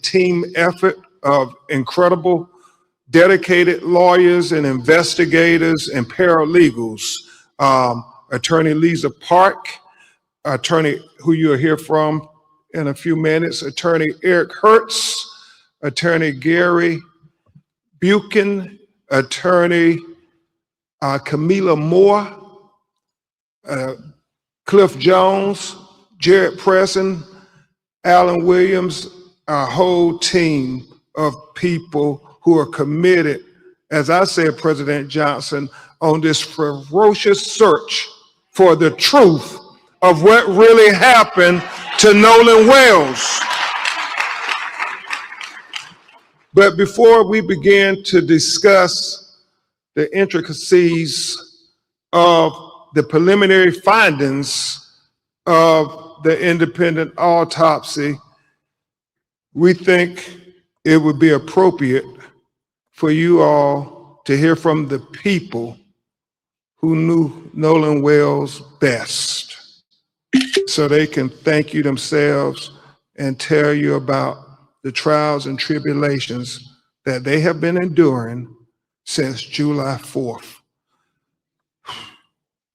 team effort of incredible, dedicated lawyers and investigators and paralegals. Attorney Lisa Park, attorney who you'll hear from in a few minutes, attorney Eric Hertz, attorney Gary Buchan, attorney Camila Moore, Cliff Jones, Jared Presson, Alan Williams, our whole team of people who are committed, as I said, President Johnson, on this ferocious search for the truth of what really happened to Nolan Wells. But before we begin to discuss the intricacies of the preliminary findings of the independent autopsy, we think it would be appropriate for you all to hear from the people who knew Nolan Wells best, so they can thank you themselves and tell you about the trials and tribulations that they have been enduring since July 4th.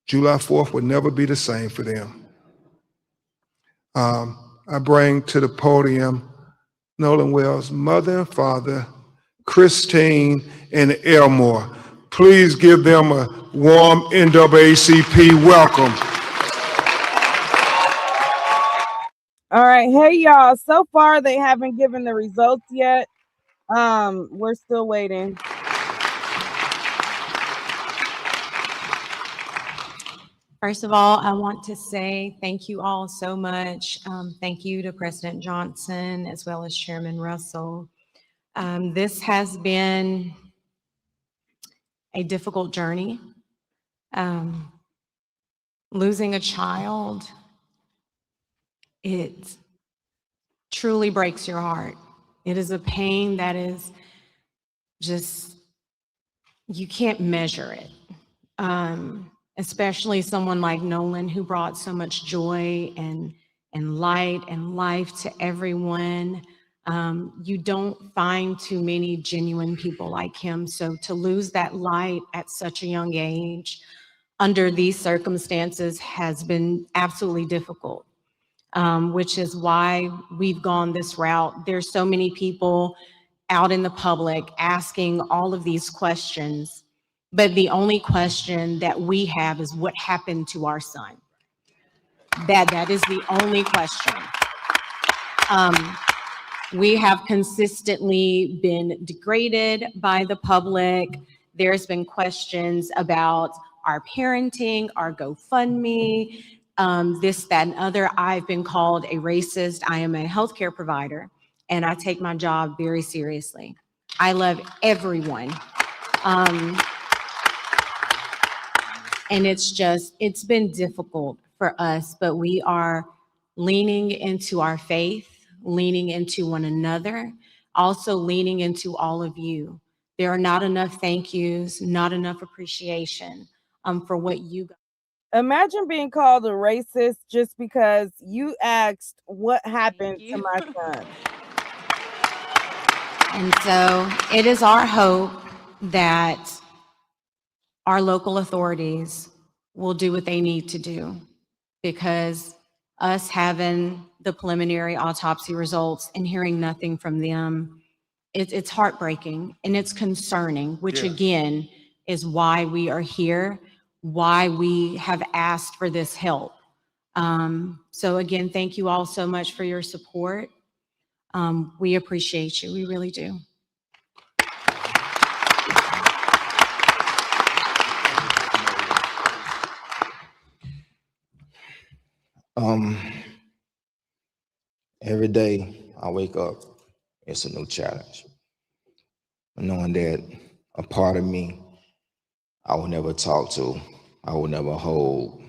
July 4th would never be the same for them. I bring to the podium Nolan Wells' mother and father, Christine and Elmore. Please give them a warm NAACP welcome. All right, hey y'all. So far they haven't given the results yet. We're still waiting. First of all, I want to say thank you all so much. Thank you to President Johnson as well as Chairman Russell. This has been a difficult journey. Losing a child, it truly breaks your heart. It is a pain that is just, you can't measure it. Especially someone like Nolan, who brought so much joy and light and life to everyone. You don't find too many genuine people like him. So to lose that light at such a young age under these circumstances has been absolutely difficult, which is why we've gone this route. There's so many people out in the public asking all of these questions, but the only question that we have is what happened to our son. That is the only question. We have consistently been degraded by the public. There's been questions about our parenting, our GoFundMe, this, that, and other. I've been called a racist. I am a healthcare provider, and I take my job very seriously. I love everyone. And it's been difficult for us, but we are leaning into our faith, leaning into one another, also leaning into all of you. There are not enough thank yous, not enough appreciation for what you got. Imagine being called a racist just because you asked what happened to my son. And so it is our hope that our local authorities will do what they need to do, because us having the preliminary autopsy results and hearing nothing from them, it's heartbreaking and it's concerning, which again is why we are here, why we have asked for this help. So again, thank you all so much for your support. We appreciate you, we really do. Every day I wake up, it's a new challenge. Knowing that a part of me I will never talk to, I will never hold,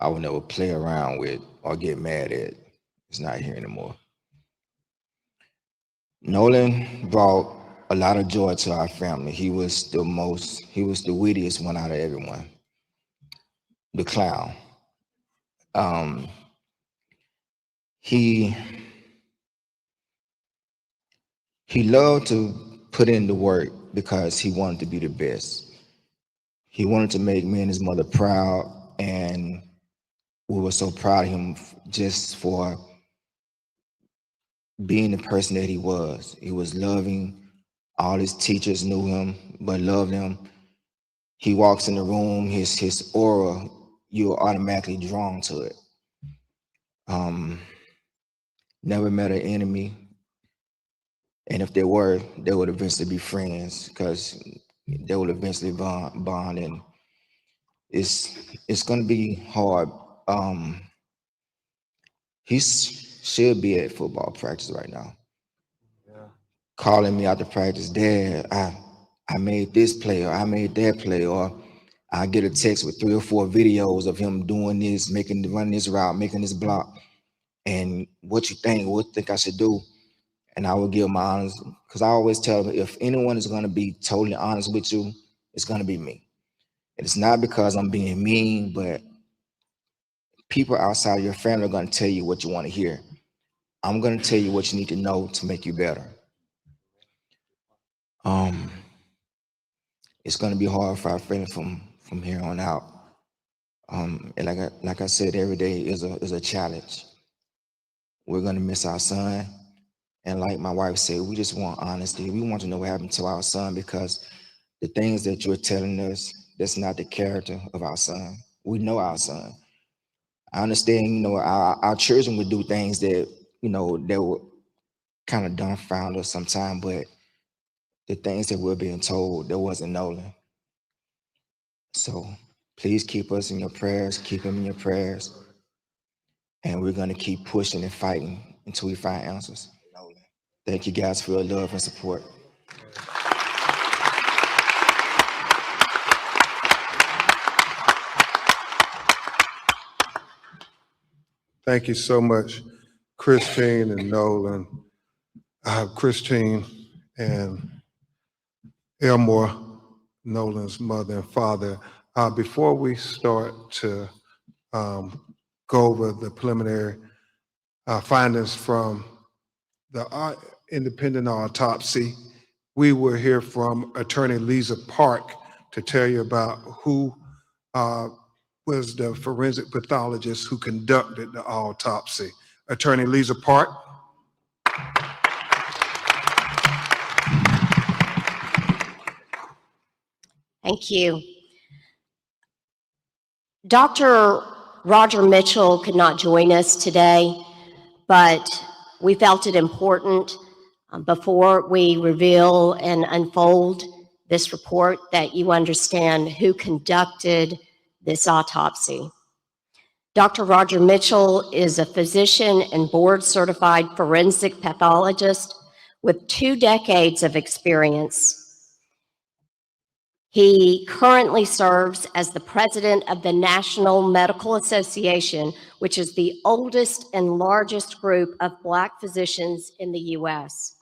I will never play around with or get mad at, it's not here anymore. Nolan brought a lot of joy to our family. He was the wittiest one out of everyone. The clown. He He loved to put in the work because he wanted to be the best. He wanted to make me and his mother proud, and we were so proud of him just for being the person that he was. He was loving. All his teachers knew him, but loved him. He walks in the room, his aura, you're automatically drawn to it. Never met an enemy, and if there were, they would eventually be friends because they would eventually bond, and it's gonna be hard. He should be at football practice right now, calling me out to practice. Dad, I made this play, or I made that play, or I get a text with 3 or 4 videos of him doing this, running this route, making this block. And what you think? What you think I should do? And I will give my honest, because I always tell them, if anyone is going to be totally honest with you, it's going to be me. And it's not because I'm being mean, but people outside of your family are going to tell you what you want to hear. I'm going to tell you what you need to know to make you better. It's going to be hard for our family from here on out. And like I said, every day is a challenge. We're going to miss our son. And like my wife said, we just want honesty. We want to know what happened to our son, because the things that you're telling us, that's not the character of our son. We know our son. I understand, our children would do things that, that would kind of dumbfound us sometimes, but the things that we're being told, that wasn't Nolan. So please keep us in your prayers, keep him in your prayers. And we're going to keep pushing and fighting until we find answers. Thank you guys for your love and support. Thank you so much, Christine and Nolan. Christine and Elmore, Nolan's mother and father. Before we start to go over the preliminary findings from the independent autopsy, we will hear from Attorney Lisa Park to tell you about who was the forensic pathologist who conducted the autopsy. Attorney Lisa Park. Thank you. Dr. Roger Mitchell could not join us today, but we felt it important before we reveal and unfold this report that you understand who conducted this autopsy. Dr. Roger Mitchell is a physician and board-certified forensic pathologist with 2 decades of experience. He currently serves as the president of the National Medical Association, which is the oldest and largest group of Black physicians in the U.S.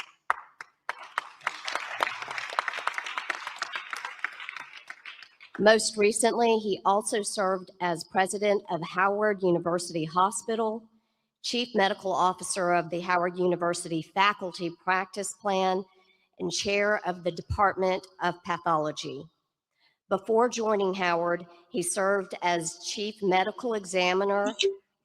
Most recently, he also served as president of Howard University Hospital, chief medical officer of the Howard University Faculty Practice Plan, and chair of the Department of Pathology. Before joining Howard, he served as chief medical examiner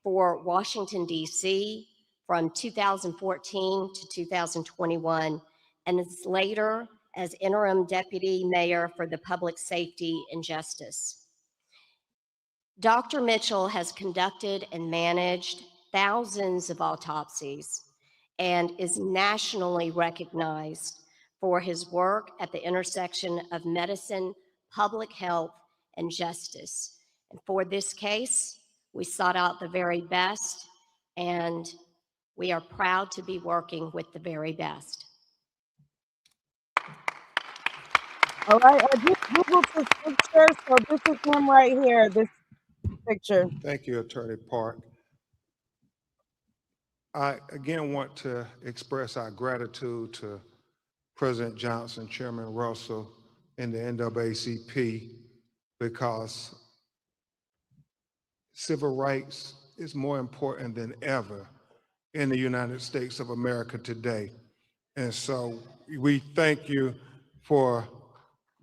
for Washington, D.C. from 2014 to 2021, and is later as interim deputy mayor for the Public Safety and Justice. Dr. Mitchell has conducted and managed thousands of autopsies and is nationally recognized for his work at the intersection of medicine, public health, and justice. And for this case, we sought out the very best, and we are proud to be working with the very best. All right, I just Googled this picture, so this is him right here, this picture. Thank you, Attorney Park. I again want to express our gratitude to President Johnson, Chairman Russell, and the NAACP, because civil rights is more important than ever in the United States of America today. And so we thank you for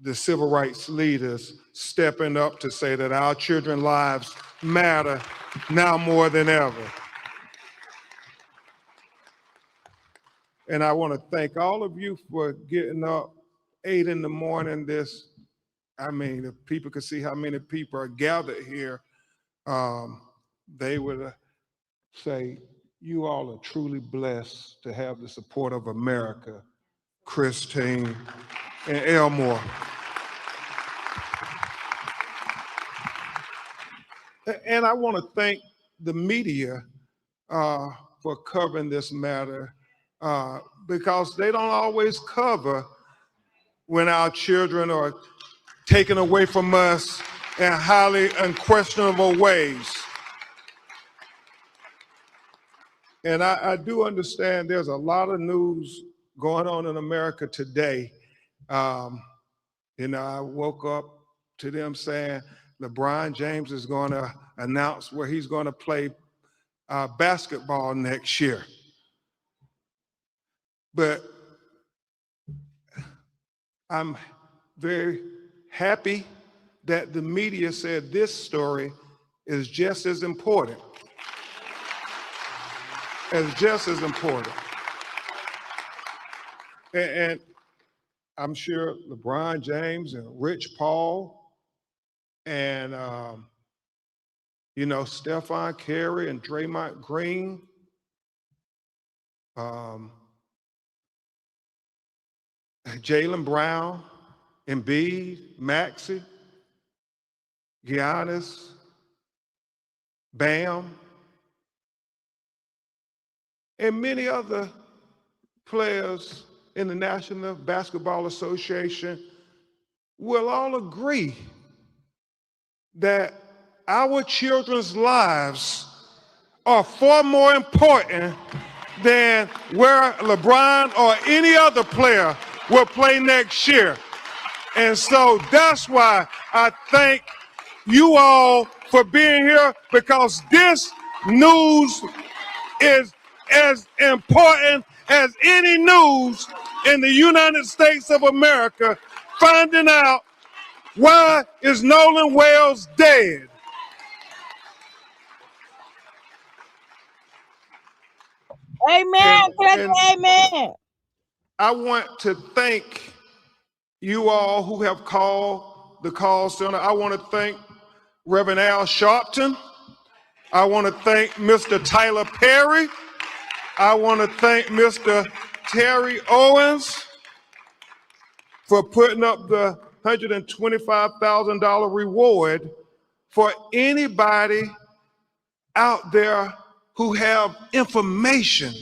the civil rights leaders stepping up to say that our children's lives matter now more than ever. And I want to thank all of you for getting up 8 in the morning. If people could see how many people are gathered here, they would say, you all are truly blessed to have the support of America, Christine and Elmore. And I want to thank the media for covering this matter because they don't always cover when our children are taken away from us in highly unquestionable ways. And I do understand there's a lot of news going on in America today. I woke up to them saying LeBron James is going to announce where he's going to play basketball next year. But I'm very happy that the media said this story is just as important. And I'm sure LeBron James and Rich Paul and Stephon Curry and Draymond Green, Jaylen Brown, Embiid, Maxey, Giannis, Bam, and many other players in the National Basketball Association will all agree that our children's lives are far more important than where LeBron or any other player will play next year. And so that's why I thank you all for being here, because this news is as important as any news in the United States of America, finding out why is Nolan Wells dead. Amen. Amen. I want to thank you all who have called the call center. I want to thank Reverend Al Sharpton. I want to thank Mr. Tyler Perry. I want to thank Mr. Terry Owens for putting up the $125,000 reward for anybody out there who have information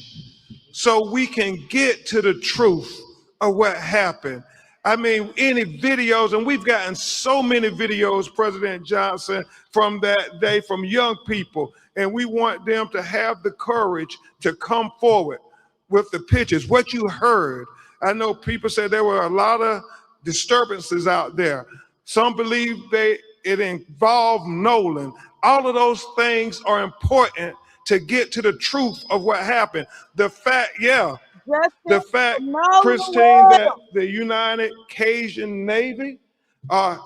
so we can get to the truth of what happened. I mean, any videos, and we've gotten so many videos, President Johnson, from that day from young people, and we want them to have the courage to come forward with the pictures, what you heard. I know people said there were a lot of disturbances out there. Some believe it involved Nolan. All of those things are important to get to the truth of what happened. The fact, Christine, that the United Cajun Navy are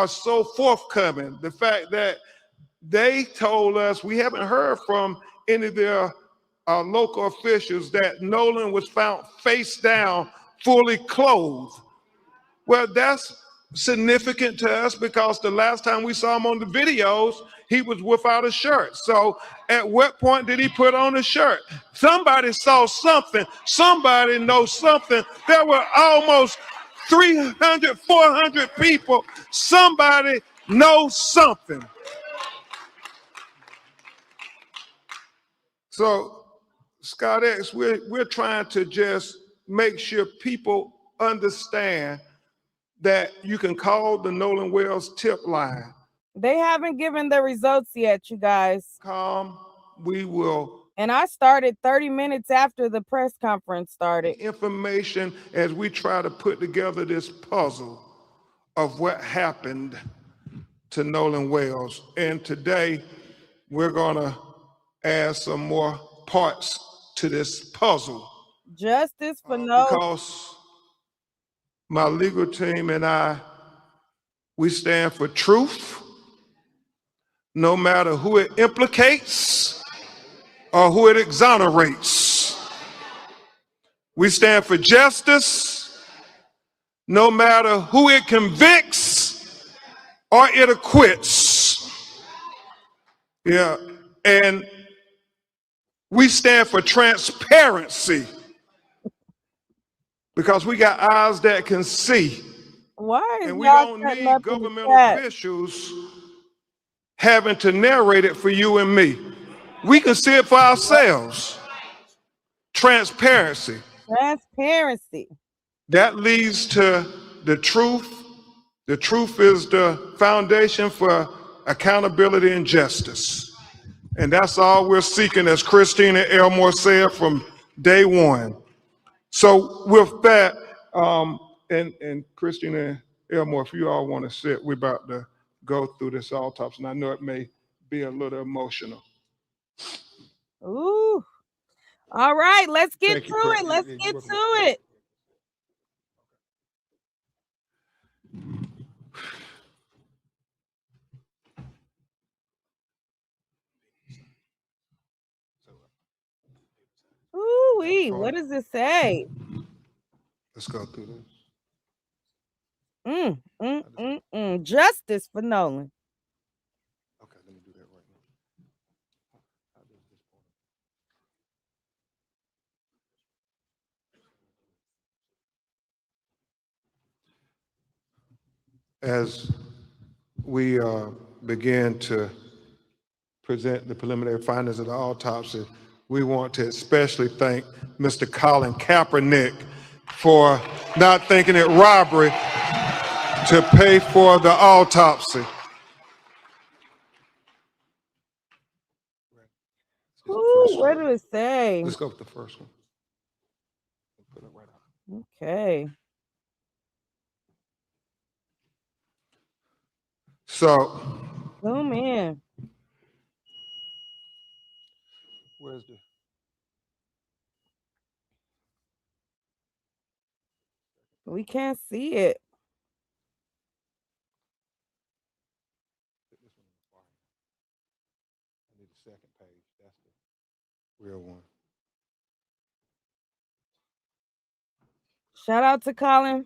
so forthcoming. The fact that they told us, we haven't heard from any of their local officials, that Nolan was found face down, fully clothed. Well, that's significant to us because the last time we saw him on the videos, he was without a shirt. So at what point did he put on a shirt? Somebody saw something. Somebody knows something. There were almost 300, 400 people. Somebody knows something. So, Scott X, we're trying to just make sure people understand that you can call the Nolan Wells tip line. They haven't given the results yet, you guys. We will. And I started 30 minutes after the press conference started. Information as we try to put together this puzzle of what happened to Nolan Wells. And today, we're going to add some more parts to this puzzle Justice for Nolan. because my legal team and I, we stand for truth, no matter who it implicates or who it exonerates. We stand for justice, no matter who it convicts or it acquits. Yeah, and we stand for transparency because we got eyes that can see. Why is And we y'all don't cutting need up in the government chat? officials having to narrate it for you and me. We can see it for ourselves. Transparency. Transparency. That leads to the truth. The truth is the foundation for accountability and justice. And that's all we're seeking, as Christina Elmore said from day one. So with that, and Christina Elmore, if you all want to sit, we're about to go through this autopsy. And I know it may be a little emotional. Ooh. All right, let's get Thank you, to it. Let's Yeah, get you're to welcome. it. Ooh, what does it say? Let's go through this. Justice for Nolan. Okay, let me do that right now. As we begin to present the preliminary findings of the autopsy, we want to especially thank Mr. Colin Kaepernick for not thinking it robbery to pay for the autopsy. Ooh, what do it say? Let's go with the first one. Put it right out. Okay. So, Zoom in. where's the? We can't see it. I need the second page. That's the real one. Shout out to Colin.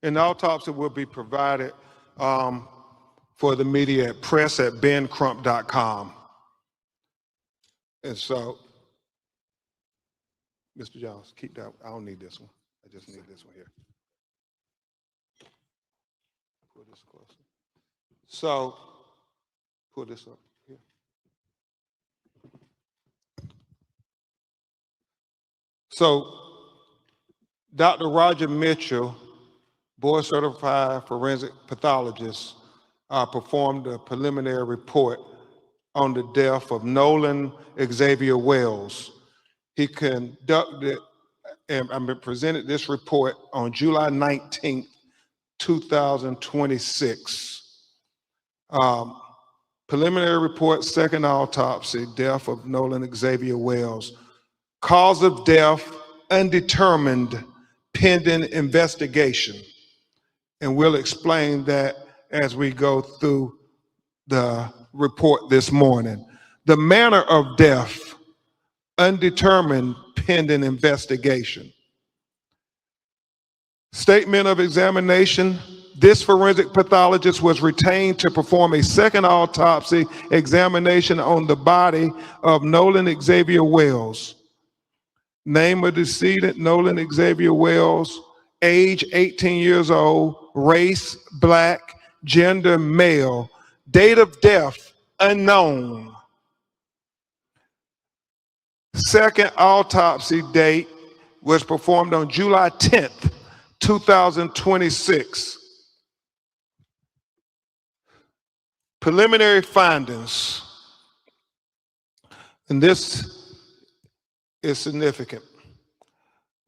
An autopsy will be provided for the media at press@bencrump.com. And so, Mr. Jones, keep that. I don't need this one. I just need this one here. Pull this closer. So, pull this up here. So, Dr. Roger Mitchell, board certified forensic pathologist, performed a preliminary report on the death of Nolan Xavier Wells. He conducted and presented this report on July 19th, 2026. Preliminary report, second autopsy, death of Nolan Xavier Wells. Cause of death, undetermined, pending investigation. And we'll explain that as we go through the report this morning. The manner of death, undetermined, pending investigation. Statement of examination. This forensic pathologist was retained to perform a second autopsy examination on the body of Nolan Xavier Wells. Name of decedent, Nolan Xavier Wells. Age, 18 years old. Race, black. Gender, male. Date of death, unknown. Second autopsy date was performed on July 10th, 2026. Preliminary findings, and this is significant.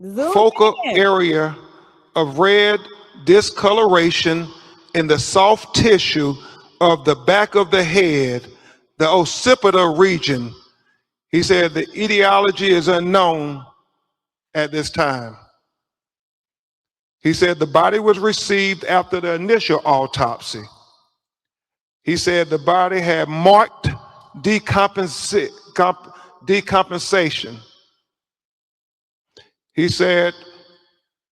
Zoom focal in. area of red discoloration in the soft tissue of the back of the head, the occipital region. He said the etiology is unknown at this time. He said the body was received after the initial autopsy. He said the body had marked decompensation. He said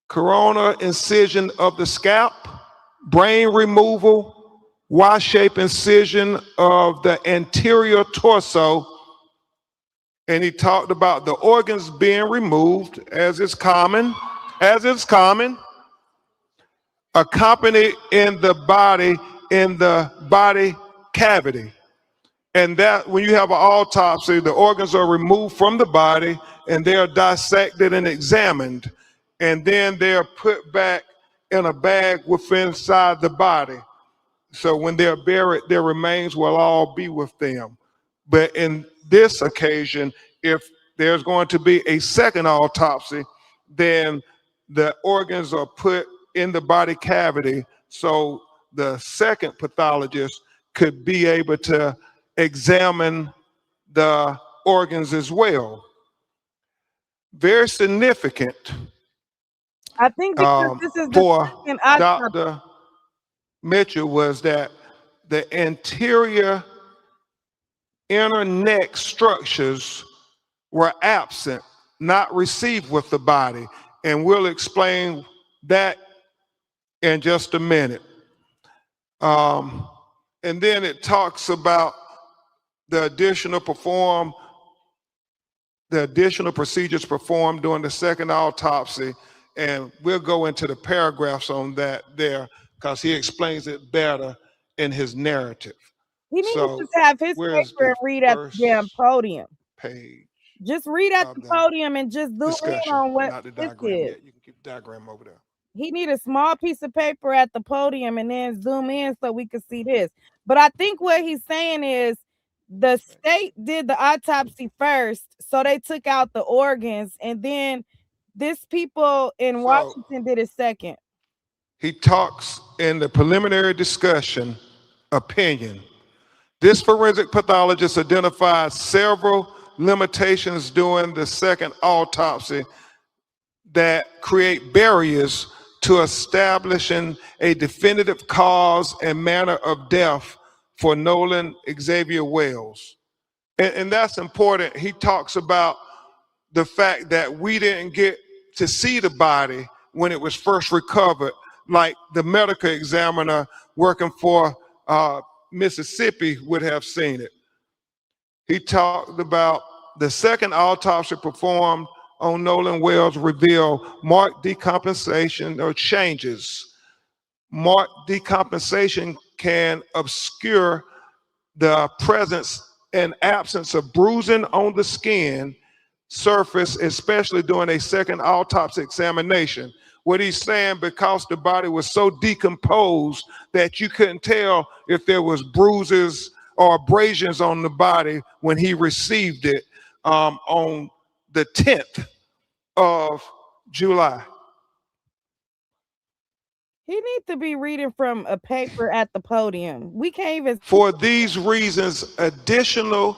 coronal incision of the scalp, brain removal, Y-shaped incision of the anterior torso, and he talked about the organs being removed, as is common, accompanied in the body cavity. And that when you have an autopsy, the organs are removed from the body and they are dissected and examined. And then they're put back in a bag within inside the body. So when they're buried, their remains will all be with them. But in this occasion, if there's going to be a second autopsy, then the organs are put in the body cavity so the second pathologist could be able to examine the organs as well. Very significant I think because this is the for second autopsy. Dr. Mitchell was that the anterior inner neck structures were absent, not received with the body. And we'll explain that in just a minute. And then it talks about the additional procedures performed during the second autopsy. And we'll go into the paragraphs on that there because he explains it better in his narrative. He needs So, to have his where's paper and the read at the first damn podium. page Just read at of the the podium and just zoom in discussion, on what not the this diagram is. yet. You can keep the diagram over there. He need a small piece of paper at the podium and then zoom in so we can see this. But I think what he's saying is the state did the autopsy first, so they took out the organs, and then this people in Washington did it second. He talks in the preliminary discussion opinion. This forensic pathologist identified several limitations during the second autopsy that create barriers to establishing a definitive cause and manner of death for Nolan Xavier Wells. And that's important. He talks about the fact that we didn't get to see the body when it was first recovered, like the medical examiner working for Mississippi would have seen it. He talked about the second autopsy performed on Nolan Wells revealed marked decompensation or changes. Marked decompensation can obscure the presence and absence of bruising on the skin surface, especially during a second autopsy examination. What he's saying, because the body was so decomposed that you couldn't tell if there was bruises or abrasions on the body when he received it on the 10th of July. He needs to be reading from a paper at the podium. We can't even. For these reasons, additional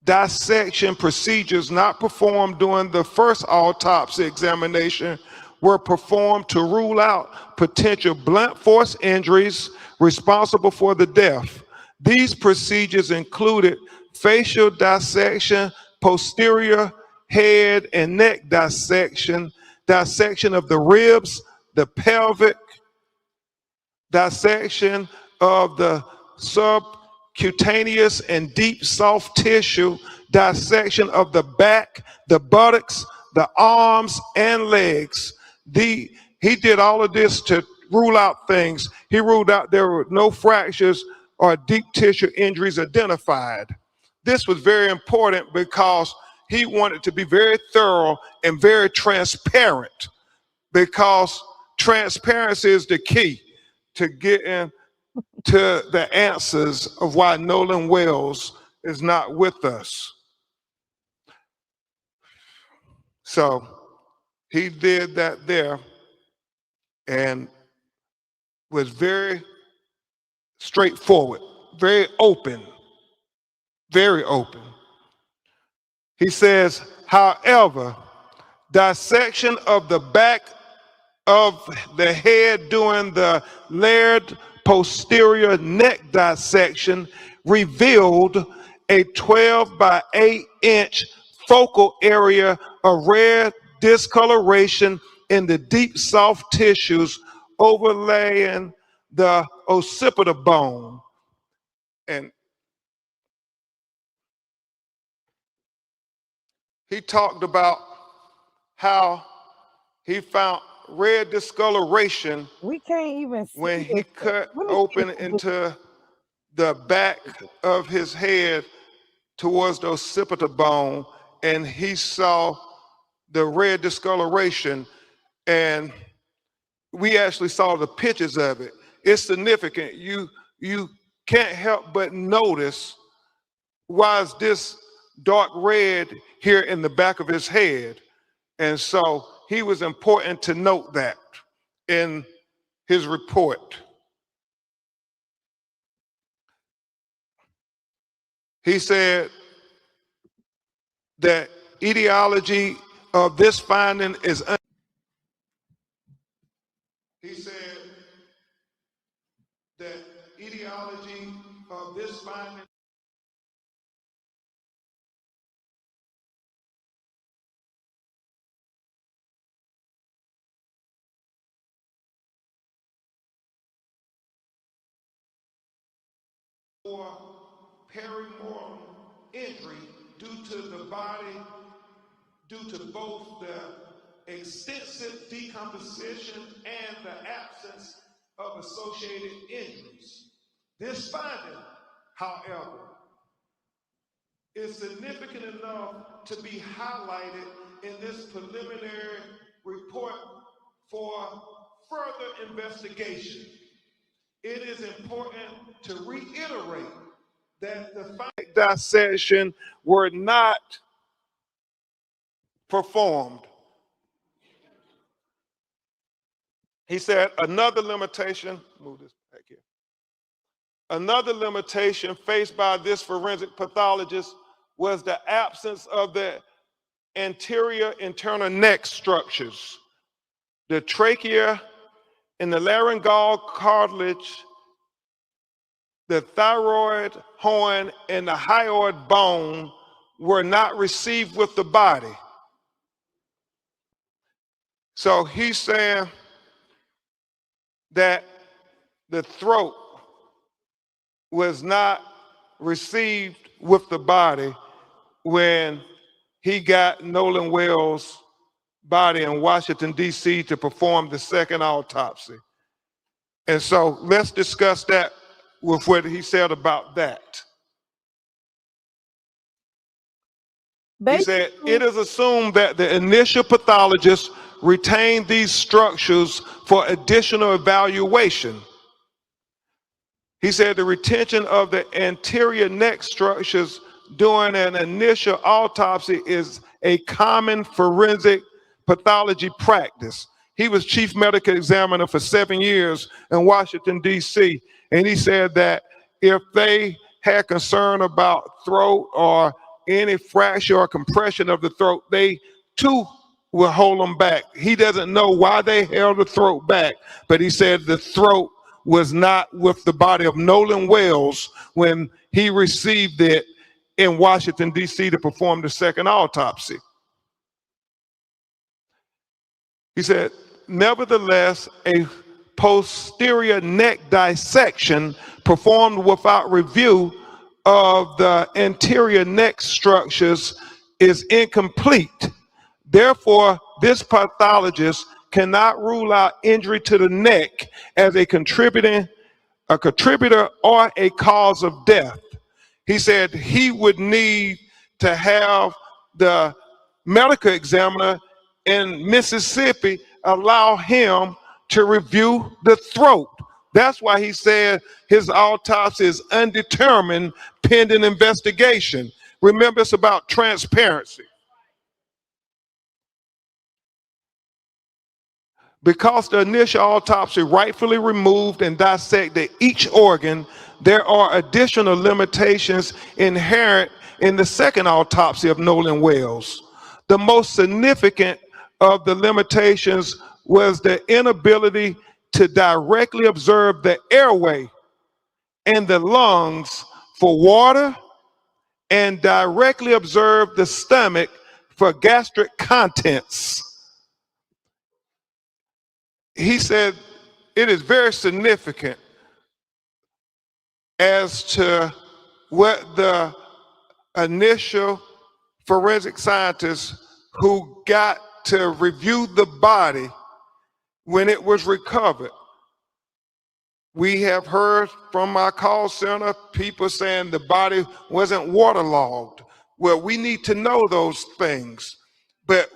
dissection procedures not performed during the first autopsy examination were performed to rule out potential blunt force injuries responsible for the death. These procedures included facial dissection, posterior head and neck dissection, dissection of the ribs, the pelvic, dissection of the subcutaneous and deep soft tissue, dissection of the back, the buttocks, the arms, and legs. He did all of this to rule out things. He ruled out there were no fractures or deep tissue injuries identified. This was very important because he wanted to be very thorough and very transparent, because transparency is the key to getting to the answers of why Nolan Wells is not with us. So he did that there and was very straightforward, very open, very open. He says, however, dissection of the back of the head during the layered posterior neck dissection revealed a 12 by 8-inch focal area of red discoloration in the deep soft tissues overlaying the occipital bone. And he talked about how he found red discoloration We can't even see when he this. cut Let me see open this. into the back of his head towards the occipital bone, and he saw the red discoloration, and we actually saw the pictures of it. It's significant. You can't help but notice, why is this dark red here in the back of his head? And so he was important to note that in his report. He said that etiology of this finding is he said that etiology of this finding for perimortem injury due to the body, due to both the extensive decomposition and the absence of associated injuries. This finding, however, is significant enough to be highlighted in this preliminary report for further investigation. It is important to reiterate that the findings dissection were not performed. He said another limitation, move this back here. Another limitation faced by this forensic pathologist was the absence of the anterior internal neck structures. The trachea and the laryngeal cartilage, the thyroid horn, and the hyoid bone were not received with the body. So he's saying that the throat was not received with the body when he got Nolan Wells' body in Washington, D.C. to perform the second autopsy. And so let's discuss that with what he said about that. He said, it is assumed that the initial pathologist retained these structures for additional evaluation. He said the retention of the anterior neck structures during an initial autopsy is a common forensic pathology practice. He was chief medical examiner for 7 years in Washington, D.C., and he said that if they had concern about throat or any fracture or compression of the throat, they too will hold them back. He doesn't know why they held the throat back, but he said the throat was not with the body of Nolan Wells when he received it in Washington, D.C. to perform the second autopsy. He said, nevertheless, a posterior neck dissection performed without review of the anterior neck structures is incomplete. Therefore, this pathologist cannot rule out injury to the neck as a contributor or a cause of death. He said he would need to have the medical examiner in Mississippi allow him to review the throat. That's why he said his autopsy is undetermined pending investigation. Remember, it's about transparency. Because the initial autopsy rightfully removed and dissected each organ, there are additional limitations inherent in the second autopsy of Nolan Wells. The most significant of the limitations was the inability to directly observe the airway and the lungs for water and directly observe the stomach for gastric contents. He said it is very significant as to what the initial forensic scientists who got to review the body when it was recovered. We have heard from our call center people saying the body wasn't waterlogged. Well, we need to know those things. But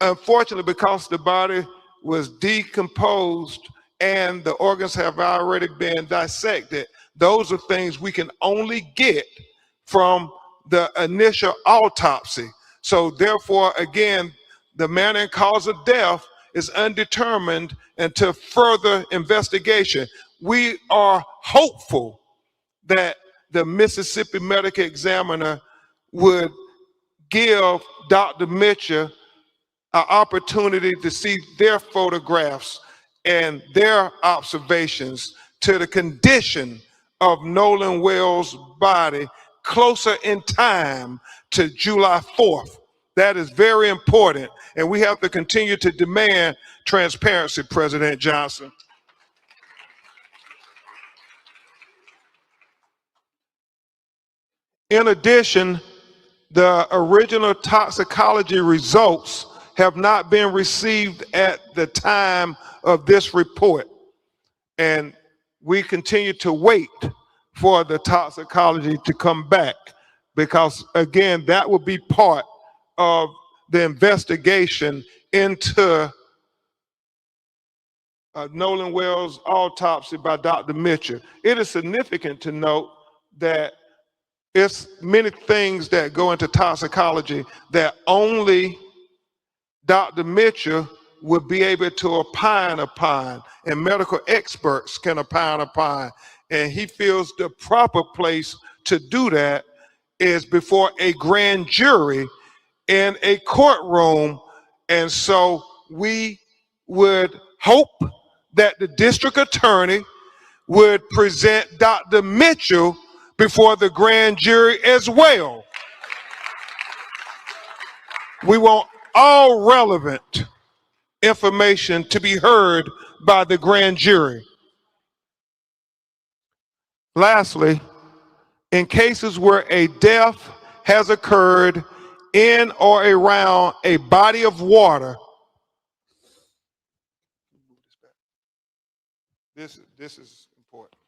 unfortunately, because the body was decomposed and the organs have already been dissected, those are things we can only get from the initial autopsy. So therefore, again, the manner and cause of death is undetermined until further investigation. We are hopeful that the Mississippi Medical Examiner would give Dr. Mitchell an opportunity to see their photographs and their observations to the condition of Nolan Wells' body closer in time to July 4th. That is very important, and we have to continue to demand transparency, President Johnson. In addition, the original toxicology results have not been received at the time of this report. And we continue to wait for the toxicology to come back because, again, that will be part of the investigation into Nolan Wells' autopsy by Dr. Mitchell. It is significant to note that it's many things that go into toxicology that only Dr. Mitchell would be able to opine upon, and medical experts can opine upon. And he feels the proper place to do that is before a grand jury in a courtroom. And so we would hope that the district attorney would present Dr. Mitchell before the grand jury as well. We want all relevant information to be heard by the grand jury. Lastly, in cases where a death has occurred in or around a body of water, this is important.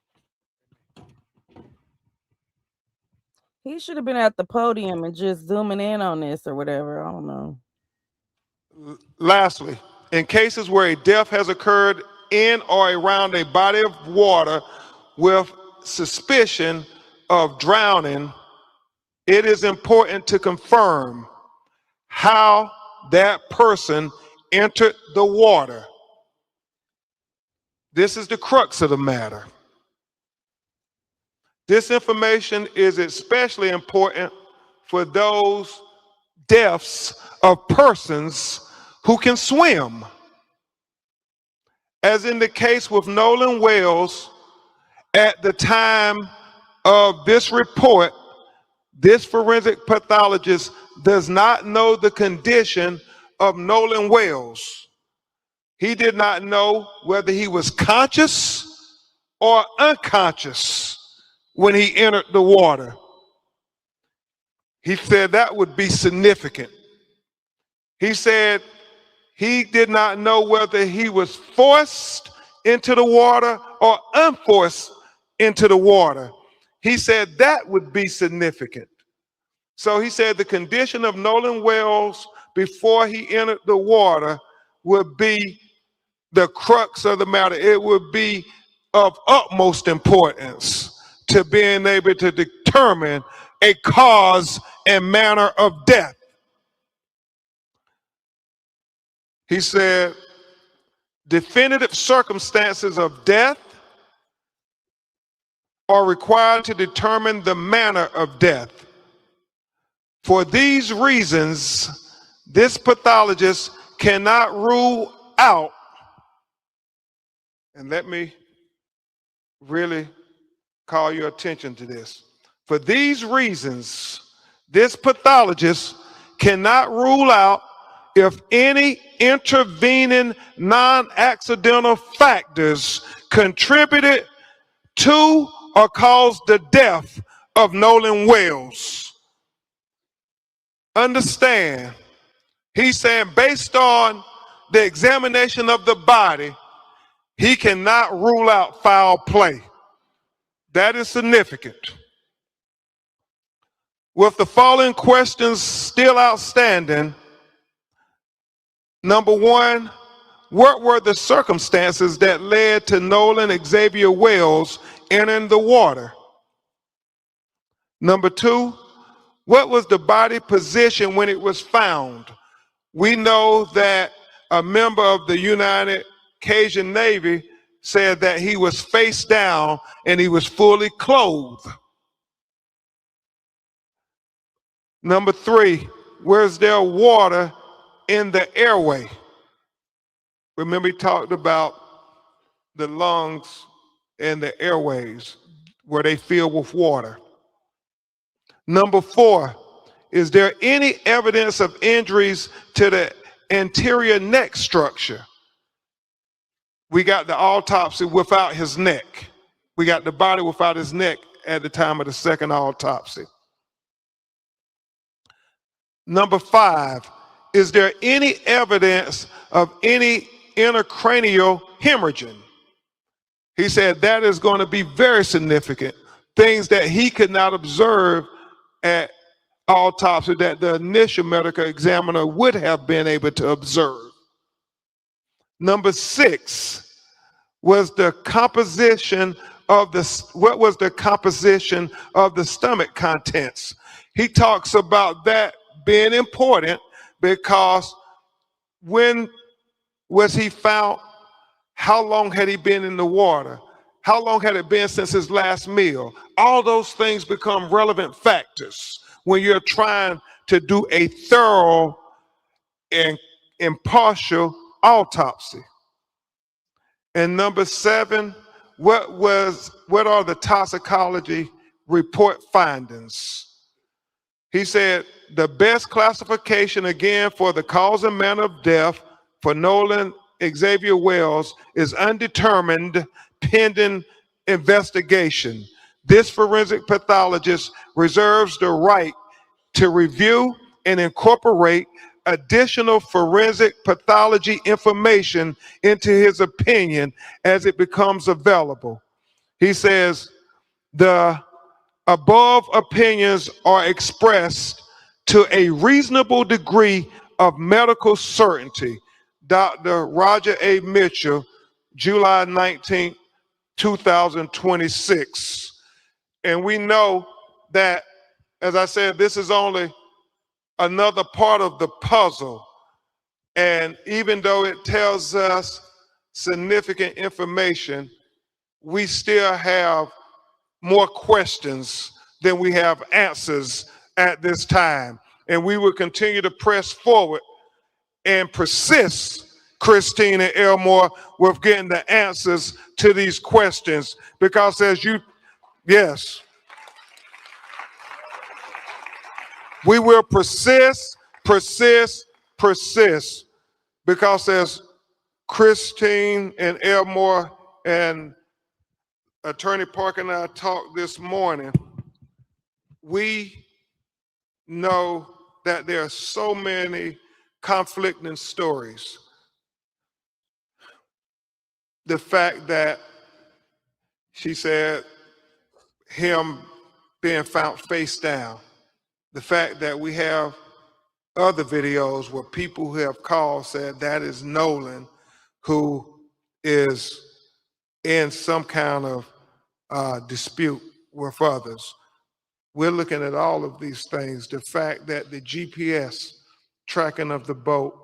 He should have been at the podium and just zooming in on this or whatever. I don't know. Lastly, in cases where a death has occurred in or around a body of water with suspicion of drowning, it is important to confirm how that person entered the water. This is the crux of the matter. This information is especially important for those deaths of persons who can swim. As in the case with Nolan Wells, at the time of this report, this forensic pathologist does not know the condition of Nolan Wells. He did not know whether he was conscious or unconscious when he entered the water. He said that would be significant. He said he did not know whether he was forced into the water or unforced into the water. He said that would be significant. So he said the condition of Nolan Wells before he entered the water would be the crux of the matter. It would be of utmost importance to being able to determine a cause and manner of death. He said definitive circumstances of death are required to determine the manner of death. For these reasons, this pathologist cannot rule out, and let me really call your attention to this. For these reasons, this pathologist cannot rule out if any intervening non-accidental factors contributed to or caused the death of Nolan Wells. Understand, he's saying based on the examination of the body, he cannot rule out foul play. That is significant. With the following questions still outstanding, number one, what were the circumstances that led to Nolan Xavier Wells entering the water? Number two, what was the body position when it was found? We know that a member of the United Cajun Navy said that he was face down and he was fully clothed. Number three, where's there water in the airway? Remember, he talked about the lungs and the airways, where they fill with water. Number four, is there any evidence of injuries to the anterior neck structure? We got the autopsy without his neck. We got the body without his neck at the time of the second autopsy. Number five, is there any evidence of any intracranial hemorrhaging? He said that is going to be very significant. Things that he could not observe at autopsy that the initial medical examiner would have been able to observe. Number six, was the composition of what was the composition of the stomach contents? He talks about that being important because when was he found? How long had he been in the water? How long had it been since his last meal? All those things become relevant factors when you're trying to do a thorough and impartial autopsy. And number seven, what are the toxicology report findings? He said the best classification again for the cause and manner of death for Nolan Xavier Wells is undetermined pending investigation. This forensic pathologist reserves the right to review and incorporate additional forensic pathology information into his opinion as it becomes available. He says the above opinions are expressed to a reasonable degree of medical certainty. Dr. Roger A. Mitchell, July 19, 2026. And we know that, as I said, this is only another part of the puzzle. And even though it tells us significant information, we still have more questions than we have answers at this time. And we will continue to press forward and persist, Christine and Elmore, with getting the answers to these questions. Because as you, yes, we will persist, because as Christine and Elmore and Attorney Parker and I talked this morning, we know that there are so many conflicting stories. The fact that she said him being found face down, the fact that we have other videos where people who have called said that is Nolan, who is in some kind of dispute with others. We're looking at all of these things. The fact that the GPS tracking of the boat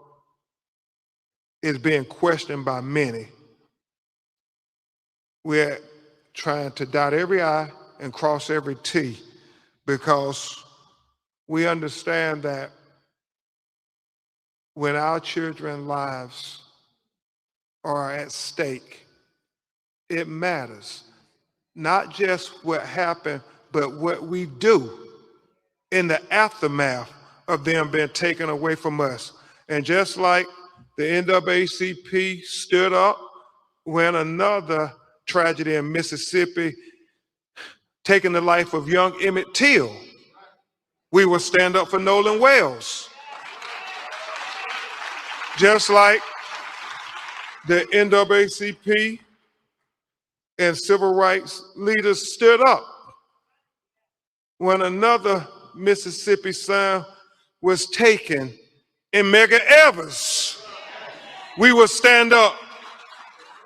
is being questioned by many. We're trying to dot every I and cross every T because we understand that when our children's lives are at stake, it matters. Not just what happened, but what we do in the aftermath of them being taken away from us. And just like the NAACP stood up when another tragedy in Mississippi taking the life of young Emmett Till, we will stand up for Nolan Wells. Just like the NAACP and civil rights leaders stood up when another Mississippi son was taken in Medgar Evers. We will stand up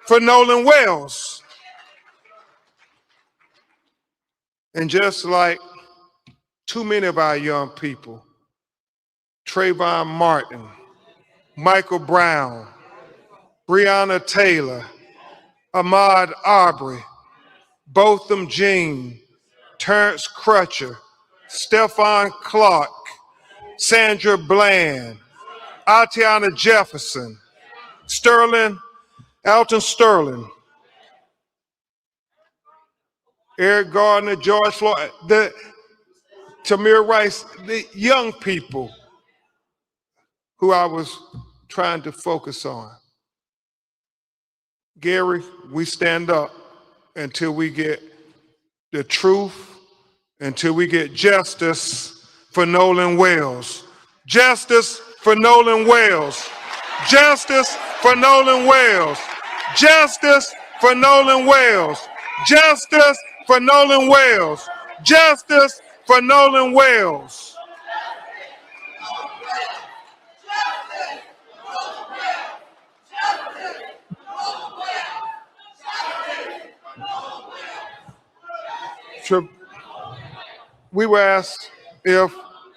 for Nolan Wells. And just like too many of our young people, Trayvon Martin, Michael Brown, Breonna Taylor, Ahmaud Arbery, Botham Jean, Terrence Crutcher, Stephon Clark, Sandra Bland, Atiana Jefferson, Alton Sterling, Eric Gardner, George Floyd, Tamir Rice, the young people who I was trying to focus on. Gary, we stand up until we get the truth, until we get justice for Nolan Wells. Justice for Nolan Wells. Justice for Nolan Wells. Justice for Nolan Wells. Justice for Nolan Wells. Justice for Nolan Wells. We were asked if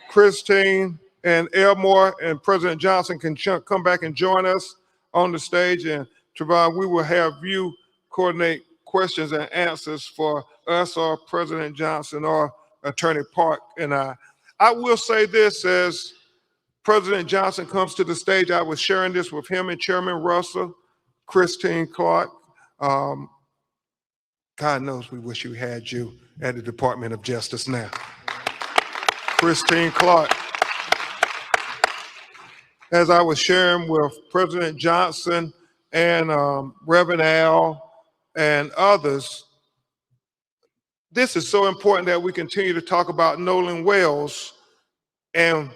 Christine and Elmore and President Johnson can come back and join us on the stage. And Trevon, we will have you coordinate questions and answers for us or President Johnson or Attorney Park and I. I will say this, as President Johnson comes to the stage, I was sharing this with him and Chairman Russell, Christine Clark. God knows we wish we had you at the Department of Justice now. Christine Clark. As I was sharing with President Johnson and Reverend Al and others, this is so important that we continue to talk about Nolan Wells and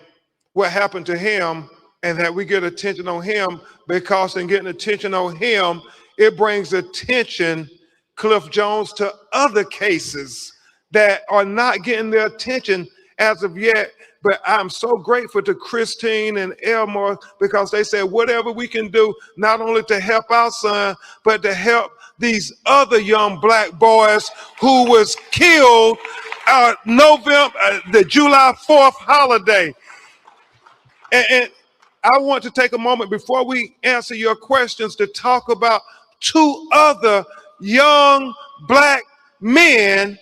what happened to him, and that we get attention on him, because in getting attention on him, it brings attention, Cliff Jones, to other cases that are not getting their attention as of yet. But I'm so grateful to Christine and Elmore, because they said whatever we can do, not only to help our son, but to help these other young black boys who was killed the July 4th holiday. And I want to take a moment before we answer your questions to talk about two other young black men,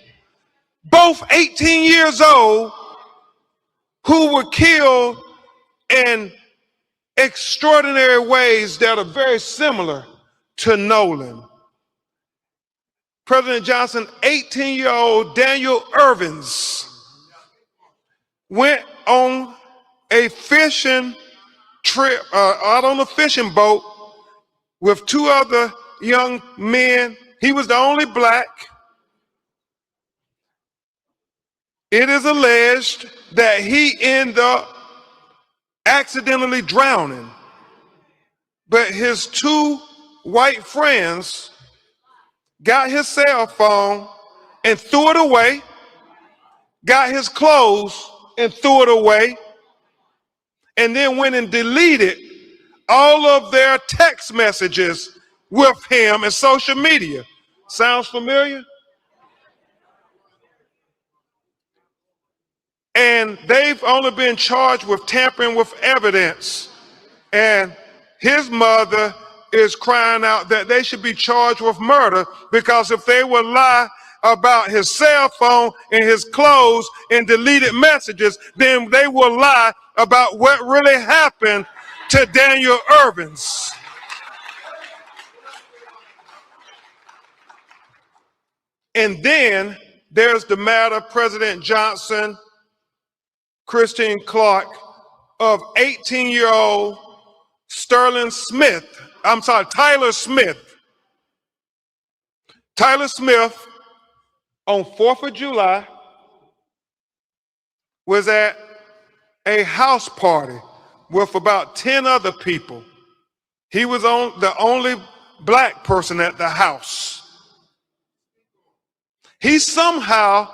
both 18 years old, who were killed in extraordinary ways that are very similar to Nolan. President Johnson, 18-year-old Daniel Irvins went on a fishing trip, out on a fishing boat with two other young men. He was the only black. It is alleged that he ended up accidentally drowning, but his two white friends got his cell phone and threw it away, got his clothes and threw it away, and then went and deleted all of their text messages with him and social media. Sounds familiar? And they've only been charged with tampering with evidence. And his mother is crying out that they should be charged with murder, because if they would lie about his cell phone and his clothes and deleted messages, then they will lie about what really happened to Daniel Irvins. And then there's the matter of President Johnson, Christine Clark, of 18-year-old Tyler Smith. Tyler Smith, on 4th of July, was at a house party with about 10 other people. He was the only black person at the house. He somehow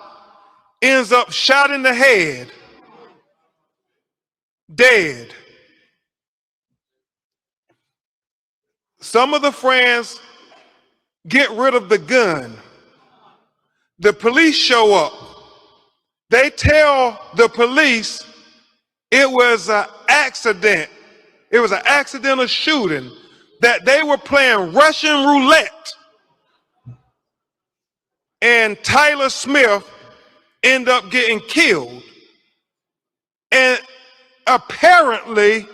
ends up shot in the head, dead. Some of the friends get rid of the gun. The police show up. They tell the police it was an accident. It was an accidental shooting, that they were playing Russian roulette. And Tyler Smith ended up getting killed. And apparently,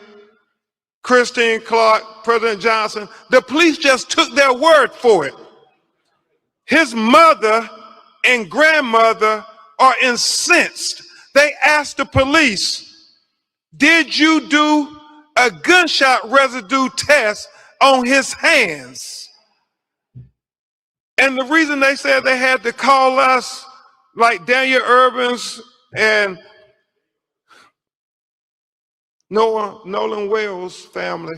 Christine Clark, President Johnson, the police just took their word for it. His mother and grandmother are incensed. They asked the police, did you do a gunshot residue test on his hands? And the reason they said they had to call us, like Daniel Irvins and Nolan Wales family,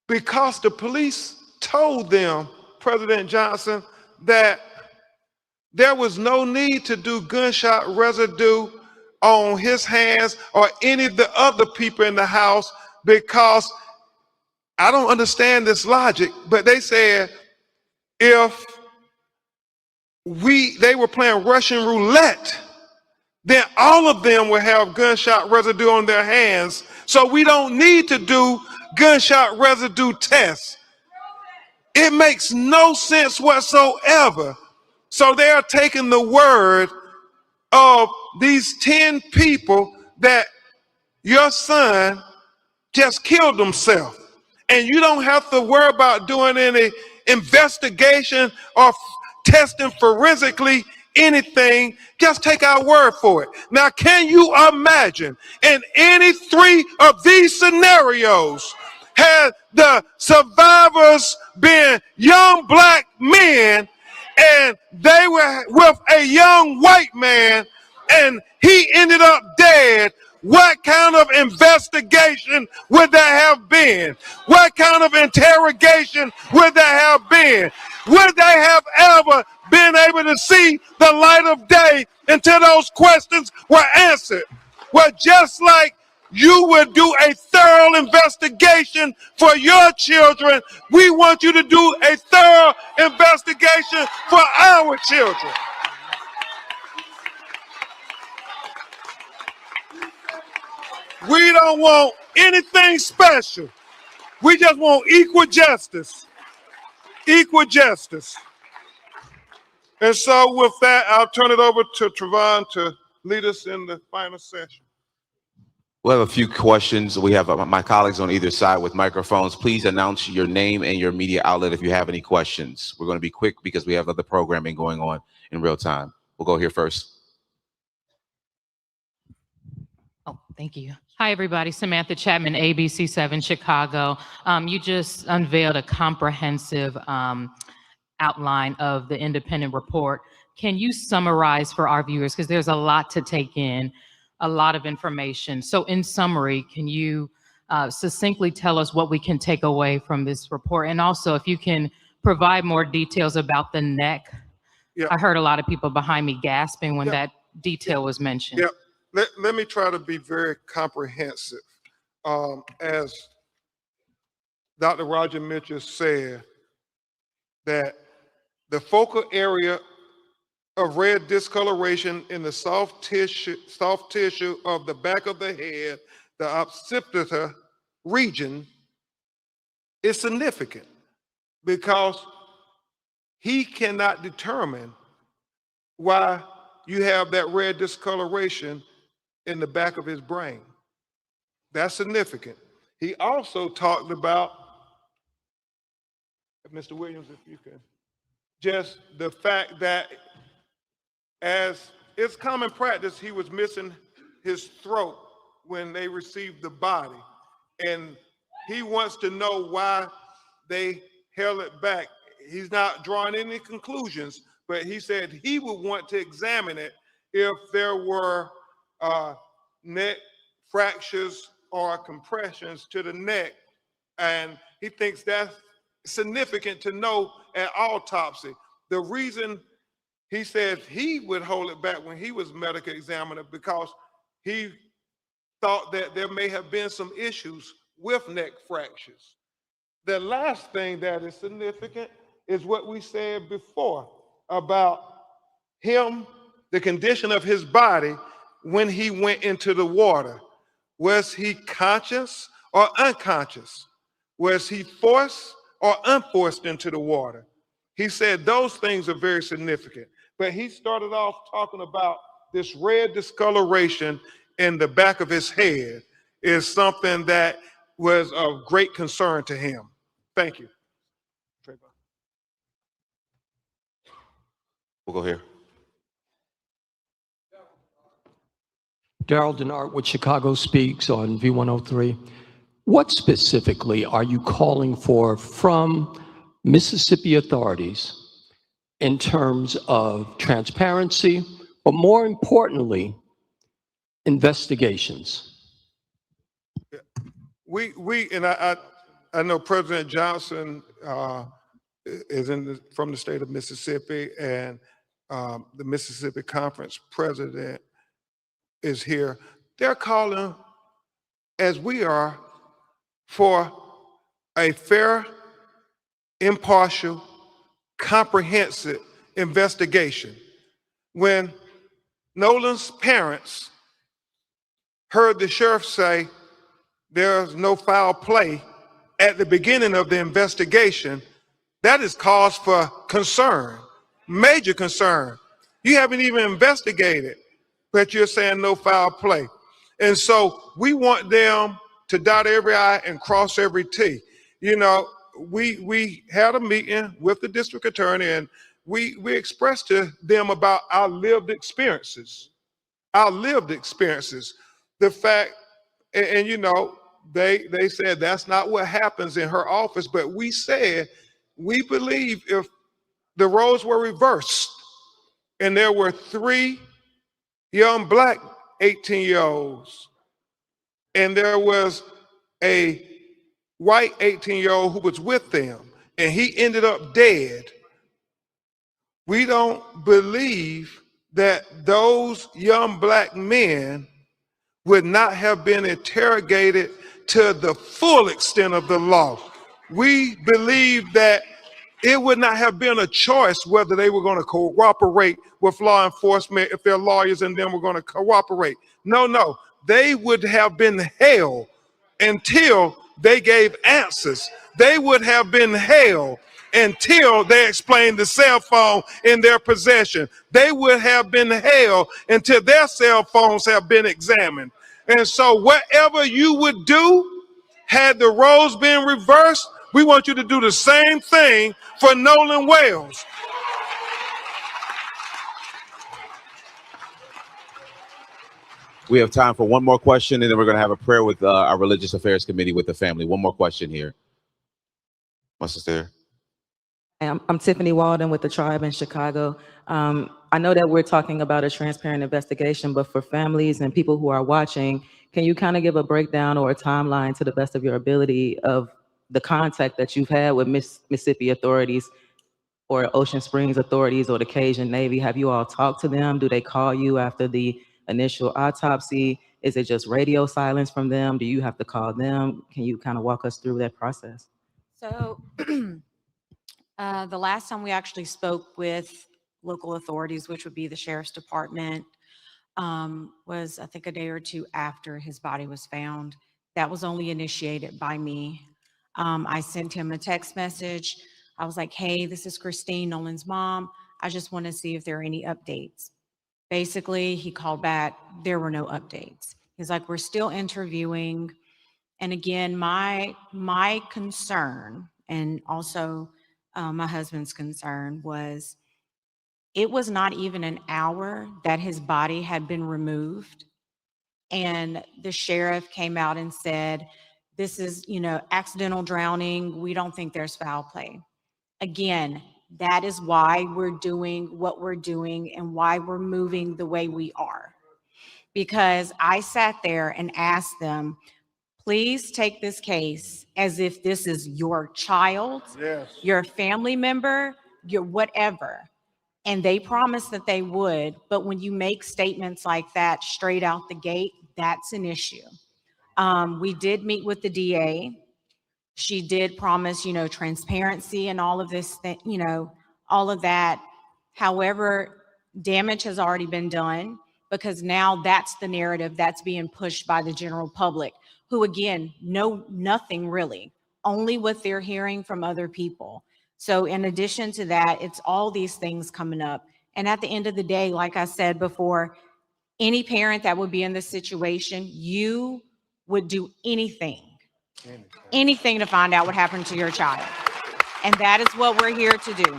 because the police told them, President Johnson, that there was no need to do gunshot residue on his hands or any of the other people in the house, because I don't understand this logic, but they said if they were playing Russian roulette, then all of them will have gunshot residue on their hands. So we don't need to do gunshot residue tests. It makes no sense whatsoever. So they are taking the word of these 10 people that your son just killed himself. And you don't have to worry about doing any investigation or testing forensically anything. Just take our word for it. Now, can you imagine in any 3 of these scenarios, had the survivors been young black men and they were with a young white man and he ended up dead, what kind of investigation would that have been? What kind of interrogation would that have been? Would they have ever been able to see the light of day until those questions were answered? Well, just like you would do a thorough investigation for your children, we want you to do a thorough investigation for our children. We don't want anything special. We just want equal justice. Equal justice. And so with that, I'll turn it over to Trevon to lead us in the final session. We have a few questions. We have my colleagues on either side with microphones. Please announce your name and your media outlet if you have any questions. We're going to be quick because we have other programming going on in real time. We'll go here first. Oh, thank you. Hi, everybody. Samantha Chapman, ABC7 Chicago. You just unveiled a comprehensive outline of the independent report. Can you summarize for our viewers, because there's a lot to take in, a lot of information. So in summary, can you succinctly tell us what we can take away from this report? And also, if you can provide more details about the neck. Yeah. I heard a lot of people behind me gasping when that detail was mentioned. Yeah. Let me try to be very comprehensive. As Dr. Roger Mitchell said, that the focal area of red discoloration in the soft tissue of the back of the head, the occipital region, is significant because he cannot determine why you have that red discoloration in the back of his brain. That's significant. He also talked about, Mr. Williams, if you can, just the fact that as it's common practice, he was missing his throat when they received the body. And he wants to know why they held it back. He's not drawing any conclusions, but he said he would want to examine it if there were neck fractures or compressions to the neck. And he thinks that's significant to know at autopsy. The reason he says he would hold it back when he was medical examiner because he thought that there may have been some issues with neck fractures. The last thing that is significant is what we said before about him, the condition of his body when he went into the water. Was he conscious or unconscious? Was he forced or unforced into the water? He said those things are very significant. But he started off talking about this red discoloration in the back of his head is something that was of great concern to him. Thank you. We'll go here. Daryl Denard with Chicago Speaks on V103. What specifically are you calling for from Mississippi authorities in terms of transparency, but more importantly, investigations? I know President Johnson is from the state of Mississippi, and the Mississippi Conference president is here. They're calling, as we are, for a fair, impartial, comprehensive investigation. When Nolan's parents heard the sheriff say there's no foul play at the beginning of the investigation, that is cause for concern, major concern. You haven't even investigated, but you're saying no foul play. And so we want them to dot every I and cross every T. You know, we had a meeting with the district attorney, and we expressed to them about our lived experiences. The fact, and you know, they said that's not what happens in her office, but we said we believe if the roles were reversed and there were 3 young black 18-year-olds and there was a white 18-year-old who was with them and he ended up dead, we don't believe that those young black men would not have been interrogated to the full extent of the law. We believe that it would not have been a choice whether they were going to cooperate with law enforcement, if their lawyers and them were going to cooperate. No, they would have been held until they gave answers. They would have been held until they explained the cell phone in their possession. They would have been held until their cell phones have been examined. And so whatever you would do, had the roles been reversed, we want you to do the same thing for Nolan Wales. We have time for one more question, and then we're going to have a prayer with our Religious Affairs Committee with the family. One more question here. My sister. I'm Tiffany Walden with the Tribe in Chicago. I know that we're talking about a transparent investigation, but for families and people who are watching, can you kind of give a breakdown or a timeline to the best of your ability of the contact that you've had with Mississippi authorities or Ocean Springs authorities or the Cajun Navy? Have you all talked to them? Do they call you after the initial autopsy? Is it just radio silence from them? Do you have to call them? Can you kind of walk us through that process? So the last time we actually spoke with local authorities, which would be the sheriff's department, was I think a day or two after his body was found. That was only initiated by me. I sent him a text message. I was like, hey, this is Christine, Nolan's mom. I just want to see if there are any updates. Basically, he called back. There were no updates. He's like, we're still interviewing. And again, my concern, and also my husband's concern, was it was not even an hour that his body had been removed. And the sheriff came out and said, this is, accidental drowning. We don't think there's foul play. Again, that is why we're doing what we're doing and why we're moving the way we are. Because I sat there and asked them, please take this case as if this is your child, Yes. your family member, your whatever. And they promised that they would, but when you make statements like that straight out the gate, that's an issue. We did meet with the DA. She did promise, transparency and all of this, all of that. However, damage has already been done because now that's the narrative that's being pushed by the general public, who again, know nothing really, only what they're hearing from other people. So in addition to that, it's all these things coming up. And at the end of the day, like I said before, any parent that would be in this situation, you would do anything to find out what happened to your child. And that is what we're here to do.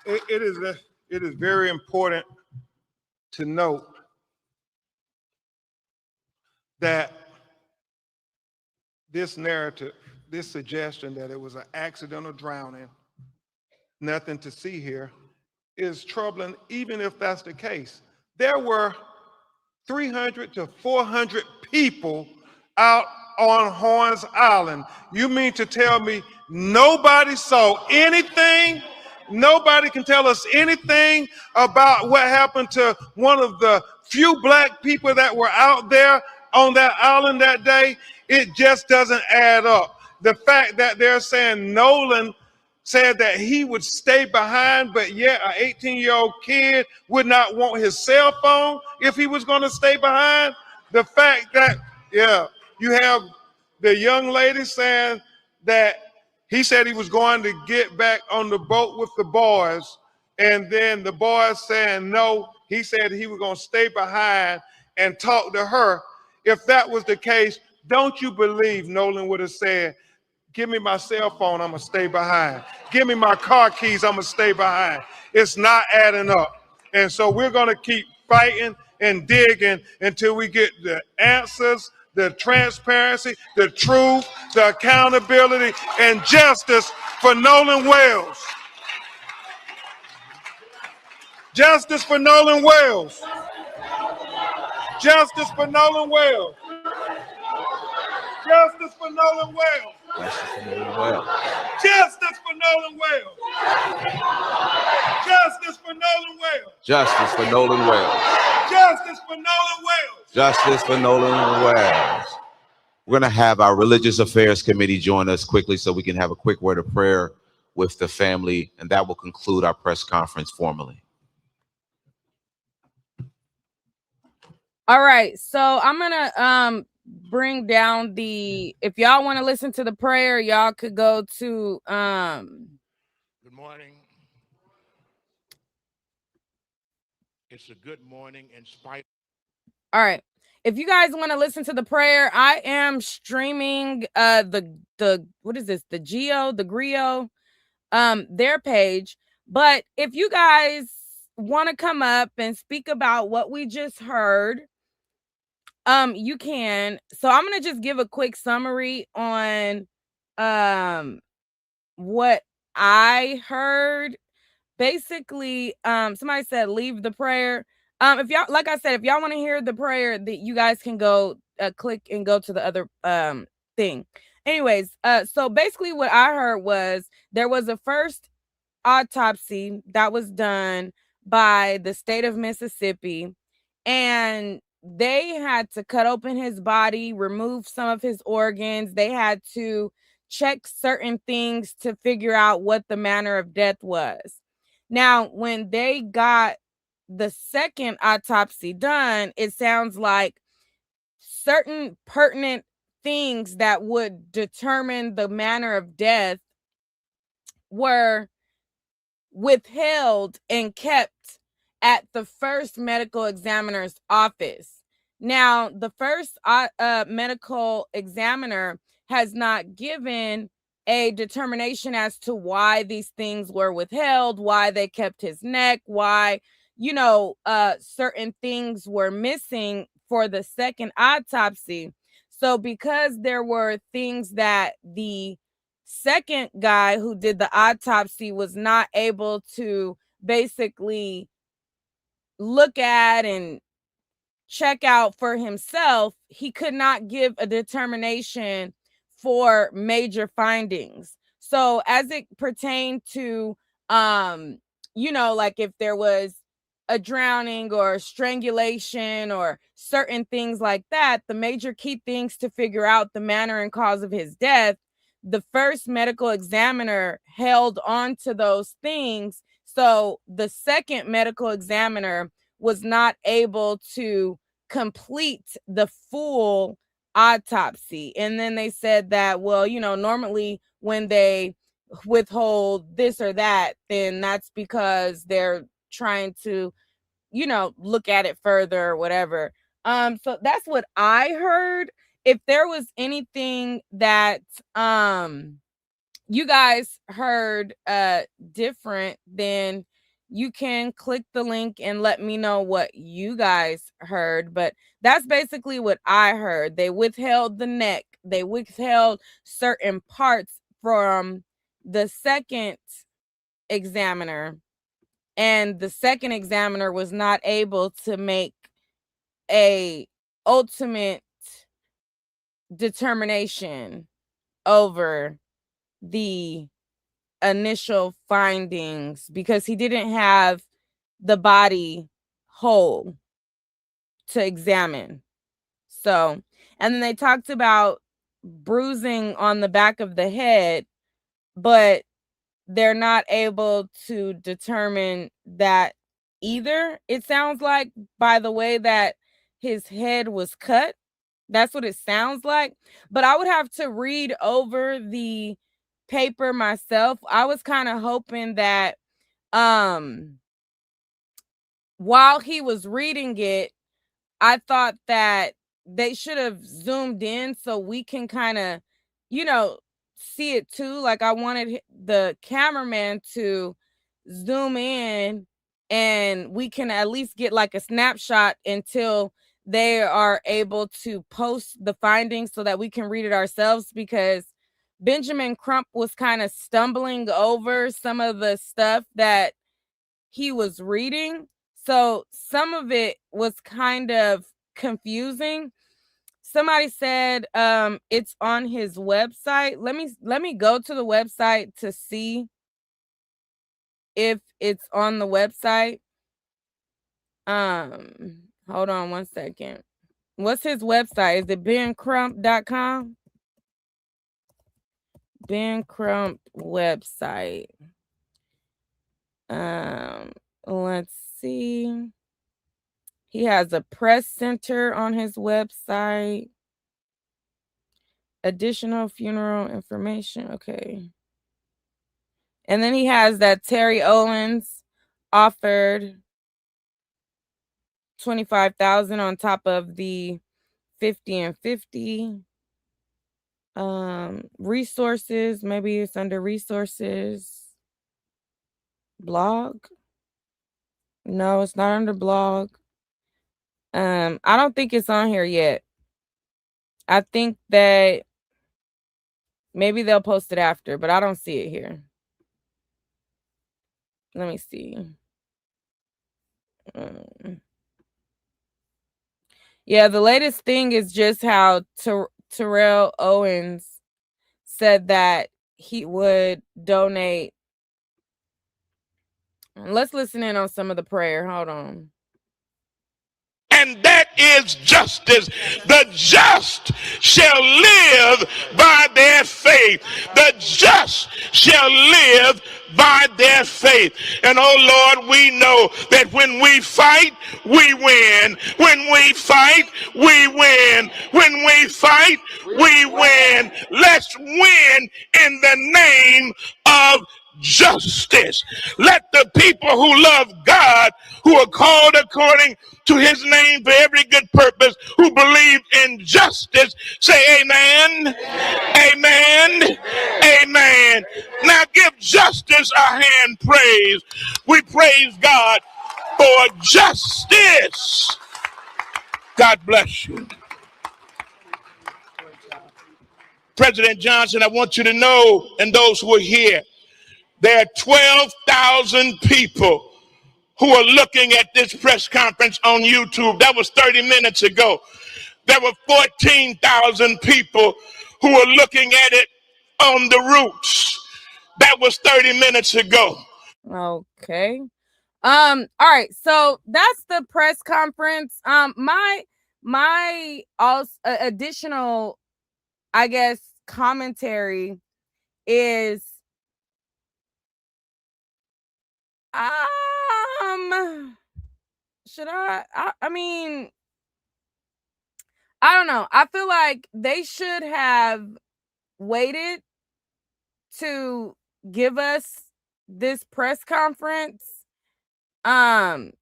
It is very important to note that this narrative, this suggestion that it was an accidental drowning, nothing to see here, is troubling, even if that's the case. There were 300 to 400 people out on Horns Island. You mean to tell me nobody saw anything? Nobody can tell us anything about what happened to one of the few black people that were out there on that island that day? It just doesn't add up. The fact that they're saying Nolan said that he would stay behind, but yet an 18-year-old kid would not want his cell phone if he was going to stay behind. The fact that, you have the young lady saying that he said he was going to get back on the boat with the boys, and then the boys saying no, he said he was going to stay behind and talk to her. If that was the case, don't you believe Nolan would have said, give me my cell phone, I'm gonna stay behind. Give me my car keys, I'm gonna stay behind. It's not adding up. And so we're gonna keep fighting and digging until we get the answers, the transparency, the truth, the accountability, and justice for Nolan Wells. Justice for Nolan Wells. Justice for Nolan Wells. Justice for Nolan Wells. Justice for Nolan Wells. Justice for Nolan Wells. Justice for Nolan Wells. Justice for Nolan Wells. Justice for Nolan Wells. We're going to have our Religious Affairs Committee join us quickly so we can have a quick word of prayer with the family, and that will conclude our press conference formally. All right, so I'm gonna bring down if y'all want to listen to the prayer, y'all could go to Good morning. It's a good morning in spite. All right. If you guys want to listen to the prayer, I am streaming the what is this? The Grio, their page. But if you guys want to come up and speak about what we just heard, you can. So I'm gonna just give a quick summary on what I heard. Basically, somebody said leave the prayer. If y'all, like I said, if y'all want to hear the prayer, that you guys can go click and go to the other thing. Anyways, so basically what I heard was there was a first autopsy that was done by the state of Mississippi, and they had to cut open his body, remove some of his organs. They had to check certain things to figure out what the manner of death was. Now, when they got the second autopsy done, it sounds like certain pertinent things that would determine the manner of death were withheld and kept at the first medical examiner's office. Now, the first medical examiner has not given a determination as to why these things were withheld, why they kept his neck, why, certain things were missing for the second autopsy. So because there were things that the second guy who did the autopsy was not able to basically look at and check out for himself, he could not give a determination for major findings. So as it pertained to like if there was a drowning or strangulation or certain things like that, the major key things to figure out the manner and cause of his death, the first medical examiner held on to those things. So the second medical examiner was not able to complete the full autopsy. And then they said that, well, normally when they withhold this or that, then that's because they're trying to, look at it further or whatever. So that's what I heard. If there was anything that you guys heard different, then you can click the link and let me know what you guys heard. But that's basically what I heard. They withheld the neck, they withheld certain parts from the second examiner, and the second examiner was not able to make a ultimate determination over the initial findings because he didn't have the body whole to examine. So, and then they talked about bruising on the back of the head, but they're not able to determine that either. It sounds like by the way that his head was cut. That's what it sounds like. But I would have to read over the paper myself. I was kind of hoping that while he was reading it, I thought that they should have zoomed in so we can kind of, see it too. Like I wanted the cameraman to zoom in and we can at least get like a snapshot until they are able to post the findings so that we can read it ourselves, because Benjamin Crump was kind of stumbling over some of the stuff that he was reading. So some of it was kind of confusing. Somebody said it's on his website. Let me go to the website to see if it's on the website. Hold on one second. What's his website? Is it bencrump.com? Ben Crump website. Let's see. He has a press center on his website. Additional funeral information. Okay. And then he has that Terry Owens offered $25,000 on top of the 50 and 50. Resources, maybe it's under resources. Blog. No, it's not under blog. I don't think it's on here yet. I think that maybe they'll post it after, but I don't see it here. Let me see. Yeah, the latest thing is just how Terrell Owens said that he would donate. Let's listen in on some of the prayer. Hold on. and that is justice. The just shall live by their faith. The just shall live by their faith. And oh Lord, we know that when we fight, we win. When we fight, we win. When we fight, we win. Let's win in the name of justice. Let the people who love God, who are called according to his name for every good purpose, who believe in justice, say amen, amen, amen. Now give justice a hand praise. We praise God for justice. God bless you. President Johnson, I want you to know, and those who are here, there are 12,000 people who are looking at this press conference on YouTube. That was 30 minutes ago. There were 14,000 people who were looking at it on the Roots. That was 30 minutes ago. Okay. All right. So that's the press conference. My also additional, I guess, commentary is should I mean, I don't know. I feel like they should have waited to give us this press conference. In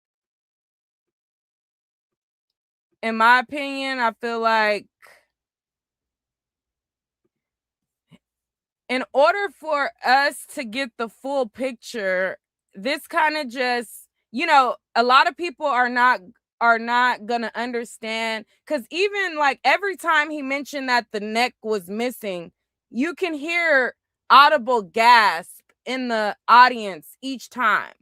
my opinion, I feel like in order for us to get the full picture, this kind of just, a lot of people are not gonna understand, because even like every time he mentioned that the neck was missing, you can hear audible gasp in the audience each time.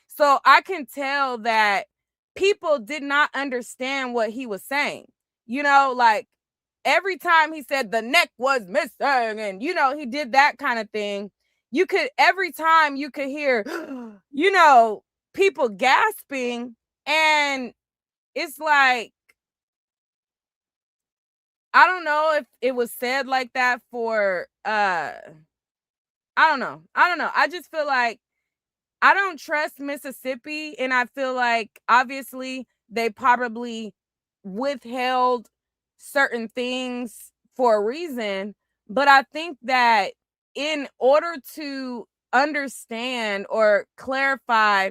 So I can tell that people did not understand what he was saying. Like every time he said the neck was missing, and he did that kind of thing, every time you could hear people gasping. And it's like, I don't know if it was said like that for I don't know. I just feel like I don't trust Mississippi, and I feel like obviously they probably withheld certain things for a reason, but I think that in order to understand or clarify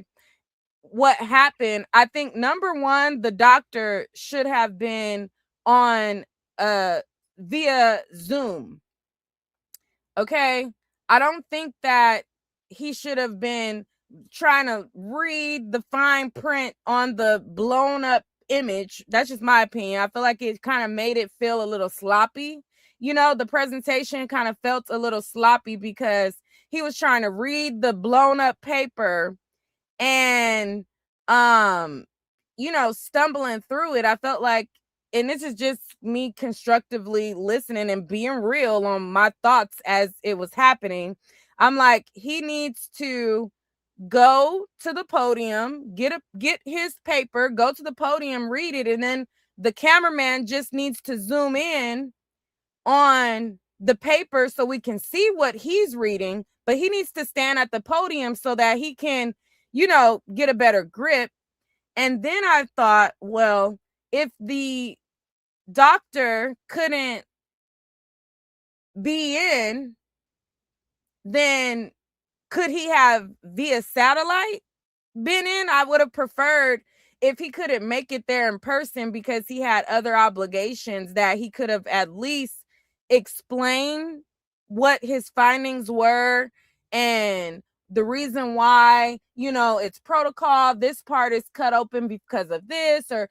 what happened, I think number one, the doctor should have been on via Zoom. Okay. I don't think that he should have been trying to read the fine print on the blown up image. That's just my opinion. I feel like it kind of made it feel a little sloppy. The presentation kind of felt a little sloppy because he was trying to read the blown up paper and stumbling through it. I felt like, and this is just me constructively listening and being real on my thoughts as it was happening, I'm like, he needs to go to the podium, get his paper, go to the podium, read it, and then the cameraman just needs to zoom in on the paper so we can see what he's reading, but he needs to stand at the podium so that he can, get a better grip. And then I thought, well, if the doctor couldn't be in, then could he have via satellite been in? I would have preferred if he couldn't make it there in person because he had other obligations, that he could have at least explained what his findings were and the reason why, it's protocol. This part is cut open because of this, or,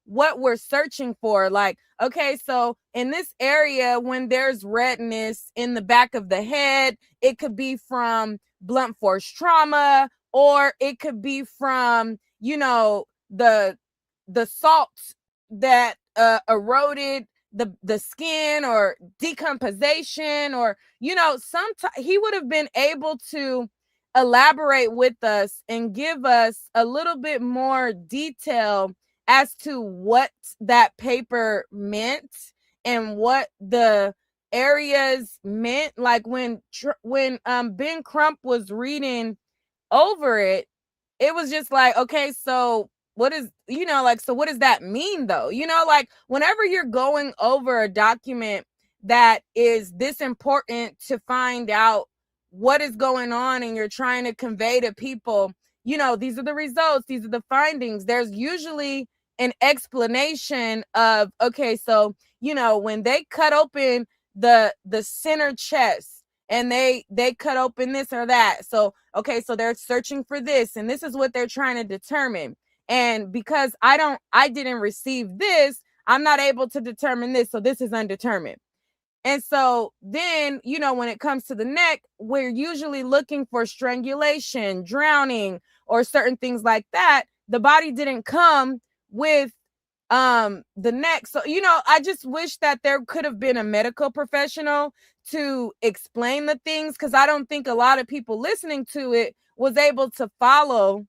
what we're searching for. Like, okay, so in this area, when there's redness in the back of the head, it could be from blunt force trauma, or it could be from, the salt that eroded the skin, or decomposition, or sometimes he would have been able to elaborate with us and give us a little bit more detail as to what that paper meant and what the areas meant. Like when Ben Crump was reading over it, it was just like, okay, so what is, like, so what does that mean though? Like whenever you're going over a document that is this important to find out what is going on and you're trying to convey to people, these are the results, these are the findings, there's usually an explanation of, okay, so, when they cut open the center chest and they cut open this or that. So, okay, so they're searching for this and this is what they're trying to determine. And because I didn't receive this, I'm not able to determine this. So this is undetermined. And so then, when it comes to the neck, we're usually looking for strangulation, drowning, or certain things like that. The body didn't come with the neck. So, I just wish that there could have been a medical professional to explain the things, because I don't think a lot of people listening to it was able to follow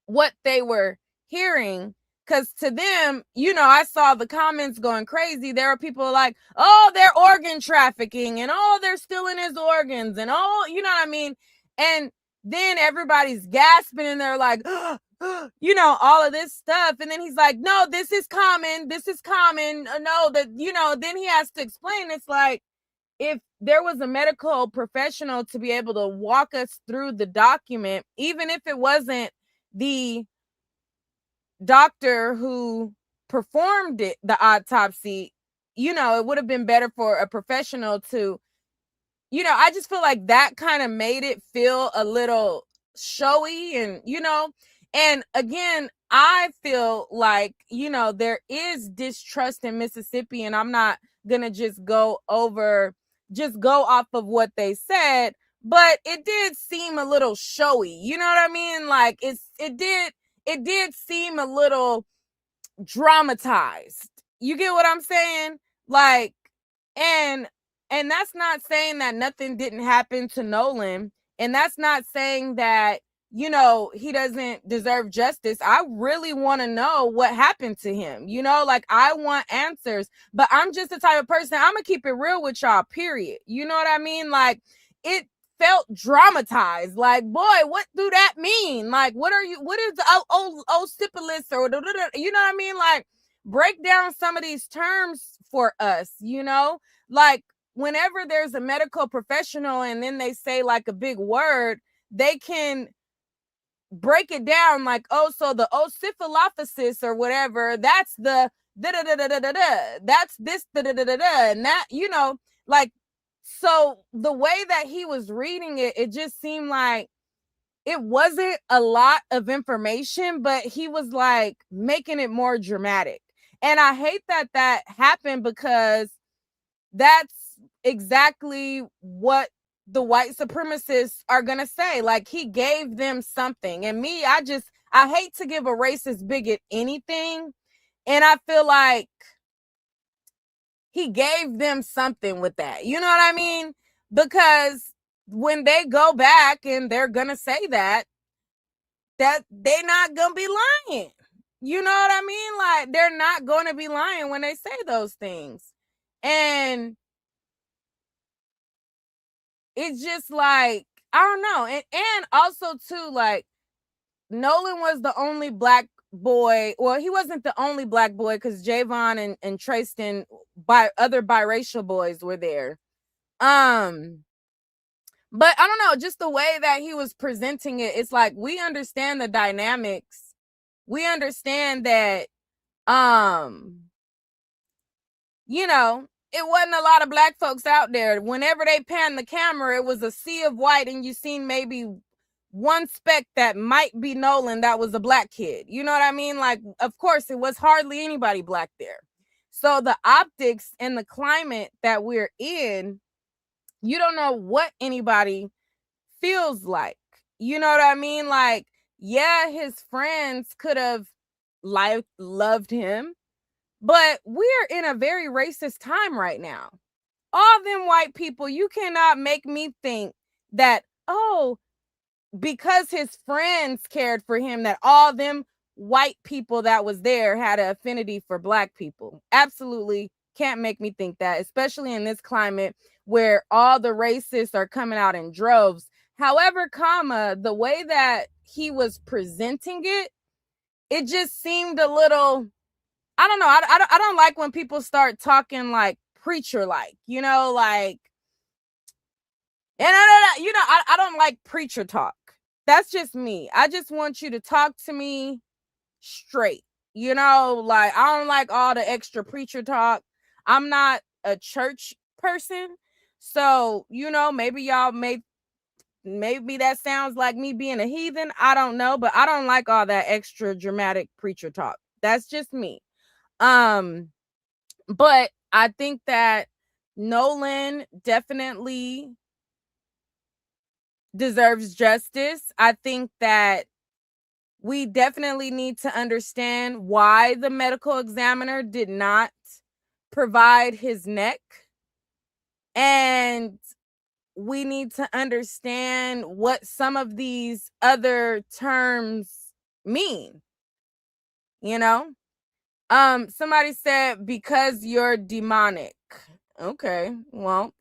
what they were hearing. Because to them, I saw the comments going crazy. There are people like, oh, they're organ trafficking and oh, they're stealing his organs and oh, you know what I mean? And then everybody's gasping and they're like, all of this stuff. And then he's like, no, this is common. This is common. No, that, then he has to explain. It's like, if there was a medical professional to be able to walk us through the document, even if it wasn't the doctor who performed the autopsy, it would have been better for a professional to, I just feel like that kind of made it feel a little showy and, and again, I feel like, there is distrust in Mississippi, and I'm not going to just go off of what they said, but it did seem a little showy. You know what I mean? Like it did seem a little dramatized. You get what I'm saying? Like, and that's not saying that nothing didn't happen to Nolan. And that's not saying that, he doesn't deserve justice. I really want to know what happened to him. Like I want answers, but I'm just the type of person, I'm gonna keep it real with y'all, period. You know what I mean? Like it felt dramatized. Like, boy, what do that mean? Like, what is the syphilis or, you know what I mean? Like, break down some of these terms for us, like whenever there's a medical professional and then they say like a big word, they can break it down like, oh, so the syphilophysis or whatever, that's the that's this and that, like, so the way that he was reading it, it just seemed like it wasn't a lot of information, but he was like making it more dramatic. And I hate that happened, because that's exactly what the white supremacists are going to say. Like he gave them something. And me, I hate to give a racist bigot anything. And I feel like he gave them something with that. You know what I mean? Because when they go back and they're going to say that they're not going to be lying. You know what I mean? Like they're not going to be lying when they say those things. And it's just like, I don't know. And also too, like Nolan was the only black boy. Well, he wasn't the only black boy, because Javon and Tristan, other biracial boys were there. But I don't know, just the way that he was presenting it, it's like we understand the dynamics. We understand that it wasn't a lot of black folks out there. Whenever they panned the camera, it was a sea of white, and you seen maybe one speck that might be Nolan that was a black kid. You know what I mean? Like, of course, it was hardly anybody black there. So the optics and the climate that we're in, you don't know what anybody feels like. You know what I mean? Like, yeah, his friends could have loved him, but we're in a very racist time right now. All them white people, you cannot make me think that, oh, because his friends cared for him, that all them white people that was there had an affinity for black people. Absolutely can't make me think that, especially in this climate where all the racists are coming out in droves. However, the way that he was presenting it, it just seemed a little, I don't know. I don't like when people start talking like preacher like, like, and I don't like preacher talk. That's just me. I just want you to talk to me straight. Like, I don't like all the extra preacher talk. I'm not a church person. So, maybe maybe that sounds like me being a heathen. I don't know, but I don't like all that extra dramatic preacher talk. That's just me. But I think that Nolan definitely deserves justice. I think that we definitely need to understand why the medical examiner did not provide his neck. And we need to understand what some of these other terms mean, Somebody said, because you're demonic. Okay, well,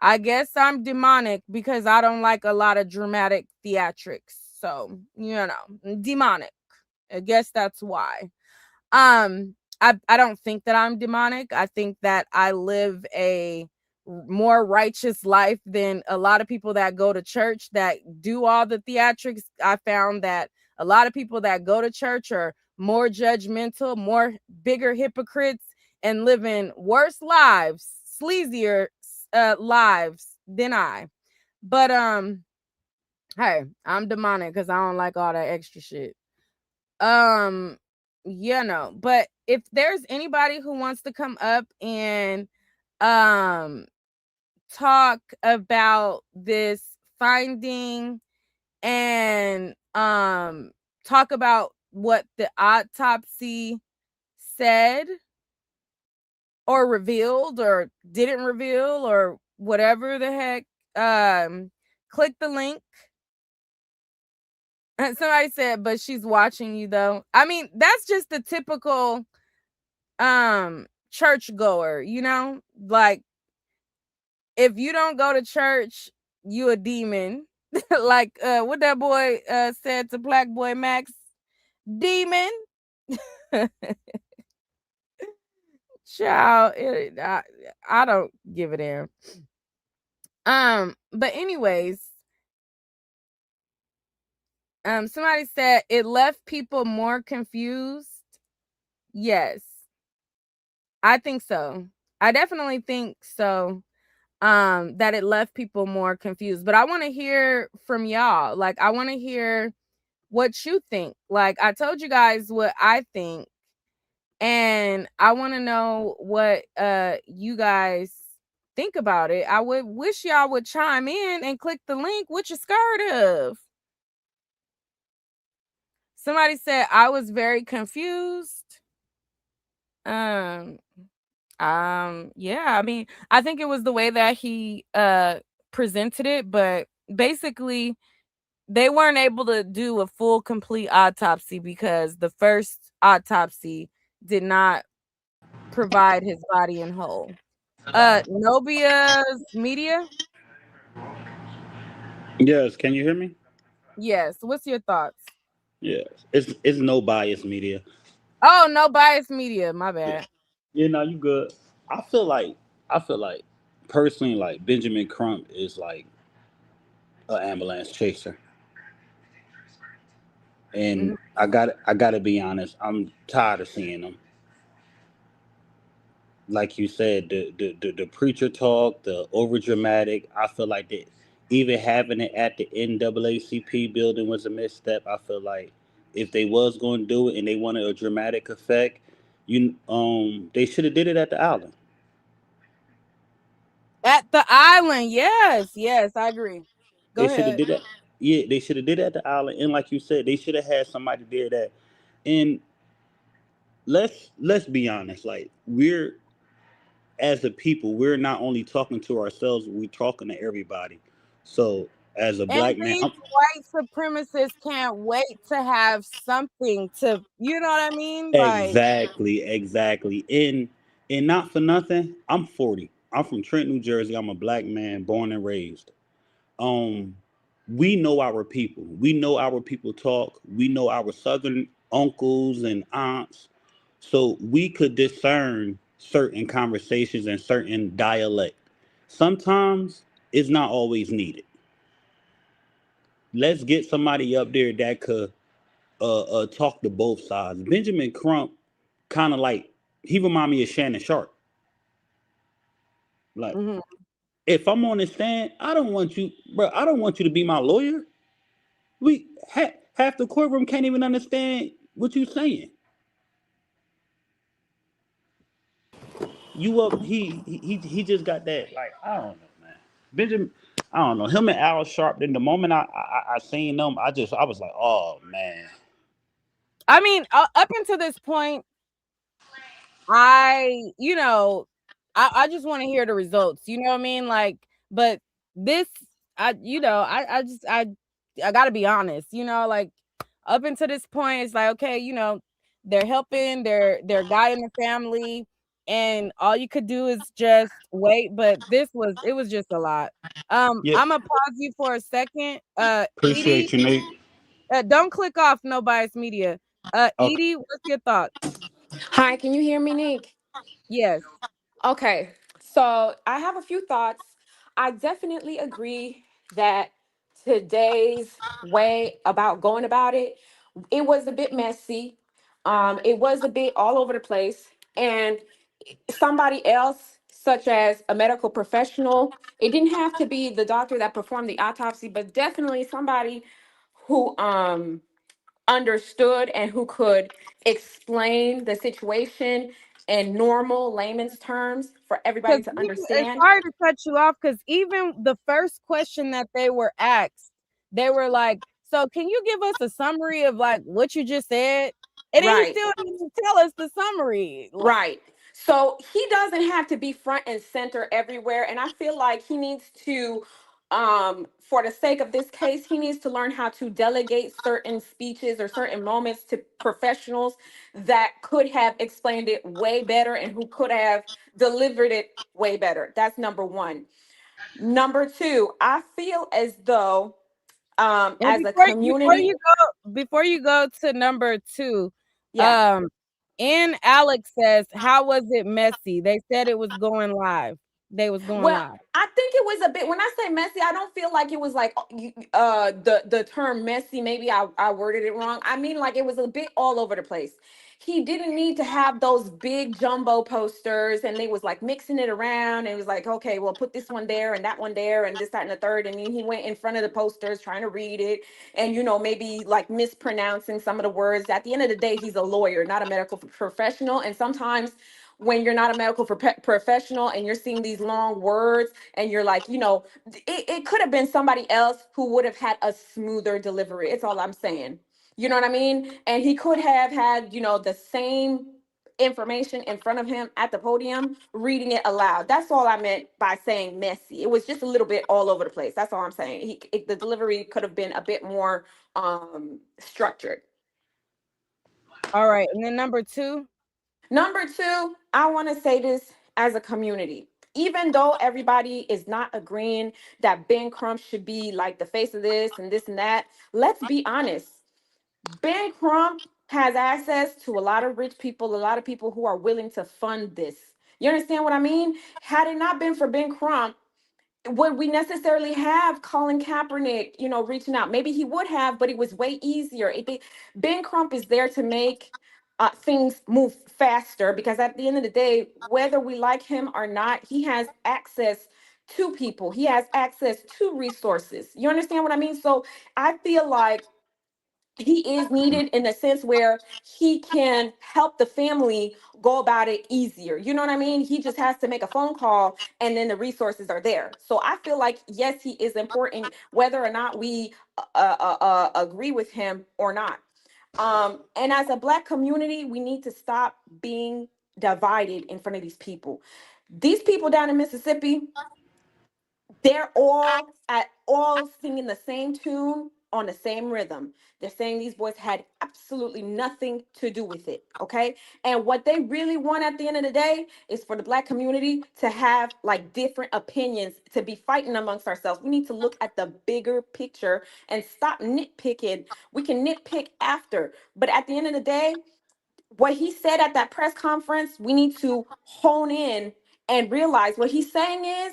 I guess I'm demonic because I don't like a lot of dramatic theatrics. So, demonic. I guess that's why. I don't think that I'm demonic. I think that I live a more righteous life than a lot of people that go to church that do all the theatrics. I found that a lot of people that go to church are more judgmental, more bigger hypocrites, and living worse lives, sleazier lives than I. But hey, I'm demonic because I don't like all that extra shit. But if there's anybody who wants to come up and talk about this finding and talk about what the autopsy said or revealed or didn't reveal or whatever the heck, click the link. And somebody said, but she's watching you though. I mean, that's just the typical church goer, like, if you don't go to church, you a demon. Like what that boy said to Black Boy Max, demon. Child, I don't give a damn. But anyways, somebody said it left people more confused. Yes, I think so. I definitely think so. That it left people more confused. But I want to hear from y'all. Like, I want to hear what you think. Like, I told you guys what I think, and I want to know what you guys think about it. I would wish y'all would chime in and click the link. What you scared of? Somebody said I was very confused. Yeah, I mean, I think it was the way that he presented it, but basically they weren't able to do a full complete autopsy because the first autopsy did not provide his body in whole. Nobia's Media? Yes, can you hear me? Yes. What's your thoughts? Yes, it's no bias media. Oh, No Bias Media, my bad. Yeah, no, you good. I feel like I feel like personally, like Benjamin Crump is like an ambulance chaser, Mhm. and I gotta be honest. I'm tired of seeing him. Like you said, the preacher talk, the over dramatic. I feel like that even having it at the NAACP building was a misstep. I feel like if they was going to do it and they wanted a dramatic effect, they should have did it at the Island. At the island, yes, I agree. Go They should have ahead. did that. Yeah, they should have did it at the Island, and like you said, they should have had somebody there that. And let's be honest, like we're as a people, we're not only talking to ourselves, we're talking to everybody. So as a And black man, these white supremacists can't wait to have something to, you know what I mean? Like, exactly. And not for nothing, I'm 40. I'm from Trenton, New Jersey. I'm a black man, born and raised. Um, we know our people. We know our people talk. We know our southern uncles and aunts. So we could discern certain conversations and certain dialect. Sometimes it's not always needed. Let's get somebody up there that could talk to both sides. Benjamin Crump kind of like he remind me of Shannon Sharp. Like mhm. if I'm on the stand, I don't want you, bro. I don't want you to be my lawyer. We half the courtroom can't even understand what you saying. You up? He just got that. Like I don't know, man. Benjamin, I don't know him and Al Sharp. Then the moment I seen them, I was like, oh man. I mean, up until this point, you know, I just want to hear the results. You know what I mean? Like, but this, I gotta be honest. You know, like up until this point, it's like, okay, you know, they're helping, they're guiding the family, and all you could do is just wait. But it was just a lot. Yeah, I'm gonna pause you for a second. Edie, appreciate you, Nate. don't click off no bias media. Okay. Edie, what's your thoughts? Hi, can you hear me, Nick? Yes. Okay, so I have a few thoughts. I definitely agree that today's way about going about it, it was a bit messy. It was a bit all over the place, and somebody else, such as a medical professional, it didn't have to be the doctor that performed the autopsy, but definitely somebody who understood and who could explain the situation in normal layman's terms for everybody Because to it's understand. hard to cut you off because even the first question that they were asked, they were like, "So can you give us a summary of like what you just said?" And then he Right. still didn't tell us the summary. Right. So he doesn't have to be front and center everywhere. And I feel like he needs to, for the sake of this case, he needs to learn how to delegate certain speeches or certain moments to professionals that could have explained it way better and who could have delivered it way better. That's number one. Number two, I feel as though And as a community, before you go to number two, yeah. um, and Alex says, "How was it messy?" They said it was going live. They was going Well, live. I think it was a bit. When I say messy, I don't feel like it was like the term messy. Maybe I worded it wrong. I mean, like it was a bit all over the place. He didn't need to have those big jumbo posters, and they was like mixing it around. And it was like, okay, well, put this one there and that one there, and this, that, and the third. And then he went in front of the posters trying to read it, and maybe like mispronouncing some of the words. At the end of the day, he's a lawyer, not a medical professional, and sometimes when you're not a medical professional and you're seeing these long words and you're like, it could have been somebody else who would have had a smoother delivery. It's all I'm saying. You know what I mean? And he could have had, the same information in front of him at the podium, reading it aloud. That's all I meant by saying messy. It was just a little bit all over the place. That's all I'm saying. The delivery could have been a bit more structured. All right, and then number two. Number two, I want to say this as a community. Even though everybody is not agreeing that Ben Crump should be like the face of this and that, let's be honest. Ben Crump has access to a lot of rich people, a lot of people who are willing to fund this. You understand what I mean? Had it not been for Ben Crump, would we necessarily have Colin Kaepernick, reaching out? Maybe he would have, but it was way easier. Ben Crump is there to make things move faster because at the end of the day, whether we like him or not, he has access to people. He has access to resources. You understand what I mean? So I feel like he is needed in the sense where he can help the family go about it easier. You know what I mean? He just has to make a phone call and then the resources are there. So I feel like, yes, he is important, whether or not we agree with him or not. And as a Black community, we need to stop being divided in front of these people. These people down in Mississippi, they're all singing the same tune on the same rhythm. They're saying these boys had absolutely nothing to do with it. Okay. And what they really want at the end of the day is for the Black community to have like different opinions, to be fighting amongst ourselves. We need to look at the bigger picture and stop nitpicking. We can nitpick after, but at the end of the day, what he said at that press conference, we need to hone in and realize what he's saying is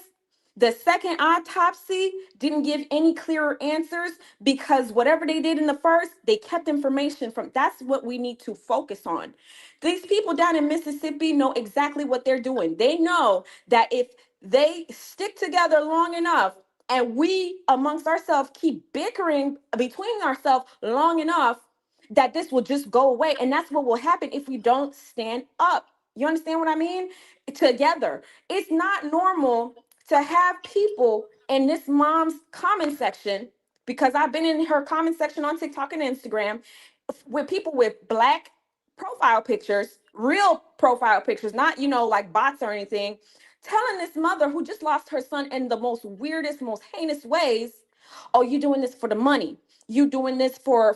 the second autopsy didn't give any clearer answers because whatever they did in the first, they kept information from. That's what we need to focus on. These people down in Mississippi know exactly what they're doing. They know that if they stick together long enough and we amongst ourselves keep bickering between ourselves long enough, that this will just go away. And that's what will happen if we don't stand up. You understand what I mean? Together. It's not normal to have people in this mom's comment section, because I've been in her comment section on TikTok and Instagram with people with Black profile pictures, real profile pictures, not, like bots or anything, telling this mother who just lost her son in the most weirdest, most heinous ways, oh, you doing this for the money, you doing this for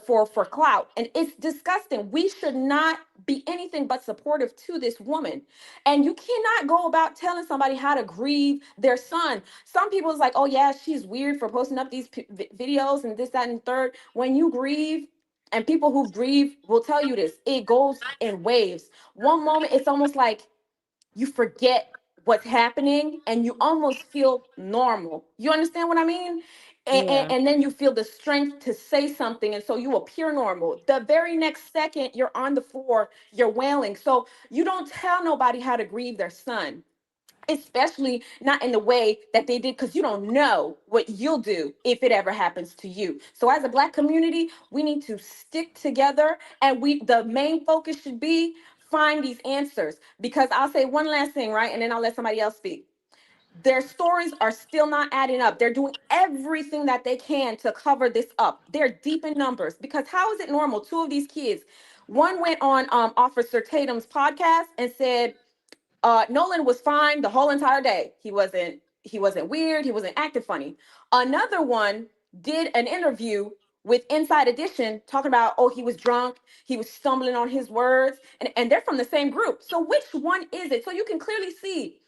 clout. And it's disgusting. We should not be anything but supportive to this woman. And you cannot go about telling somebody how to grieve their son. Some people is like, oh yeah, she's weird for posting up these videos and this, that, and third. When you grieve, and people who grieve will tell you this, it goes in waves. One moment it's almost like you forget what's happening and you almost feel normal. You understand what I mean? Yeah. And then you feel the strength to say something. And so you appear normal. The very next second, you're on the floor, you're wailing. So you don't tell nobody how to grieve their son, especially not in the way that they did, because you don't know what you'll do if it ever happens to you. So as a Black community, we need to stick together, and the main focus should be find these answers. Because I'll say one last thing, right? And then I'll let somebody else speak. Their stories are still not adding up. They're doing everything that they can to cover this up. They're deep in numbers, because how is it normal? Two of these kids, one went on Officer Tatum's podcast and said, Nolan was fine the whole entire day. He wasn't weird. He wasn't acting funny. Another one did an interview with Inside Edition talking about, oh, he was drunk. He was stumbling on his words. And they're from the same group. So which one is it? So you can clearly see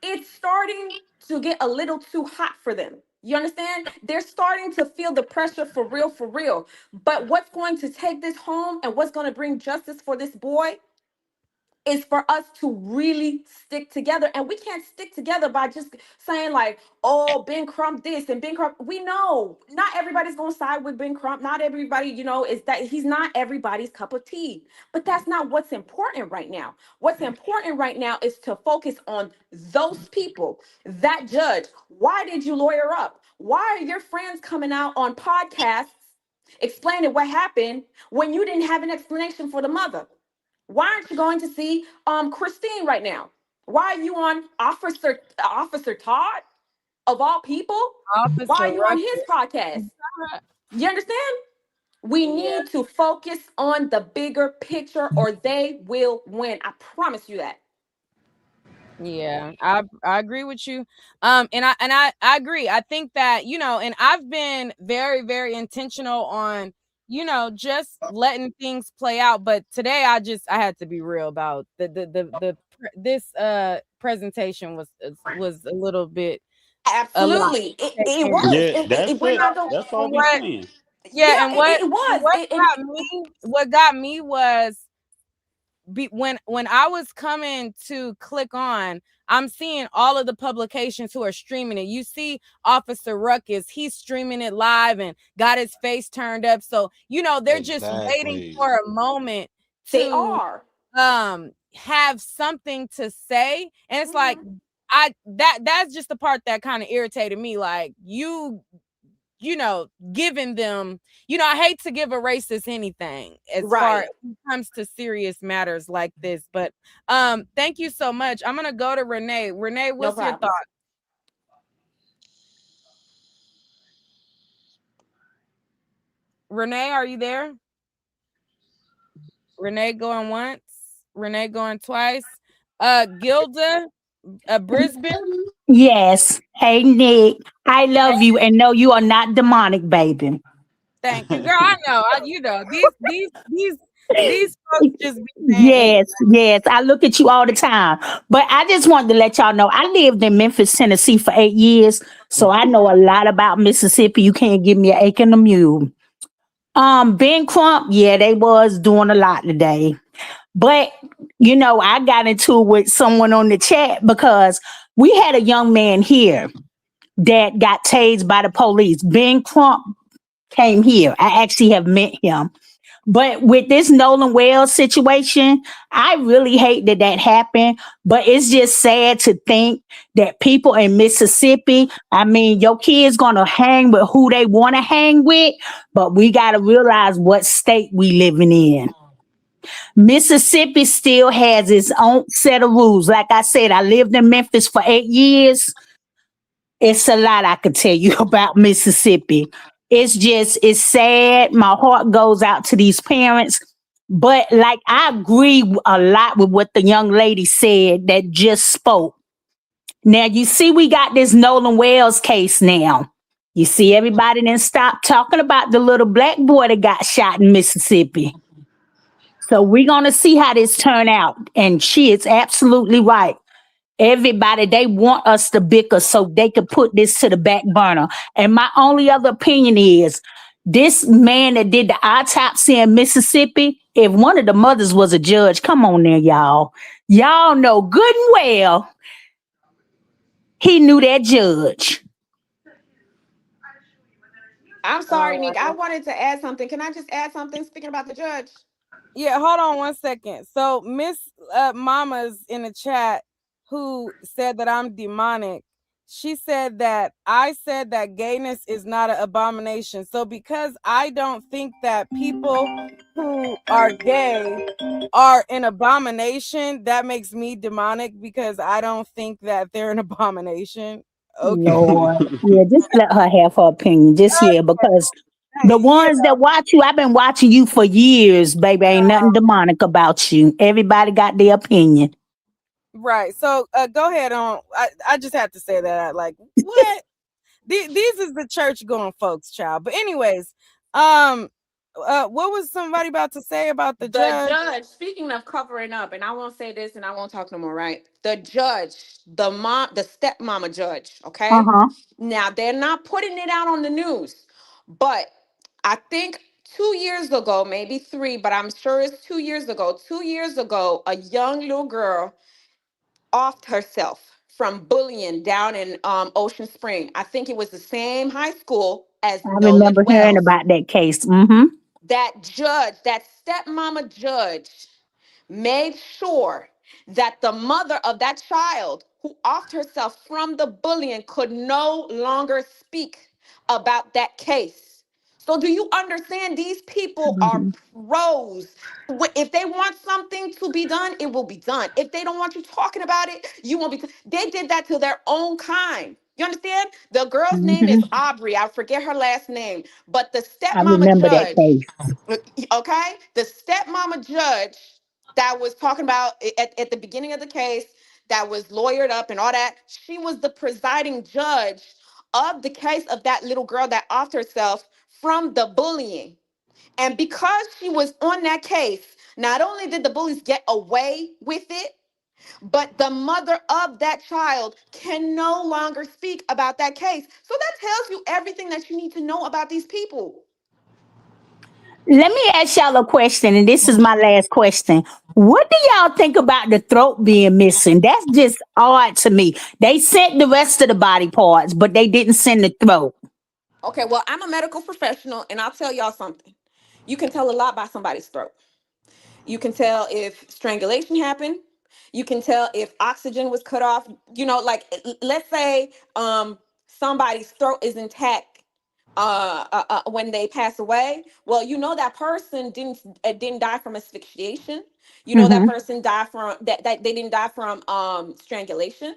it's starting to get a little too hot for them. You understand? They're starting to feel the pressure for real, for real. But what's going to take this home and what's going to bring justice for this boy is for us to really stick together. And we can't stick together by just saying like, oh, Ben Crump this and Ben Crump. We know not everybody's going to side with Ben Crump. Not everybody, is that he's not everybody's cup of tea. But that's not what's important right now. What's important right now is to focus on those people, that judge. Why did you lawyer up? Why are your friends coming out on podcasts explaining what happened when you didn't have an explanation for the mother? Why aren't you going to see Christine right now? Why are you on Officer Todd of all people? Why Officer are you on his Rucker. podcast? You understand? We Yeah. need to focus on the bigger picture or they will win. I promise you that. Yeah, I agree with you. And I agree. I think that, and I've been very, very intentional on, just letting things play out. But today I had to be real about this presentation was a little bit a lot. Absolutely. It And was. Yeah, that's We're it. not going. That's all we what saying. yeah, Yeah, and it was. what got me was when I was coming to click on, I'm seeing all of the publications who are streaming it. You see Officer Ruckus, he's streaming it live and got his face turned up. So, they're just waiting Exactly. for a moment They to are. have something to say. And it's like Mhm. that's just the part that kind of irritated me. Like giving them, I hate to give a racist anything as far as Right. it comes to serious matters like this. But thank you so much. I'm gonna go to Renee. Renee, No what's your problem. thought? Renee, are you there? Renee going once, Renee going twice. Gilda, Brisbane. Yes. Hey, Nick, I love you and know you are not demonic, baby. Thank you, girl. I know. These folks just be saying anything. Yes, yes. I look at you all the time. But I just wanted to let y'all know I lived in Memphis, Tennessee for 8 years. So I know a lot about Mississippi. You can't give me an ache in the mule. Ben Crump, yeah, they was doing a lot today. But I got into it with someone on the chat because we had a young man here that got tased by the police. Ben Crump came here. I actually have met him. But with this Nolan Wells situation, I really hate that that happened. But it's just sad to think that people in Mississippi, I mean, your kids gonna hang with who they want to hang with, but we gotta realize what state we living in. Mississippi still has its own set of rules. Like I said, I lived in Memphis for 8 years. It's a lot I could tell you about Mississippi. It's sad. My heart goes out to these parents. But like I agree a lot with what the young lady said that just spoke. Now you see we got this Nolan Wells case now. You see everybody then stop talking about the little black boy that got shot in Mississippi. So we're gonna see how this turn out. And she is absolutely right. Everybody, they want us to bicker so they could put this to the back burner. And my only other opinion is this man that did the autopsy in Mississippi, if one of the mothers was a judge, come on there, y'all. Y'all know good and well he knew that judge. I'm sorry, Nick. I wanted to add something. Can I just add something? Speaking about the judge. Yeah, hold on 1 second. So Miss Mama's in the chat who said that I'm demonic. She said that I said that gayness is not an abomination. So because I don't think that people who are gay are an abomination, that makes me demonic because I don't think that they're an abomination. Okay. Lord. Yeah, just let her have her opinion. Just yeah, because the Yeah, ones that watch you, I've been watching you for years, baby. Ain't nothing demonic about you. Everybody got their opinion. right. So go ahead on. I just have to say that. Like, what? These is the church going folks, child. But anyways, what was somebody about to say about the The judge? judge, speaking of covering up, and I won't say this and I won't talk no more, right? The judge, the mom, the stepmama judge, okay? Uh-huh. Now they're not putting it out on the news, but I think 2 years ago, maybe three, but I'm sure it's 2 years ago. 2 years ago, a young little girl offed herself from bullying down in Ocean Spring. I think it was the same high school as I Nolan remember hearing Wells. about that case. Mm-hmm. That judge, that stepmama judge, made sure that the mother of that child who offed herself from the bullying could no longer speak about that case. So, do you understand? These people are Mm-hmm. pros. If they want something to be done, it will be done. If they don't want you talking about it, you won't be. They did that to their own kind. You understand? The girl's name is Mm-hmm. Aubrey. I forget her last name, but the I stepmama remember that judge, case. okay, the stepmama judge that was talking about at the beginning of the case, that was lawyered up and all that, she was the presiding judge of the case of that little girl that offed herself from the bullying. And because she was on that case, not only did the bullies get away with it, but the mother of that child can no longer speak about that case. So that tells you everything that you need to know about these people. Let me ask y'all a question, and this is my last question. What do y'all think about the throat being missing? That's just odd to me. They sent the rest of the body parts, but they didn't send the throat. Okay, well, I'm a medical professional, and I'll tell y'all something. You can tell a lot by somebody's throat. You can tell if strangulation happened. You can tell if oxygen was cut off. Like, let's say somebody's throat is intact when they pass away. Well, that person didn't die from asphyxiation. That Mm-hmm. person died from that they didn't die from strangulation.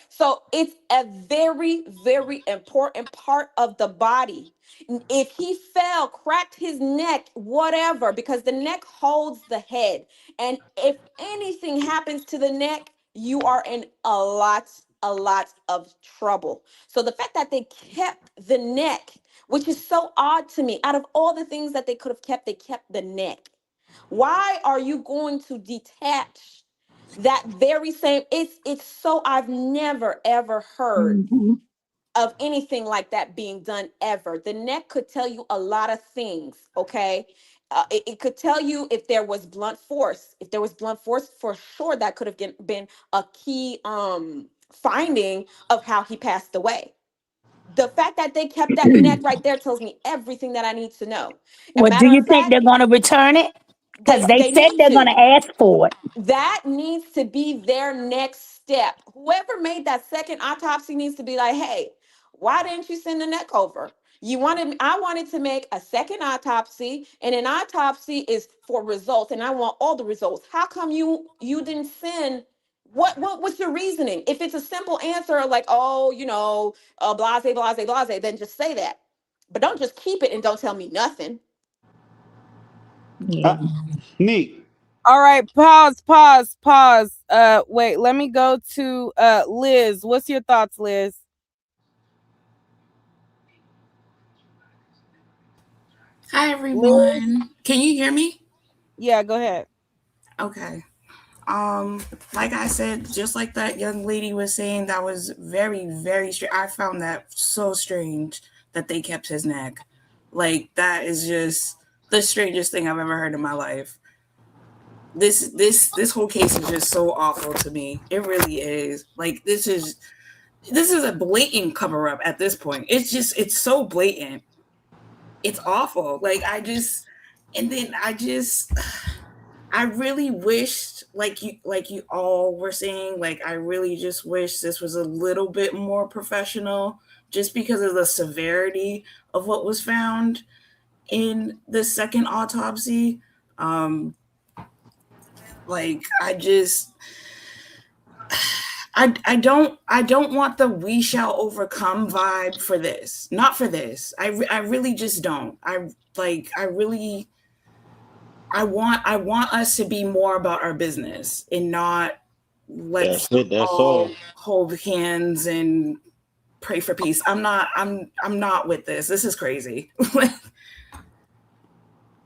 So it's a very, very important part of the body. If he fell, cracked his neck, whatever, because the neck holds the head. And if anything happens to the neck, you are in a lot a lot of trouble. So the fact that they kept the neck, which is so odd to me, out of all the things that they could have kept, they kept the neck. Why are you going to detach that very same? It's so, I've never ever heard Mhm. of anything like that being done ever. The neck could tell you a lot of things, okay? It could tell you if there was blunt force. If there was blunt force, for sure, that could have been a key finding of how he passed away. The fact that they kept that neck right there tells me everything that I need to know. A Well, do matter you of think they're fact, going to return it? Because they they said need they're going to. to ask for it. That needs to be their next step. Whoever made that second autopsy needs to be like, hey, why didn't you send the neck over? I wanted to make a second autopsy, and an autopsy is for results, and I want all the results. How come you didn't send? What was your reasoning? If it's a simple answer like, oh, blase, blase, blase, then just say that. But don't just keep it and don't tell me nothing. Yeah. Neat. All right, pause. Wait, let me go to Liz. What's your thoughts, Liz? Hi Liz? everyone. Can you hear me? Yeah, go ahead. Okay. Um, like I said, just like that young lady was saying, that was very, very strange. I found that so strange that they kept his neck. Like that is just the strangest thing I've ever heard in my life. This whole case is just so awful to me. It really is. Like this is a blatant cover up at this point. It's so blatant. It's awful. And then I really wished, like you all were saying, like I really just wish this was a little bit more professional, just because of the severity of what was found in the second autopsy. Um, like I don't want the "we shall overcome" vibe for this. Not for this. I really just don't. I want us to be more about our business and not let's That's it. That's all all. hold hands and pray for peace. I'm not with this. This is crazy.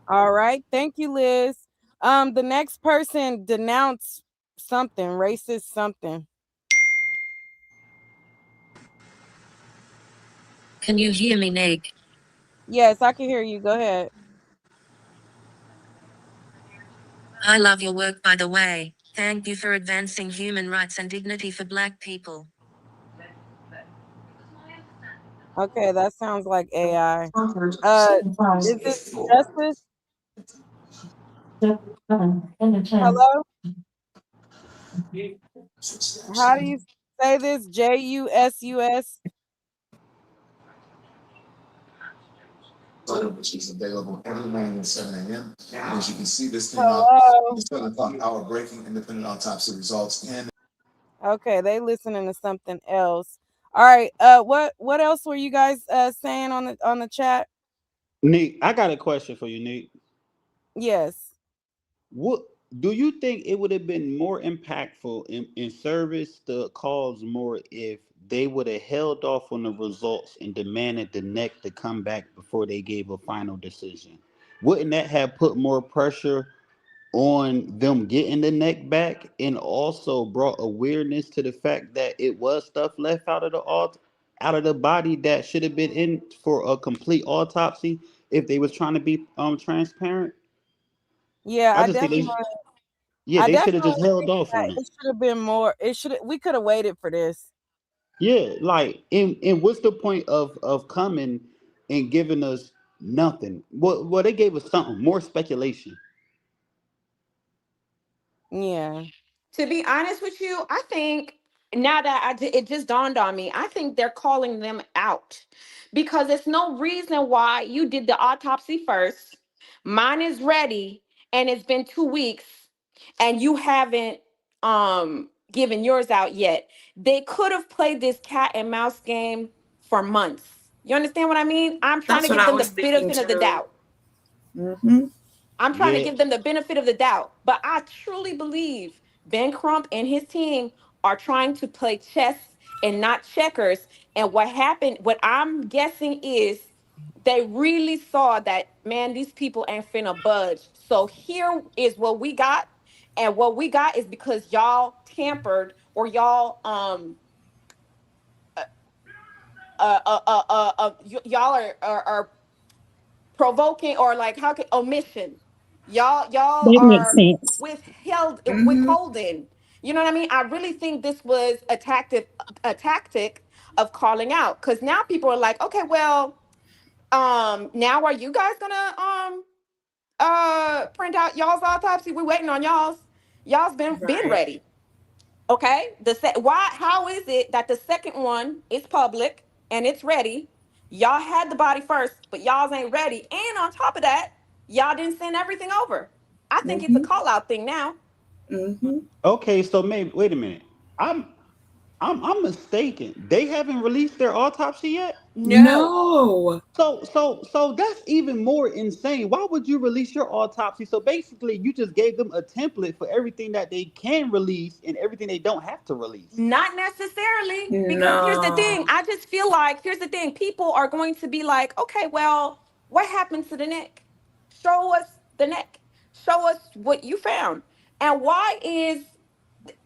All right, thank you, Liz. The next person denounced something, racist something. Can you hear me, Nick? Yes, I can hear you. Go ahead. I love your work, by the way. Thank you for advancing human rights and dignity for Black people. Okay, that sounds like AI. Uh, is it Justice? Hello? How do you say this? Jusus? Which is available every morning at 7 a.m. And as you can see, this came out Hello? the 7 o'clock hour breaking independent autopsy results. And Okay, they listening to something else. All right. What else were you guys saying on the chat? Neat. I got a question for you, Neat. Yes. What do you think it would have been more impactful in service the cause more if they would have held off on the results and demanded the neck to come back before they gave a final decision? Wouldn't that have put more pressure on them getting the neck back and also brought awareness to the fact that it was stuff left out of the body that should have been in for a complete autopsy if they was trying to be transparent? Yeah, I just think they yeah, I they should have definitely just held think off that on it. it should have been more. We could have waited for this. Yeah, like and what's the point of coming and giving us nothing? Well, they gave us something, more speculation. Yeah. To be honest with you, I think now that it just dawned on me, I think they're calling them out because there's no reason why you did the autopsy first. Mine is ready, and it's been 2 weeks, and you haven't given yours out yet. They could have played this cat and mouse game for months. You understand what I mean? I'm trying to That's what give I them the was thinking benefit of the too. doubt. Hmm. I'm trying to Yeah, give them the benefit of the doubt, but I truly believe Ben Crump and his team are trying to play chess and not checkers. And what happened, what I'm guessing is they really saw that, man, these people ain't finna budge. So here is what we got. And what we got is because y'all tampered, or y'all y'all are provoking, or like, how can omission, y'all That makes are sense. withholding. You know what I mean? I really think this was a tactic of calling out, because now people are like, okay, well, now are you guys gonna print out y'all's autopsy? We're waiting on y'all's been Right. ready. Okay, how is it that the second one is public and it's ready? Y'all had the body first, but y'all's ain't ready. And on top of that, y'all didn't send everything over. I think it's a call out thing now. Okay, so maybe wait a minute. I'm mistaken. They haven't released their autopsy yet? No. No. So that's even more insane. Why would you release your autopsy? So basically you just gave them a template for everything that they can release and everything they don't have to release. Not necessarily, because here's the No. thing. I just feel like, here's the thing. People are going to be like, okay, well, what happened to the neck? Show us the neck. Show us what you found. And why is,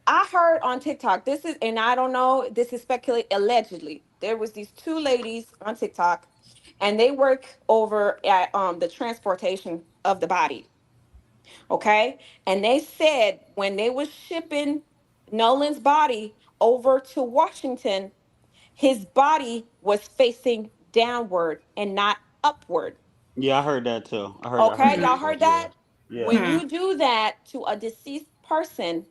I heard on TikTok, this is, and I don't know, this is speculate, allegedly. There was these two ladies on TikTok, and they work over at the transportation of the body. Okay. And they said when they was shipping Nolan's body over to Washington, his body was facing downward and not upward. Yeah, I heard that too. I heard Okay, that y'all too. heard Yeah. that? Yeah. When you do that to a deceased person,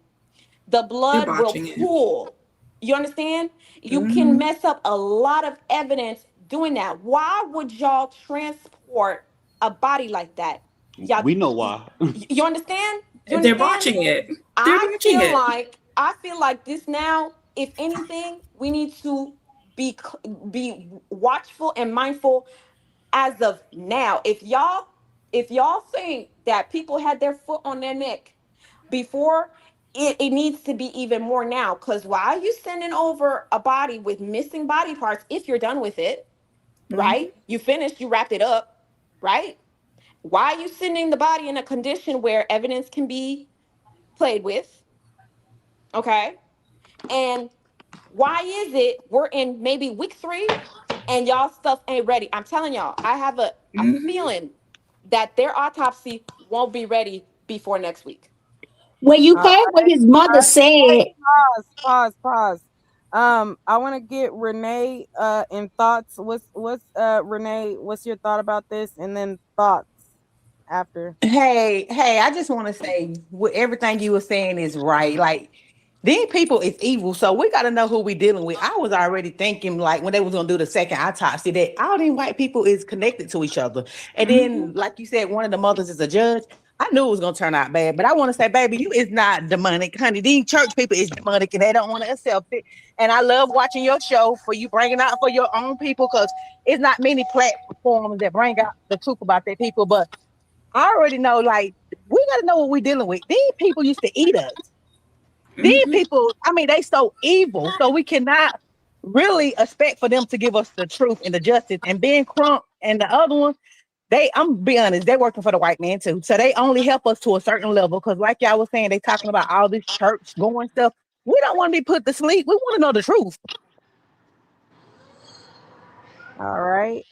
the They're blood will botching it. pool. You understand? You can mess up a lot of evidence doing that. Why would y'all transport a body like that? Y'all, We know why. you understand? You They're understand? botching it. They're I botching feel it. like I feel like this now. If anything, we need to be watchful and mindful as of now. If y'all think that people had their foot on their neck before, it needs to be even more now. Because why are you sending over a body with missing body parts if you're done with it, right? You finished, you wrapped it up, right? Why are you sending the body in a condition where evidence can be played with? Okay. And why is it we're in maybe week 3 and y'all stuff ain't ready? I'm telling y'all, I have a feeling that their autopsy won't be ready before next week. Well, you All heard what right. his mother All right. said. Pause. I want to get Renee in thoughts. What's Renee? What's your thought about this? And then thoughts after. Hey, I just want to say everything you were saying is right. Like, these people is evil, so we got to know who we dealing with. I was already thinking, like, when they was gonna do the second autopsy, that all these white people is connected to each other. And then, like you said, one of the mothers is a judge. I knew it was gonna turn out bad, but I want to say, baby, you is not demonic, honey. These church people is demonic, and they don't want to accept it. And I love watching your show for you bringing out for your own people, because it's not many platforms that bring out the truth about their people, but I already know, like, we got to know what we're dealing with. These people used to eat us. These people, I mean, they so evil. So we cannot really expect for them to give us the truth and the justice. And Ben Crump and the other one, I'm be honest, they're working for the white man too. So they only help us to a certain level. Because like y'all was saying, they talking about all this church going stuff. We don't want to be put to sleep. We want to know the truth. All right.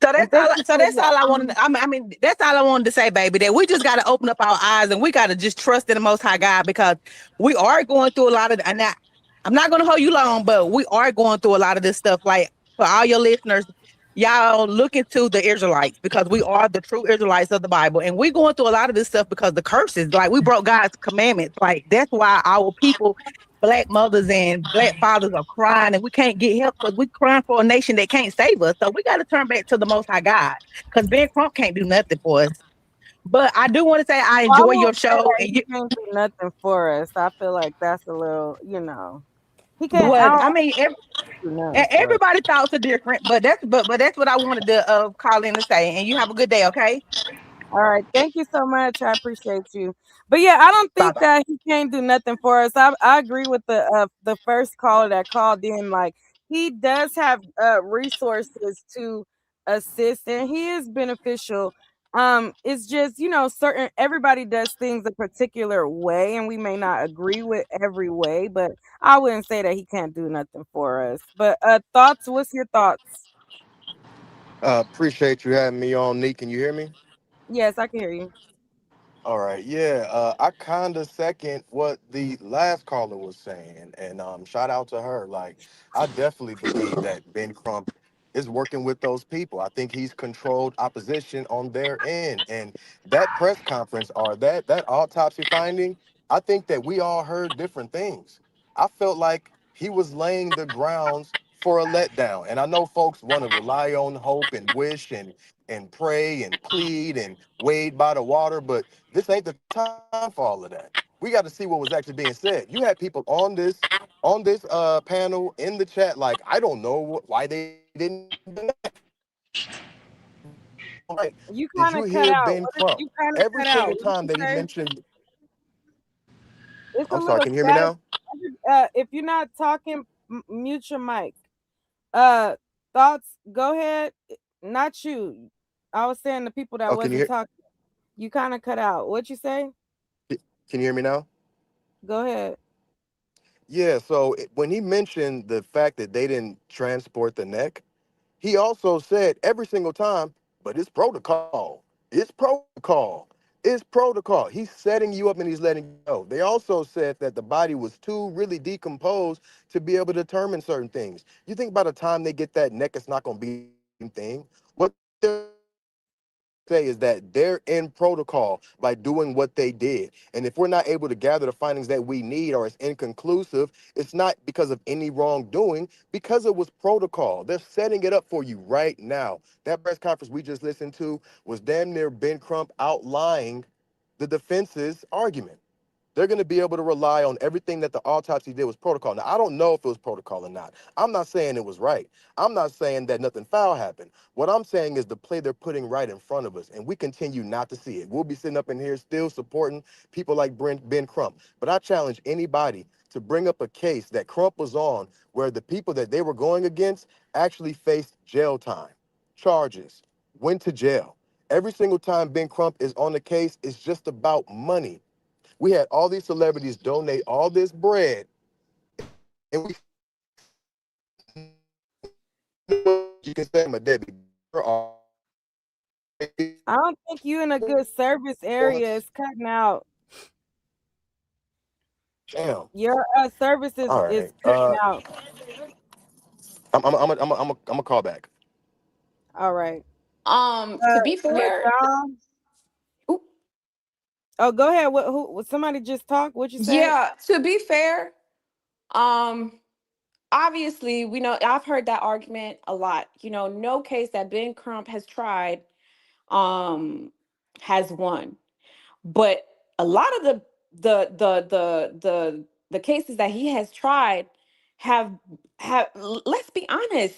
So And that's thank all. you So for that's your. all I wanted. I mean, that's all I wanted to say, baby. That we just got to open up our eyes and we got to just trust in the Most High God, because we are going through a lot of. And I'm not going to hold you long, but we are going through a lot of this stuff. Like, for all your listeners, y'all look into the Israelites, because we are the true Israelites of the Bible, and we're going through a lot of this stuff because the curses. Like, we broke God's commandments. Like, that's why our people. Black mothers and black fathers are crying, and we can't get help because we're crying for a nation that can't save us. So we got to turn back to the Most High God, because Ben Crump can't do nothing for us. But I do want to say I I enjoy your won't say show, that and he can't do nothing for us. I feel like that's a little, he can't. I but don't I mean, do nothing for us. everybody's thoughts are different. But that's what I wanted to call in to say. And you have a good day, okay? All right, thank you so much. I appreciate you. But yeah, I don't think Bye-bye. that he can't do nothing for us. I agree with the first caller that called in. Like he does have resources to assist, and he is beneficial. It's just certain everybody does things a particular way, and we may not agree with every way. But I wouldn't say that he can't do nothing for us. But thoughts? What's your thoughts? Appreciate you having me on, Neat. Can you hear me? Yes, I can hear you. All right, yeah. I kind of second what the last caller was saying, and shout out to her. Like, I definitely believe that Ben Crump is working with those people. I think he's controlled opposition on their end, and that press conference or that autopsy finding, I think that we all heard different things. I felt like he was laying the grounds for a letdown, and I know folks want to rely on hope and wish and pray and plead and wade by the water, but this ain't the time for all of that. We got to see what was actually being said. You had people on this panel in the chat like, I don't know why they didn't. Right? You Did kind you of cut hear out. Ben What did Crump you kind of every cut out? single What did time you that he say? mentioned? It's a I'm sorry. little Can you hear me static. now? If you're not talking, mute your mic. Uh, thoughts? Go ahead. Not you. I was saying the people that Oh, can you wasn't hear? talking. You kind of cut out. What you say? Can you hear me now? Go ahead. Yeah. So when he mentioned the fact that they didn't transport the neck, he also said every single time, but it's protocol. It's protocol. It's protocol. He's setting you up and he's letting you go. They also said that the body was too really decomposed to be able to determine certain things. You think by the time they get that neck, it's not going to be the same thing. What they're say is that they're in protocol by doing what they did. And if we're not able to gather the findings that we need or it's inconclusive, it's not because of any wrongdoing, because it was protocol. They're setting it up for you right now. That press conference we just listened to was damn near Ben Crump outlining the defense's argument. They're going to be able to rely on everything that the autopsy did was protocol. Now, I don't know if it was protocol or not. I'm not saying it was right. I'm not saying that nothing foul happened. What I'm saying is the play they're putting right in front of us, and we continue not to see it. We'll be sitting up in here still supporting people like Ben Crump. But I challenge anybody to bring up a case that Crump was on where the people that they were going against actually faced jail time, charges, went to jail. Every single time Ben Crump is on the case, it's just about money. We had all these celebrities donate all this bread, and we you can say I'm a Debbie. I don't think you in a good service area. It's cutting out. Damn. Your service is All is right. cutting out. I'm a call back. All right. To be fair, Ladon. Oh, go ahead. Somebody just talk? What you said? yeah, to be fair, um, obviously, we know I've heard that argument a lot. No case that Ben Crump has tried um has won. But a lot of the cases that he has tried have let's be honest,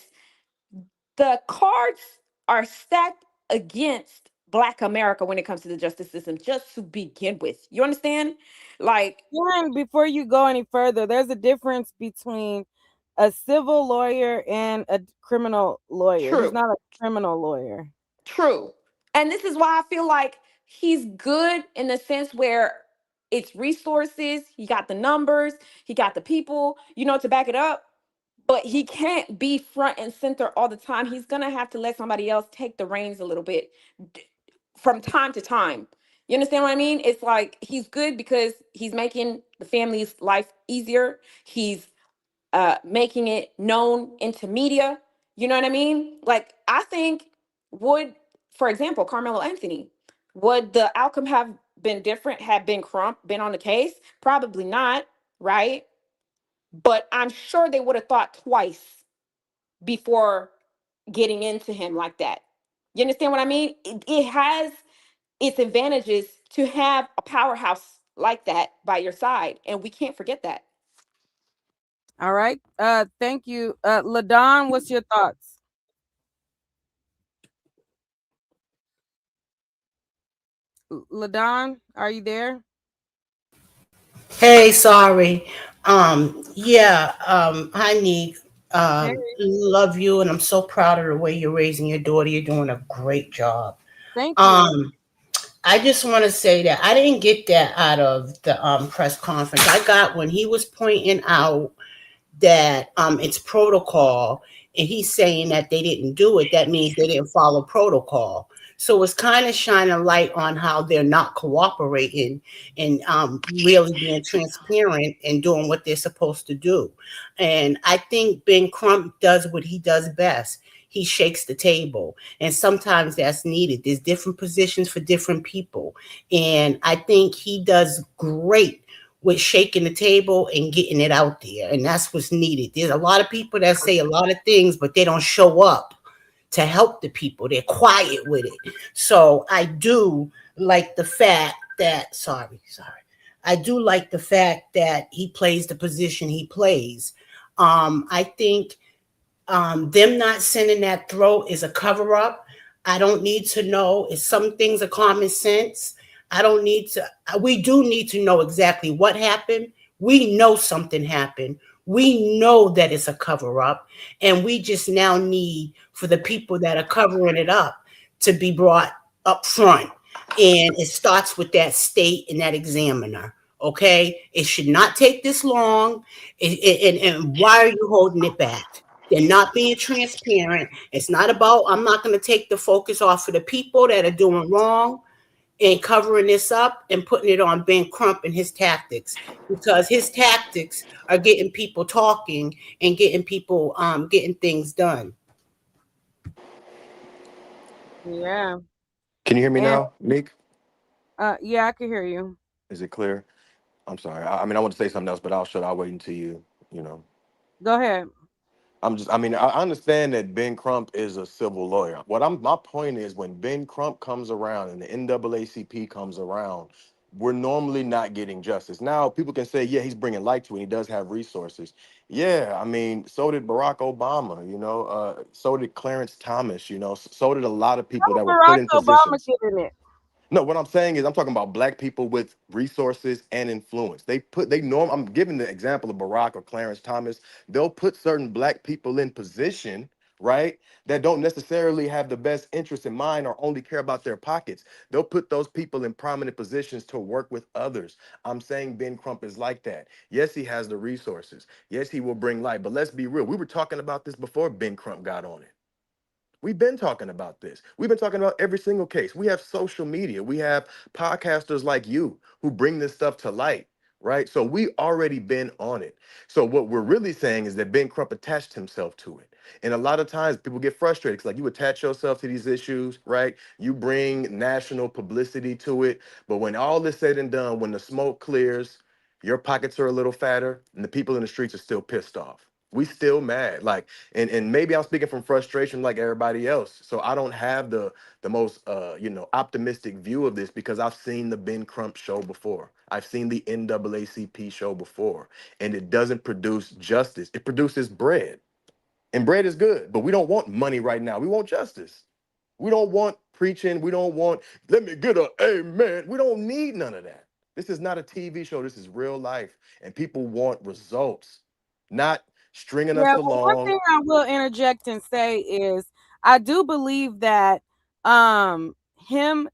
the cards are stacked against Black America when it comes to the justice system, just to begin with. You understand? Like, And before you go any further, there's a difference between a civil lawyer and a criminal lawyer. He's true, not a criminal lawyer. true. And this is why I feel like he's good in the sense where it's resources, he got the numbers, he got the people, to back it up. But he can't be front and center all the time. He's gonna have to let somebody else take the reins a little bit from time to time. You understand what I mean? It's like he's good because he's making the family's life easier. He's making it known into media. You know what I mean? Like, I think would, for example, Carmelo Anthony, would the outcome have been different had Ben Crump been on the case? Probably not, right? But I'm sure they would have thought twice before getting into him like that. You understand what I mean? It has its advantages to have a powerhouse like that by your side, and we can't forget that. All right. Thank you. Ladon, what's your thoughts? LaDon, are you there? Hey, sorry. Yeah, hi Neek. Hey, Love you, and I'm so proud of the way you're raising your daughter. You're doing a great job. thank you. Um, I just want to say that I didn't get that out of the press conference. I got when he was pointing out that it's protocol and he's saying that they didn't do it, that means they didn't follow protocol. So it's kind of shining light on how they're not cooperating and really being transparent and doing what they're supposed to do. And I think Ben Crump does what he does best. He shakes the table, and sometimes that's needed. There's different positions for different people, and I think he does great with shaking the table and getting it out there. And that's what's needed. There's a lot of people that say a lot of things, but they don't show up to help the people. They're quiet with it. So I do like the fact that, sorry. I do like the fact that he plays the position he plays. I think them not sending that throat is a cover up. I don't need to know if some things are common sense. I don't need to, we do need to know exactly what happened. We know something happened. We know that it's a cover up. And we just now need for the people that are covering it up to be brought up front. And it starts with that state and that examiner. Okay. It should not take this long. And why are you holding it back? They're not being transparent. It's not about, I'm not going to take the focus off of the people that are doing wrong and covering this up and putting it on Ben Crump and his tactics, because his tactics are getting people talking and getting people getting things done. Yeah. Can you hear me And now, Nick? yeah, I can hear you. Is it clear? I'm sorry. I mean, I want to say something else, but I'll wait until you know. Go ahead. I mean, I understand that Ben Crump is a civil lawyer. My point is when Ben Crump comes around and the NAACP comes around, we're normally not getting justice. Now, people can say, yeah, he's bringing light to it. He does have resources. Yeah, I mean, so did Barack Obama, so did Clarence Thomas, so did a lot of people How that were put Barack in Obama positions. get in it? No, what I'm saying is I'm talking about black people with resources and influence. I'm giving the example of Barack or Clarence Thomas. They'll put certain black people in position, right, that don't necessarily have the best interest in mind or only care about their pockets. They'll put those people in prominent positions to work with others. I'm saying Ben Crump is like that. Yes, he has the resources. Yes, he will bring light. But let's be real. We were talking about this before Ben Crump got on it. We've been talking about this. We've been talking about every single case. We have social media. We have podcasters like you who bring this stuff to light, right? So we already been on it. So what we're really saying is that Ben Crump attached himself to it. And a lot of times people get frustrated. It's like you attach yourself to these issues, right? You bring national publicity to it. But when all is said and done, when the smoke clears, your pockets are a little fatter and the people in the streets are still pissed off. We still mad. Like, and maybe I'm speaking from frustration like everybody else. So I don't have the most optimistic view of this because I've seen the Ben Crump show before. I've seen the NAACP show before, and it doesn't produce justice. It produces bread. And bread is good, but we don't want money right now. We want justice. We don't want preaching. We don't want, let me get a amen. We don't need none of that. This is not a TV show. This is real life. And people want results, not stringing Yeah, us well, one along. thing I will interject and say is I do believe that him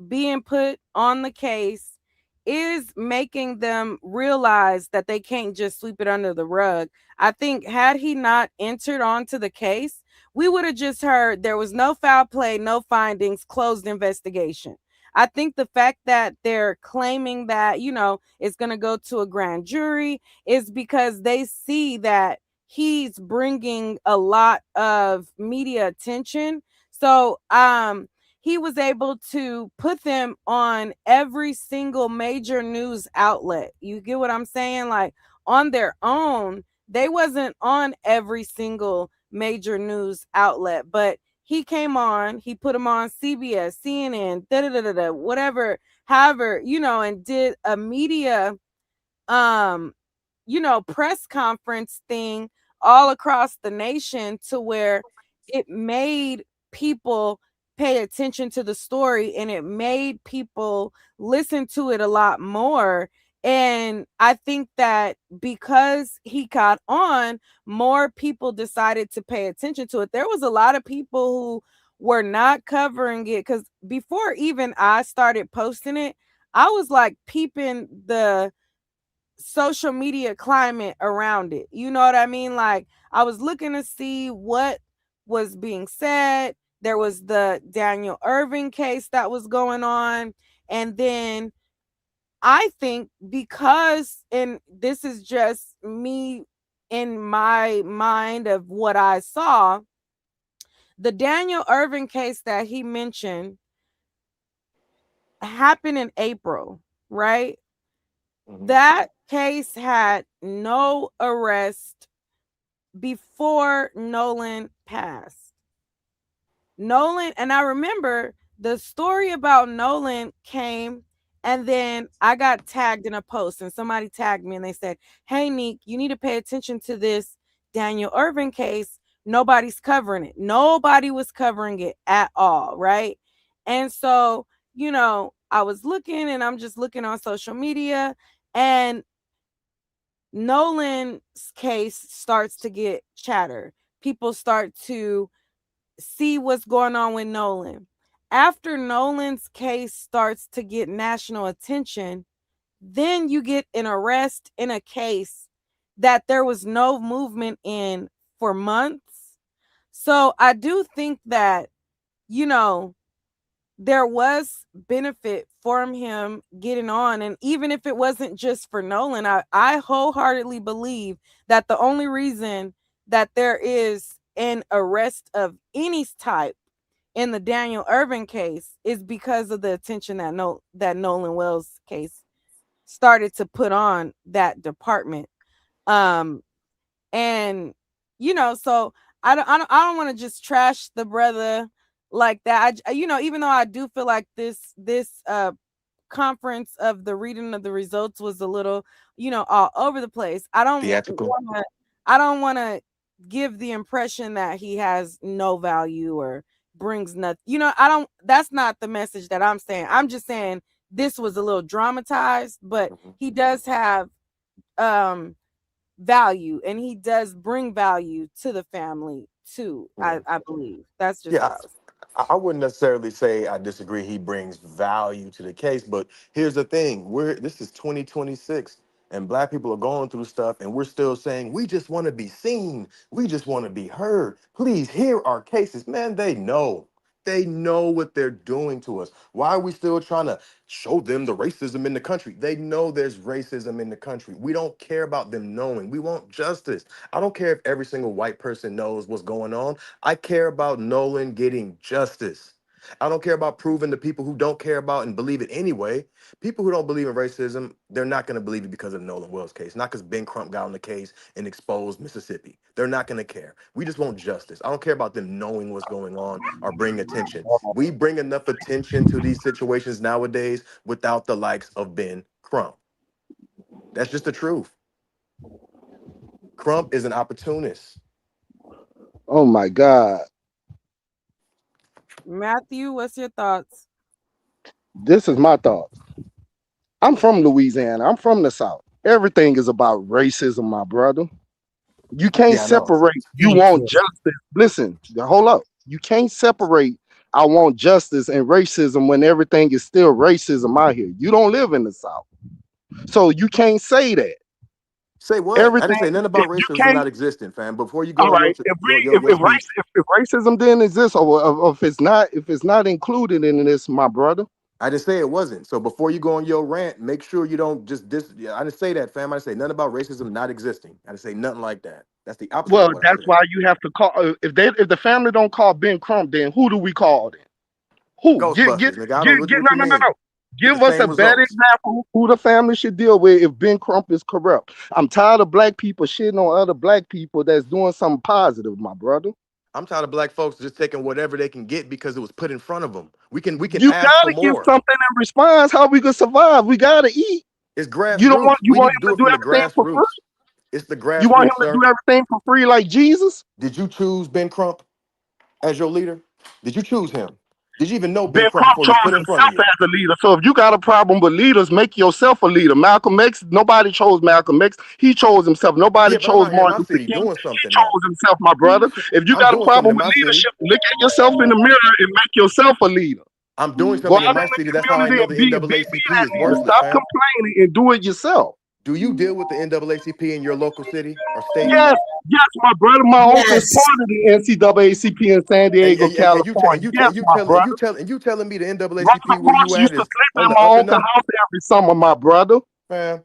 being put on the case is making them realize that they can't just sweep it under the rug. I think had he not entered onto the case, we would have just heard there was no foul play, no findings, closed investigation. I think the fact that they're claiming that, it's going to go to a grand jury is because they see that he's bringing a lot of media attention. So, he was able to put them on every single major news outlet. You get what I'm saying? Like on their own, they wasn't on every single major news outlet, but he came on, he put them on CBS, CNN, whatever, however, and did a media press conference thing all across the nation to where it made people pay attention to the story, and it made people listen to it a lot more. And I think that because he got on, more people decided to pay attention to it. There was a lot of people who were not covering it, because before even I started posting it, I was like peeping the social media climate around it. You know what I mean? Like, I was looking to see what was being said. There was the Daniel Irving case that was going on. And then I think because, and this is just me in my mind of what I saw, the Daniel Irving case that he mentioned happened in April, right? That case had no arrest before Nolan passed. Nolan, and I remember the story about Nolan came, and then I got tagged in a post, and somebody tagged me and they said, "Hey, Neek, you need to pay attention to this Daniel Irving case. Nobody's covering it." Nobody was covering it at all, right? And so, I was looking, and I'm just looking on social media, and Nolan's case starts to get chatter. People start to see what's going on with Nolan. After Nolan's case starts to get national attention, then you get an arrest in a case that there was no movement in for months. So I do think that, there was benefit from him getting on. And even if it wasn't just for Nolan, I wholeheartedly believe that the only reason that there is an arrest of any type in the Daniel Irving case is because of the attention that Nolan Wells case started to put on that department. And so I don't want to just trash the brother like that. Even though I do feel like this conference of the reading of the results was a little, all over the place. Theatrical. I don't want to give the impression that he has no value or brings nothing. That's not the message that I'm saying. I'm just saying this was a little dramatized, but he does have value, and he does bring value to the family too. I believe that's just Yeah, I wouldn't necessarily say I disagree. He brings value to the case, but here's the thing: this is 2026, and Black people are going through stuff, and we're still saying we just want to be seen, we just want to be heard. Please hear our cases, man. They know what they're doing to us. Why are we still trying to show them the racism in the country? They know there's racism in the country. We don't care about them knowing. We want justice. I don't care if every single white person knows what's going on. I care about Nolan getting justice. I don't care about proving to people who don't care about and believe it anyway. People who don't believe in racism, they're not going to believe it because of Nolan Wells' case, not because Ben Crump got on the case and exposed Mississippi. They're not going to care. We just want justice. I don't care about them knowing what's going on or bring attention. We bring enough attention to these situations nowadays without the likes of Ben Crump. That's just the truth. Crump is an opportunist. Oh my God. Matthew, what's your thoughts? This is my thoughts. I'm from Louisiana. I'm from the South. Everything is about racism, my brother. You can't Yeah, I know. separate. You want justice. Listen, hold up. You can't separate. I want justice and racism when everything is still racism out here. You don't live in the South, so you can't say that. Say what? I didn't Everything. say nothing If about you racism can't, not existing, fam. Before you all go on right. your speech, If racism didn't exist, or if it's not included in this, my brother. I didn't say it wasn't. So before you go on your rant, make sure you don't just Yeah, I didn't say that, fam. I didn't say nothing about racism not existing. I didn't say nothing like that. That's the opposite Well, of what I that's said. why you have to call. If the family don't call Ben Crump, then who do we call then? Who? Ghostbusters, nigga. I don't know what No, you no, no, mean. no. Get the Give us same a better results. example who the family should deal with if Ben Crump is corrupt. I'm tired of black people shitting on other black people that's doing something positive, my brother. I'm tired of black folks just taking whatever they can get because it was put in front of them. We can You ask for gotta give more. something in response. How we gonna survive? We gotta eat. It's grassroots. You We want need to him do to it do from the everything for free? grassroots. It's the You want him grassroots, to sir. do everything for free like Jesus? Did you choose Ben Crump as your leader? Did you choose him? Did you even know Ben Ben Crump Crump before he was put chose in front of himself you? as a leader. So if you got a problem with leaders, make yourself a leader. Malcolm X, nobody chose Malcolm X. He chose himself. Nobody Yeah, but I'm chose out here in Martin my Luther city King. doing He something though. chose himself, my brother. If you I'm got a doing something problem in with my city. leadership, look at yourself in the mirror and make yourself a leader. I'm doing Go something out in in my the city. That's how I community know and the be NAACP is that leader. worthless, Stop fam. complaining and do it yourself. Do you deal with the NAACP in your local city or state? Yes, yes, my brother. My uncle is Yes. part of the NCAACP in San Diego, California. Yes, my brother. And you telling me the Rosa NAACP where you Parks at used to is sleep on in the my up and uncle's up, house every summer, my brother. fam?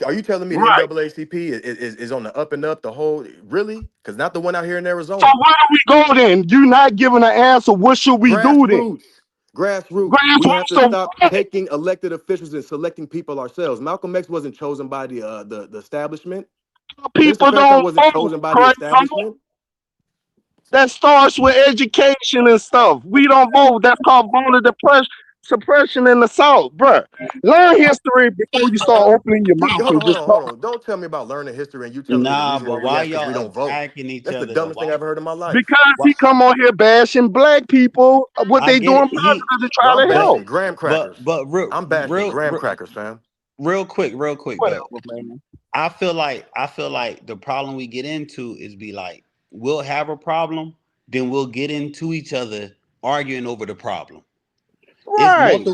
Are you telling me the Right. NAACP is on the up and up? The whole really? Because not the one out here in So Arizona. where do we go then? You not giving an answer. What should we do then? Grassroots. We have Grassroots to of stop what? taking elected officials and selecting people ourselves. Malcolm X wasn't chosen by the establishment. Minister People Farrakhan don't wasn't vote, chosen by the correct? establishment. That starts with education and stuff. We don't vote. That's called voter suppression in the South, bruh. Learn history before you start opening your Dude, mouth hold and on, hold just on, talk. hold on. Don't tell me about learning history and you telling me the Nah, reason why but we why ask because we y'all don't vote. attacking each That's the other though? dumbest thing Why? I've ever heard in my life. Because Why? he come on here bashing black people, what I they get doing it. positive to Bro, try I'm to But help. bashing graham crackers. but I'm bashing graham crackers, fam. real quick. Whatever, But man. I feel like the problem we get into is be like we'll have a problem, then we'll get into each other arguing over the problem. It's Right.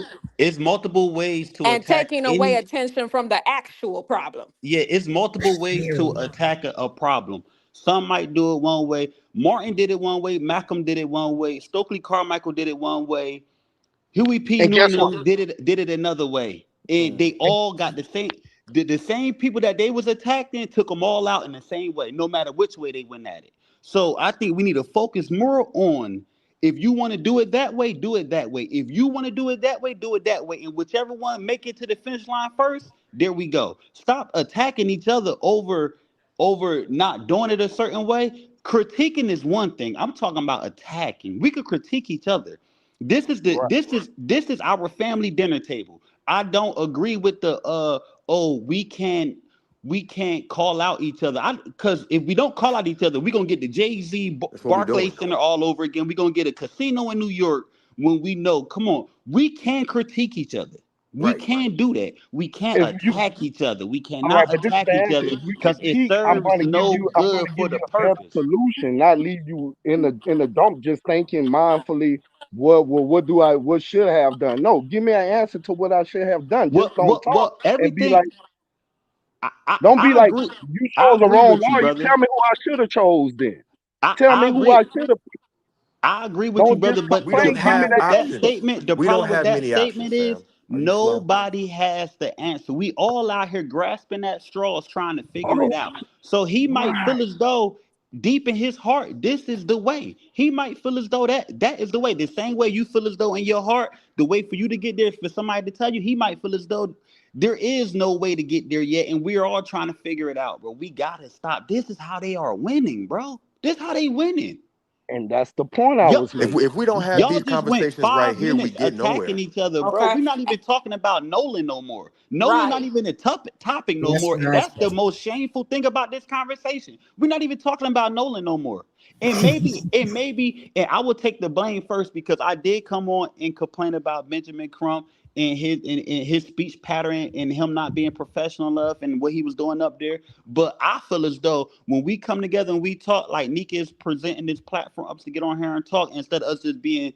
multiple ways to And attack taking away any. attention from the actual problem. Yeah, it's multiple ways to attack a problem. Some might do it one way. Martin did it one way. Malcolm did it one way. Stokely Carmichael did it one way. Huey P. And guess Newton what? did it another way, and they all got the same people that they was attacking took them all out in the same way, no matter which way they went at it. So I think we need to focus more on if you want to do it that way, do it that way. If you want to do it that way, do it that way. And whichever one make it to the finish line first, there we go. Stop attacking each other over not doing it a certain way. Critiquing is one thing. I'm talking about attacking. We could critique each other. Right. This is our family dinner table. I don't agree with the oh we can't call out each other. Because if we don't call out each other, we're gonna get the Jay-Z That's what we Barclays doing. Center all over again. We're gonna get a casino in New York when we know, come on, we can critique each other. We Right. can do that. We can't If you attack each other. We All right, cannot but this is attack the each answer. other If we because it critique, serves no I'm good gonna for give the you a better purpose. solution, not leave you in the dump just thinking mindfully, what should I have done? No, give me an answer to what I should have done. Just don't talk and be like, Everything. don't be I like, agree. you I chose the agree wrong with you, lawyer. brother. Tell me who I should have chose then. I, Tell me I who I agree. should have. I agree with you, Don't just brother. But We the don't complain. Give me problem have the with that answer. options. statement, the We don't problem with have that many options, statement is fam. Are you slow? nobody has the answer. We all out here grasping at straws trying to figure it Oh, out. So he might right. feel as though deep in his heart, this is the way. He might feel as though that is the way. The same way you feel as though in your heart, the way for you to get there, for somebody to tell you, he might feel as though there is no way to get there yet. And we're all trying to figure it out, bro. We gotta stop. This is how they are winning, bro. This is how they winning. And that's the point I Yup. was making. If we don't have Y'all these just went conversations right here, we 5 minutes get attacking nowhere. each other, bro. Okay. We're not even talking about Nolan no more. Nolan not Right. even a topic no That's more. And right. that's the most shameful thing about this conversation. We're not even talking about Nolan no more. And I will take the blame first because I did come on and complain about Benjamin Crump and his speech pattern and him not being professional enough and what he was doing up there. But I feel as though when we come together and we talk, like Nika is presenting this platform up to get on here and talk instead of us just being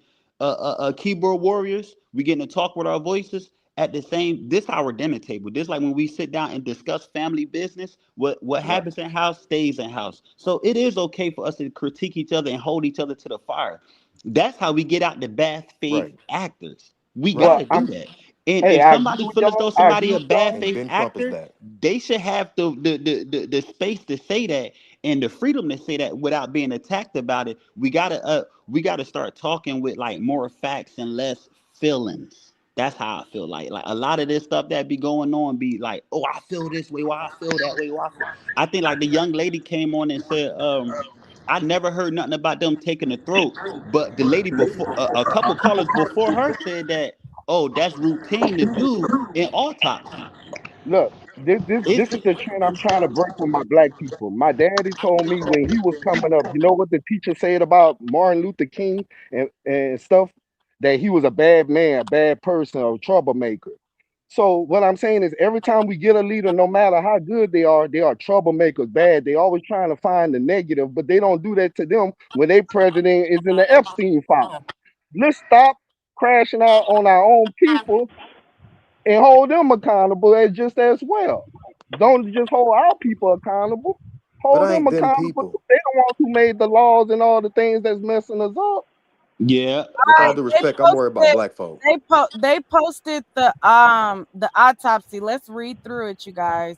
keyboard warriors, we getting to talk with our voices at the same. This our dinner table. This like when we sit down and discuss family business. What Right. happens in house stays in house. So it is okay for us to critique each other and hold each other to the fire. That's how we get out the bad faith Right. actors. We Right. Well, gotta do that. And hey, if I agree somebody with feel as y'all. though I agree somebody a with y'all. bad And faith Ben Crump is actor, back. they should have the space to say that and the freedom to say that without being attacked about it. We gotta start talking with like more facts and less feelings. That's how I feel like a lot of this stuff that be going on be like, oh, I feel this way, why I feel that way, why I think like the young lady came on and said, I never heard nothing about them taking the throat, but the lady before a couple callers before her said that, oh, that's routine to do in autopsy. Look, this It's is the trend I'm trying to break with my black people. My daddy told me when he was coming up, you know what the teacher said about Martin Luther King and stuff? that he was a bad man, a bad person, or a troublemaker. So what I'm saying is every time we get a leader, no matter how good they are troublemakers, bad. They always trying to find the negative, but they don't do that to them when their president is in the Epstein file. Let's stop crashing out on our own people and hold them accountable as just as well. Don't just hold our people accountable. But Hold I them ain't them accountable. people. They the ones who made the laws and all the things that's messing us up. Yeah. With all Right, due they respect, I'm worried about posted black folk. they posted the autopsy. Let's read through it, you guys.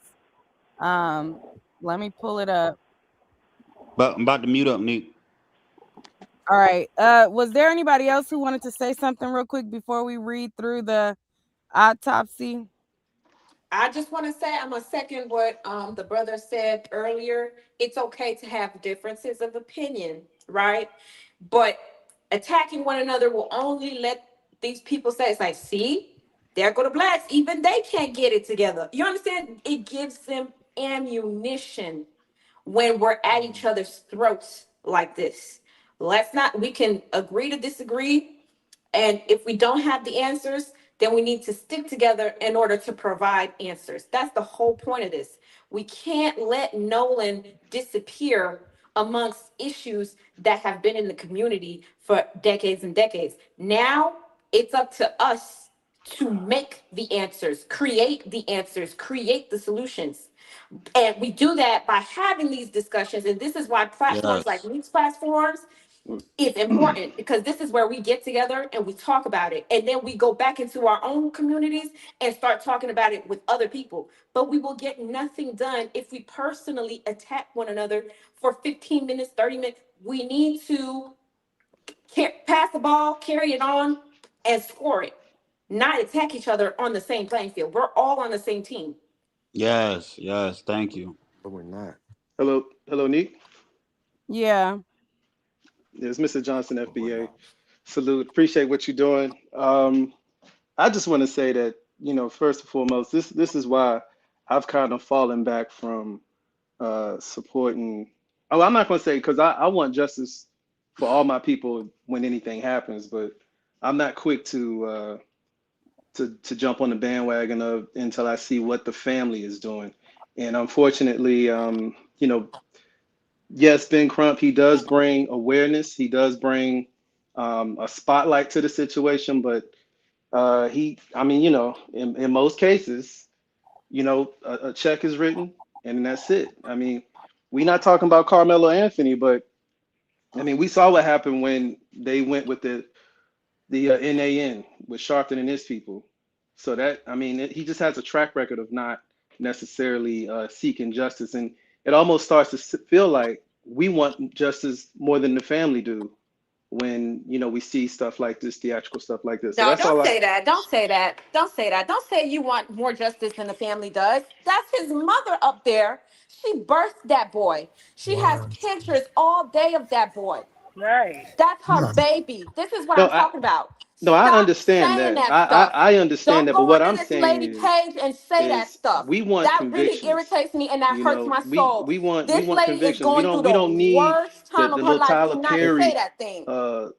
Um, let me pull it up. But I'm about to mute up, Nick. All right. Was there anybody else who wanted to say something real quick before we read through the autopsy? I just want to say I'm gonna second what the brother said earlier. It's okay to have differences of opinion, right? But attacking one another will only let these people say it's like, see, there go the blacks. Even they can't get it together. You understand? It gives them ammunition when we're at each other's throats like this. Let's not, we can agree to disagree. And if we don't have the answers, then we need to stick together in order to provide answers. That's the whole point of this. We can't let Nolan disappear amongst issues that have been in the community for decades and decades. Now it's up to us to make the answers, create the solutions. And we do that by having these discussions. And this is why platforms like Yes. these platforms is important, because this is where we get together and we talk about it. And then we go back into our own communities and start talking about it with other people. But we will get nothing done if we personally attack one another for 15 minutes, 30 minutes. We need to pass the ball, carry it on, and score it, not attack each other on the same playing field. We're all on the same team. Yes. Yes. Thank you. But we're not. Hello, Nick. Yeah. It's Mr. Johnson, But we're FBA. not. Salute. Appreciate what you're doing. I just want to say that, first and foremost, this is why I've kind of fallen back from supporting. Oh, I'm not going to say, because I want justice for all my people when anything happens, but I'm not quick to jump on the bandwagon of until I see what the family is doing. And unfortunately, yes, Ben Crump, he does bring awareness. He does bring a spotlight to the situation, but in most cases, a check is written and that's it. I mean, we're not talking about Carmelo Anthony, but I mean, we saw what happened when they went with the NAN with Sharpton and his people. So that, I mean, he just has a track record of not necessarily seeking justice, and it almost starts to feel like we want justice more than the family do when we see stuff like this, theatrical stuff like this. So No, that's all don't I. say that. Don't say that. Don't say that. Don't say you want more justice than the family does. That's his mother up there. She birthed that boy. She has Wow. pictures all day of that boy. Right. That's her No. baby. This is what No, I'm talking about. I Stop understand saying that. that I, stuff. I I understand Don't that, but go what onto I'm this saying lady page and say that is stuff. we want That really convictions. irritates me and that hurts my We soul. we want we This want lady is convictions. We going don't through we the don't need worst the time of her little life. Tyler Do not Perry say that thing.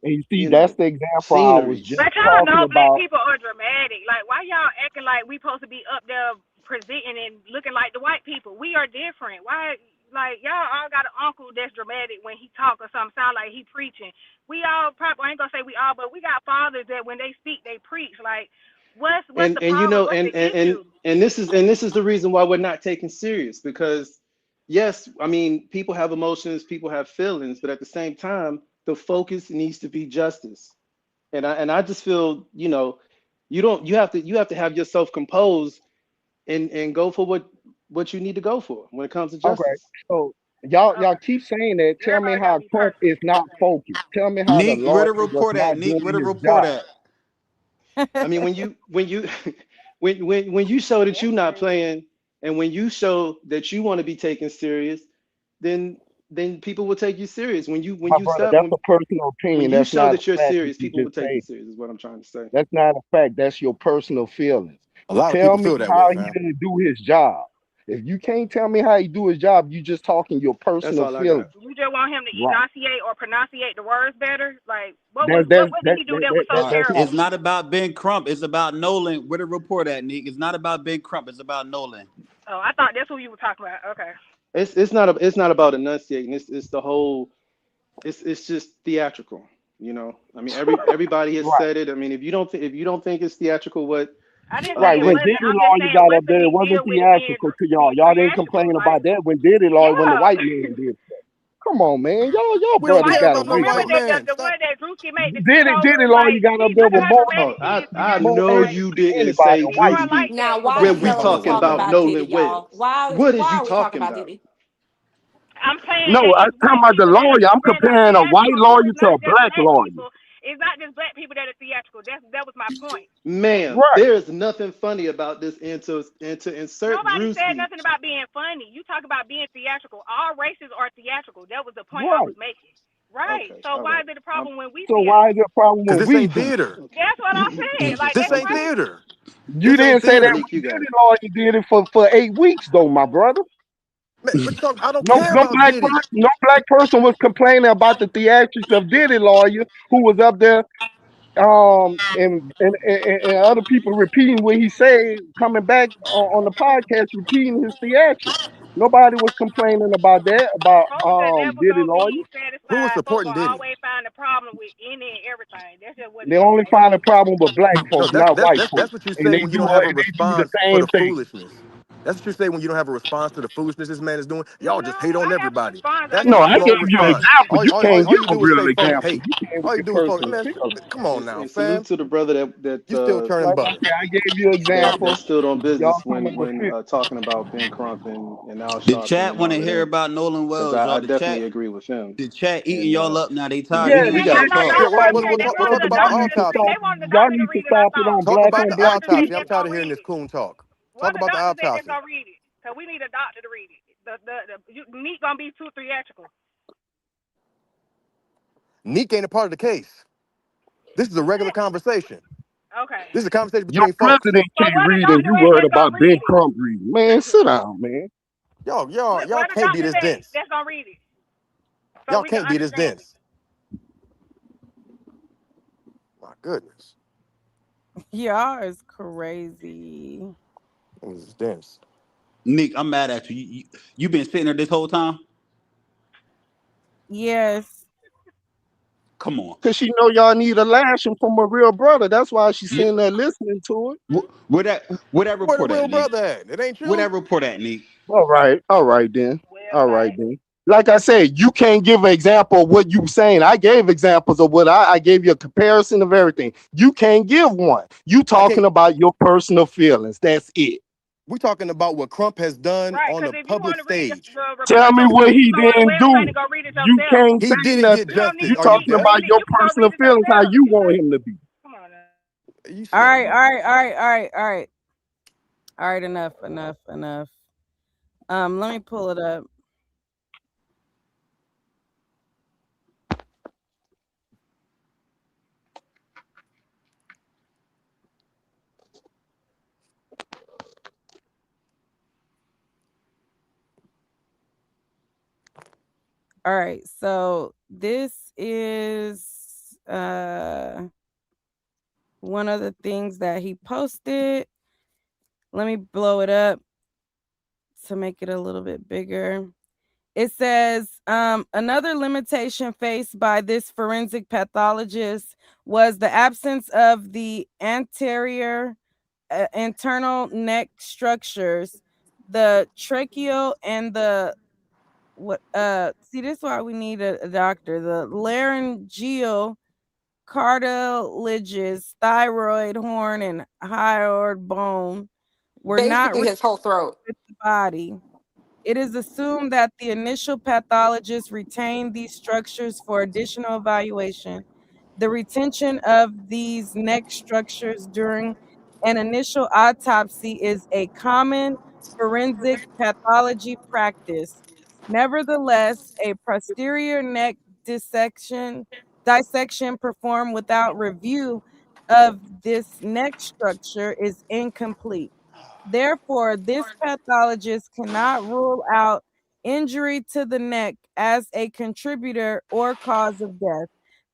And you see, that's the example I was just sceneries. But y'all talking know black about. people are dramatic. Like, why y'all acting like we supposed to be up there presenting and looking like the white people? We are different. Why? Like, y'all all got an uncle that's dramatic when he talk or something, sound like he preaching. We all probably, I ain't gonna say we all, but we got fathers that when they speak, they preach. Like, what's and the and you problem? know What's and the and and issue? and this is the reason why we're not taken serious, because yes, I mean, people have emotions, people have feelings, but at the same time the focus needs to be justice. And I just feel, you have to have yourself composed and go for what you need to go for when it comes to Okay, justice. so y'all keep saying that. Tell me Everybody gotta how be Trump perfect. is not focused. Tell me how the Neek, where lawyer the was report at? not Neek, where doing the his report job. at? I mean, when you when you show that you're not playing, and when you show that you want to be taken serious, then people will take you serious. When you when My you brother, stop that's when a personal when opinion. you That's show not that you're a fact that serious, you people will just take you say. serious, is what I'm trying to say. That's not a fact. That's your personal feelings. A lot of Tell people me feel that way, how he fam. didn't do his job. If you can't tell me how he do his job, you just talking your That's personal all I got. feelings. You just want him to Right. enunciate or pronunciate the words better? Like, what That's was that's what did that, he do that, that was that, so that that's terrible? all. It's not about Ben Crump. It's about Nolan. Where the report at, Nick? It's not about Ben Crump. It's about Nolan. Oh, I thought that's who you were talking about. Okay. It's not about enunciating. It's the whole. It's just theatrical. You know. I mean, everybody has Right. said it. I mean, if you don't think it's theatrical, what I didn't say Right. it When what wasn't. Diddy I'm just lawyer saying, got up what's the there, it big wasn't deal with it being theatrical to y'all. Y'all didn't theatrical? complain Like, about that when Diddy lawyer, when the yeah. white man did stuff. Come on, man. Y'all We don't brothers Like, care gotta about no wake remember white up. that man. the Stop. one that Drewski made the skit Diddy over? lawyer Like, got up see, there look at with how more dramatic ass, he is. See, I that's more know ass you than didn't anybody, say a these white are man. Drewski like Now, that. why when is we Nolan talking talking about about Diddy, Nolan y'all? Wells. Why What is why you are we talking talking about about? Diddy? I'm saying No, that I'm it's talking white about the people that are lawyer. I'm that comparing are a white theatrical. So lawyer it's to not a just black black lawyer. people. It's not just black people that are theatrical. That was my point. Ma'am, Right. there is nothing funny about this and to insert Nobody said Drewski. nothing about being funny. You talk about being theatrical. All races are theatrical. That was the point I Right. was making. Right. Okay, So all why right. is it a problem when we So why is theatrical? it a problem Because when this we ain't do? theater. That's what I'm saying. Like, This that's ain't crazy. theater. You This ain't didn't say that theater. Nick, you when got Diddy it. lawyer did it for 8 weeks though, my brother. Man, what you talking? I don't No, care about Diddy. no black person was complaining about the theatrics of Diddy lawyer who was up there, and other people repeating what he said, coming back on the podcast, repeating his theatrics. Nobody was complaining about that, about Folks are never Diddy gonna lawyer. be Who was satisfied. Folks supporting gonna Diddy? always find a problem with any and everything. That's just what They it is. only find a problem with black No, folks, not white folks, that's what you and say when you don't have a they do the response for same the thing. foolishness. That's what you say when you don't have a response to the foolishness this man is doing. Y'all No, just hate on I have a everybody. response. I That's No, just the I said gave flawed that. you an response. example. You can't All give you a do is real say folks example. hate. You came All with you your do is folks. personal Man, feelings. come on now, And salute fam. to the brother that You still turning Like I butter. said, I gave you an that example. stood on Y'all business coming with when feelings. talking about Ben Crump and Al The Sharpton chat and want all to of hear them, about Nolan because Wells, y'all. I definitely agree with him. The chat eating And y'all up now. They Yeah, tired. We Yeah, we no, gotta the no, chat talk. Yeah, don't is start fighting that. with That's each we'll one of talk other. the about the Y'all doctors. need to autopsy. They stop. want the Y'all doctor to need to read it. I stop it thought on Talk black one about of on the the black. doctors autopsy. I'm that's tired of gonna hearing read this it. coon talk. One Talk of the about the doctors that's autopsy. gonna read it. So we need a doctor to read it. Meat gonna be too theatrical. Neek ain't a part of the case. This is a regular conversation. Okay. This is a conversation Your between folks. president So can't what the read and doctor you is worried that's gonna about Ben read it? Crump reading. Man, sit down, man. Y'all What can't the be this doctor is dense. that's gonna read it? So Y'all we can can't be this understand it. dense. My goodness, Y'all is crazy. this is dense. Nick, I'm mad at you. You been sitting there this whole time. Yes. Come on. Cause she know y'all need a lashing from a real brother. That's why she's Yeah. sitting there listening to it. Where that Where the report at, real Nick? brother at? It ain't Where you. that report at, Nick? All right then. All right Website. then. Like I said, you can't give an example of what you saying. I gave examples of what I gave you a comparison of everything. You can't give one. You I can't. talking about your personal feelings. That's it. We talking about what Crump has done Right, on because the if you public want to read stage. the Tell report me yourself, what you he go on the didn't website and do. go read it You yourself. can't He say didn't get nothing. You don't justice. You need Are you talking deaf? about your you can go read personal it feelings, how yourself. you want him to be. Come on now. You All slow, right, man. all right, all right, all right, all right. All right, enough. Let me pull it up. All right, so this is one of the things that he posted. Let me blow it up to make it a little bit bigger. It says another limitation faced by this forensic pathologist was the absence of the anterior internal neck structures, the tracheal and the what see this is why we need a doctor. The laryngeal cartilages, thyroid horn, and hyoid bone were not Basically, his whole throat. with the body. It is assumed that the initial pathologist retained these structures for additional evaluation. The retention of these neck structures during an initial autopsy is a common forensic pathology practice. Nevertheless, a posterior neck dissection performed without review of this neck structure is incomplete. Therefore, this pathologist cannot rule out injury to the neck as a contributor or cause of death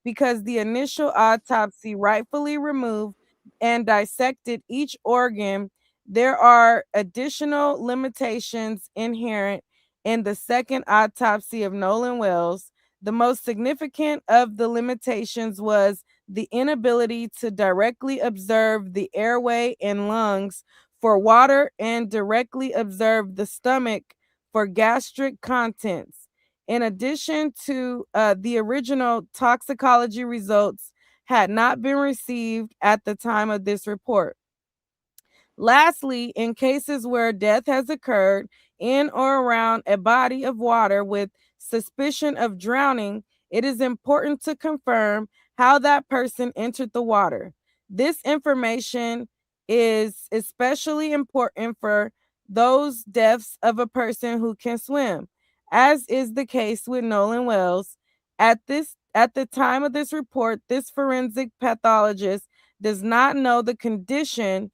because the initial autopsy rightfully removed and dissected each organ. There are additional limitations inherent in the second autopsy of Nolan Wells. The most significant of the limitations was the inability to directly observe the airway and lungs for water and directly observe the stomach for gastric contents. In addition to the original toxicology results had not been received at the time of this report. Lastly, in cases where death has occurred in or around a body of water with suspicion of drowning, it is important to confirm how that person entered the water. This information is especially important for those deaths of a person who can swim, as is the case with Nolan Wells. At the time of this report, this forensic pathologist does not know the condition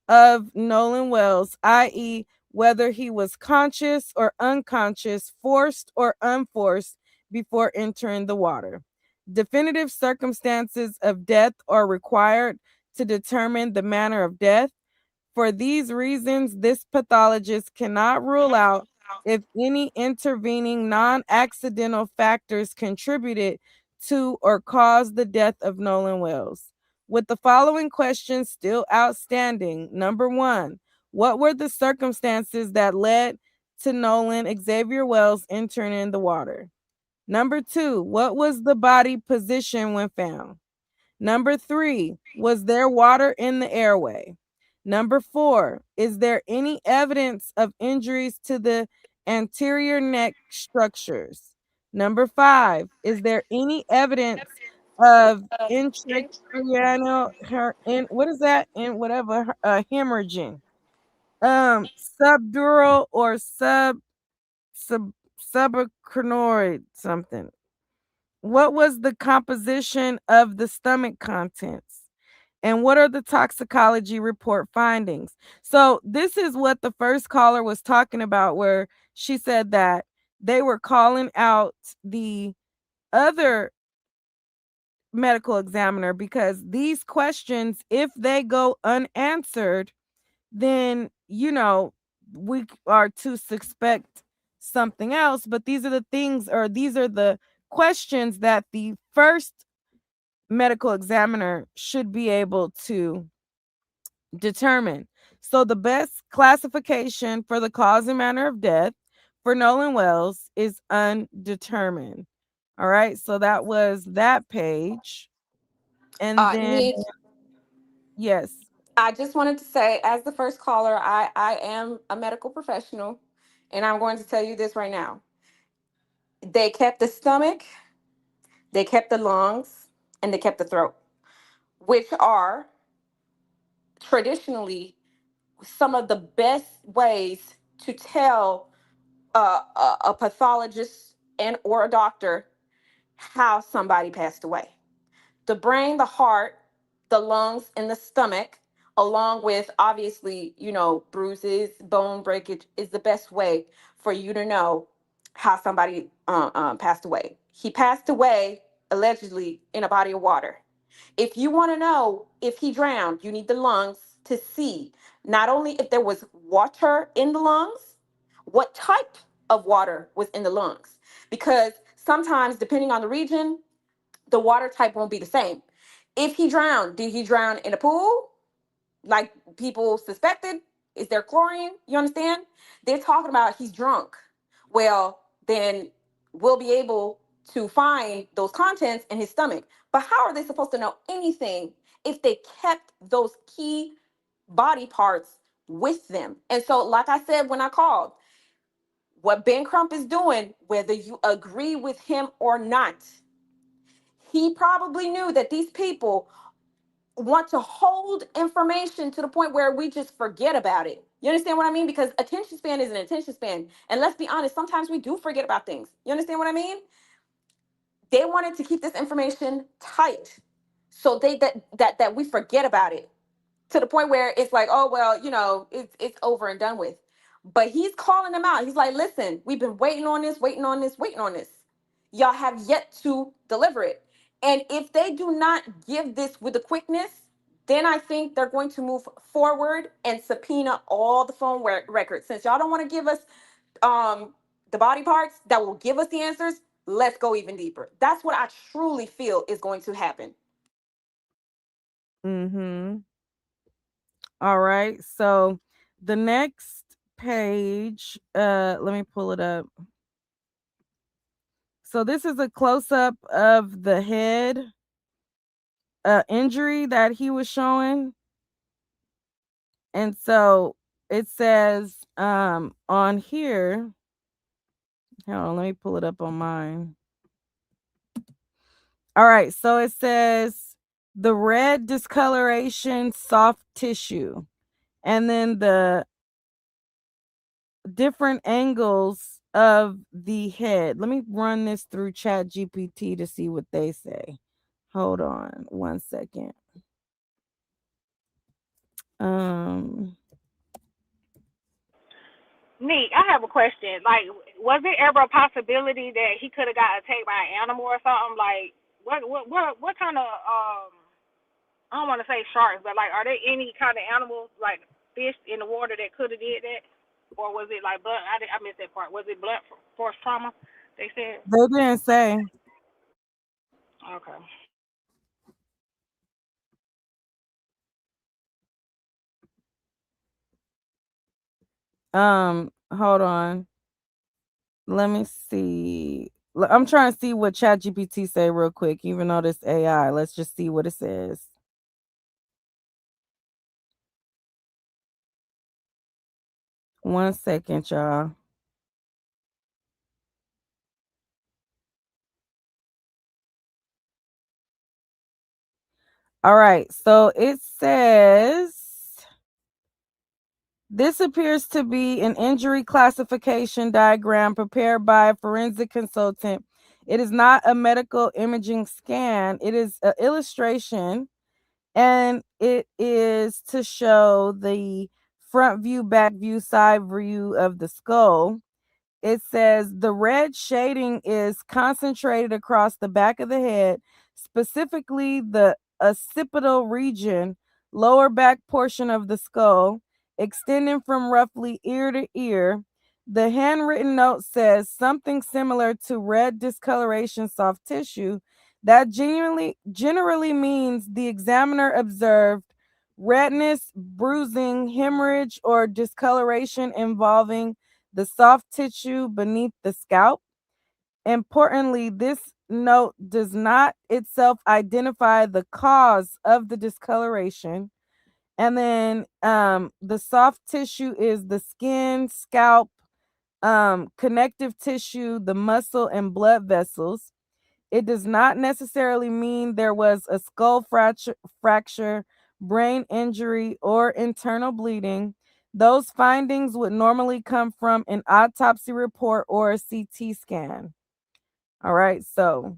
of Nolan Wells, i.e., whether he was conscious or unconscious, forced or unforced before entering the water. Definitive circumstances of death are required to determine the manner of death. For these reasons, this pathologist cannot rule out if any intervening non accidental factors contributed to or caused the death of Nolan Wells. With the following questions still outstanding: number one, what were the circumstances that led to Nolan Xavier Wells entering in the water? Number two, what was the body position when found? Number three, was there water in the airway? Number four, is there any evidence of injuries to the anterior neck structures? Number five, is there any evidence of intracranial in what is that in whatever hemorrhaging? Subdural or subarachnoid something. What was the composition of the stomach contents? And what are the toxicology report findings? So, this is what the first caller was talking about, where she said that they were calling out the other medical examiner because these questions, if they go unanswered, then, we are to suspect something else. But these are the things, or these are the questions that the first medical examiner should be able to determine. So the best classification for the cause and manner of death for Nolan Wells is undetermined. All right, so that was that page. And then, Nick, yes. I just wanted to say, as the first caller, I am a medical professional, and I'm going to tell you this right now. They kept the stomach, they kept the lungs, and they kept the throat, which are traditionally some of the best ways to tell a pathologist and or a doctor how somebody passed away. The brain, the heart, the lungs, and the stomach, along with obviously, bruises, bone breakage, is the best way for you to know how somebody passed away. He passed away allegedly in a body of water. If you want to know if he drowned, you need the lungs to see not only if there was water in the lungs, what type of water was in the lungs. Because sometimes, depending on the region, the water type won't be the same. If he drowned, did he drown in a pool like people suspected? Is there chlorine? You understand? They're talking about he's drunk. Well, then we'll be able to find those contents in his stomach. But how are they supposed to know anything if they kept those key body parts with them? And so, like I said when I called, what Ben Crump is doing, whether you agree with him or not, he probably knew that these people want to hold information to the point where we just forget about it. You understand what I mean? Because attention span is an attention span. And let's be honest, sometimes we do forget about things. You understand what I mean? They wanted to keep this information tight so that we forget about it. to the point where it's like, oh well, it's over and done with. But he's calling them out. He's like, listen, we've been waiting on this, waiting on this, waiting on this. Y'all have yet to deliver it. And if they do not give this with the quickness, then I think they're going to move forward and subpoena all the phone records. Since y'all don't want to give us the body parts that will give us the answers, let's go even deeper. That's what I truly feel is going to happen. Mm-hmm. All right. So the next page, let me pull it up. So this is a close-up of the head injury that he was showing. And so it says on here, hold on, let me pull it up on mine. All right, so it says the red discoloration, soft tissue, and then the different angles of the head. Let me run this through Chat GPT to see what they say. Hold on 1 second. Neat. I have a question. Like, was it ever a possibility that he could have got attacked by an animal or something? Like, what kind of I don't want to say sharks, but like, are there any kind of animals like fish in the water that could have did that, or was it like blunt? I missed that part. Was it blunt force trauma? They said. They didn't say. Okay. Hold on. Let me see. I'm trying to see what ChatGPT say real quick, even though this AI. Let's just see what it says. One second, y'all. All right, so it says this appears to be an injury classification diagram prepared by a forensic consultant. It is not a medical imaging scan, it is an illustration, and it is to show the front view, back view, side view of the skull. It says the red shading is concentrated across the back of the head, specifically the occipital region, lower back portion of the skull, extending from roughly ear to ear. The handwritten note says something similar to red discoloration, soft tissue. That generally means the examiner observed redness, bruising, hemorrhage, or discoloration involving the soft tissue beneath the scalp. Importantly, this note does not itself identify the cause of the discoloration. And then the soft tissue is the skin, scalp, connective tissue, the muscle, and blood vessels. It does not necessarily mean there was a skull fracture, brain injury, or internal bleeding. Those findings would normally come from an autopsy report or a CT scan. All right, so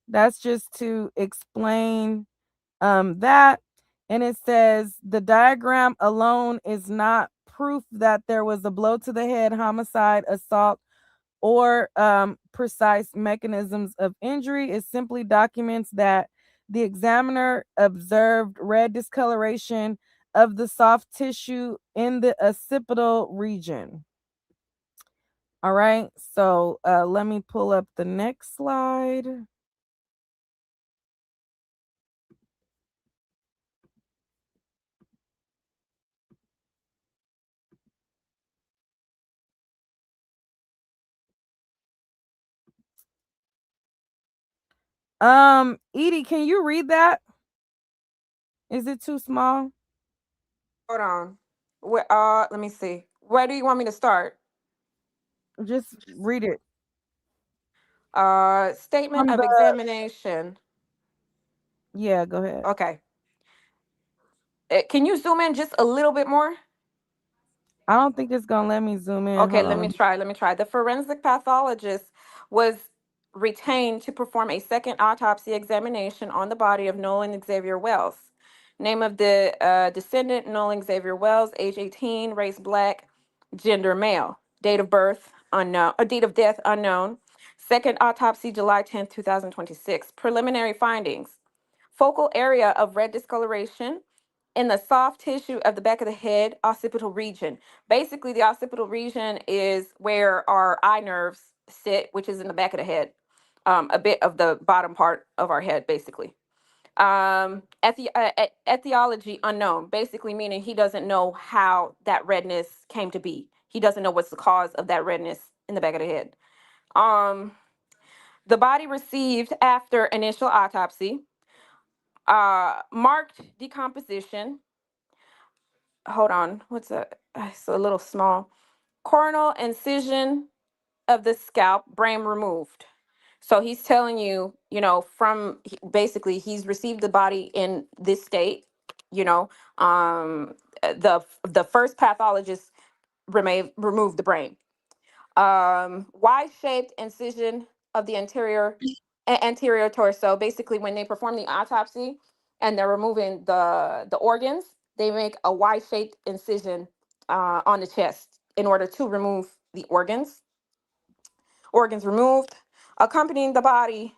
that's just to explain that. And it says the diagram alone is not proof that there was a blow to the head, homicide, assault, or precise mechanisms of injury. It simply documents that the examiner observed red discoloration of the soft tissue in the occipital region. All right, so let me pull up the next slide. Edie, can you read that? Is it too small? Hold on. Let me see. Where do you want me to start? Just read it. Statement From of the examination. Yeah, go ahead. Okay. Can you zoom in just a little bit more? I don't think it's gonna let me zoom in. Okay, Hold let me on. try. Let me try. The forensic pathologist was retained to perform a second autopsy examination on the body of Nolan Xavier Wells. Name of the descendant, Nolan Xavier Wells, age 18, race black, gender male. Date of birth unknown, date of death unknown. Second autopsy, July 10th, 2026. Preliminary findings. Focal area of red discoloration in the soft tissue of the back of the head, occipital region. Basically, the occipital region is where our eye nerves sit, which is in the back of the head, a bit of the bottom part of our head, basically. Etiology unknown, basically meaning he doesn't know how that redness came to be. He doesn't know what's the cause of that redness in the back of the head. The body received after initial autopsy, marked decomposition. Hold on, what's that? It's a little small. Coronal incision of the scalp, brain removed. So he's telling you, basically he's received the body in this state. You know, the first pathologist removed the brain. Y-shaped incision of the anterior torso. Basically, when they perform the autopsy and they're removing the organs, they make a Y-shaped incision on the chest in order to remove the organs. Organs removed, accompanying the body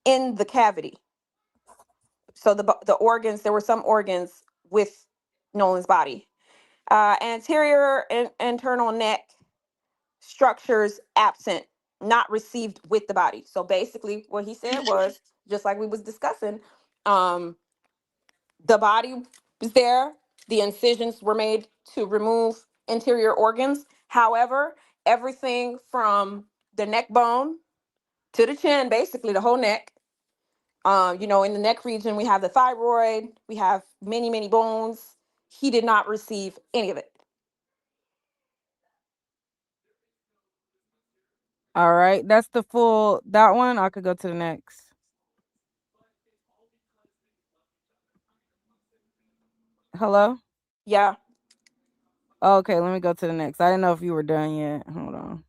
in the cavity. So the organs, there were some organs with Nolan's body. Anterior and internal neck structures absent, not received with the body. So basically what he said was, just like we was discussing, the body was there, the incisions were made to remove interior organs. However, everything from the neck bone to the chin, basically the whole neck, in the neck region, we have the thyroid, we have many, many bones. He did not receive any of it. All right, that's the full, that one. I could go to the next. Hello? Yeah. Okay, let me go to the next. I didn't know if you were done yet. Hold on.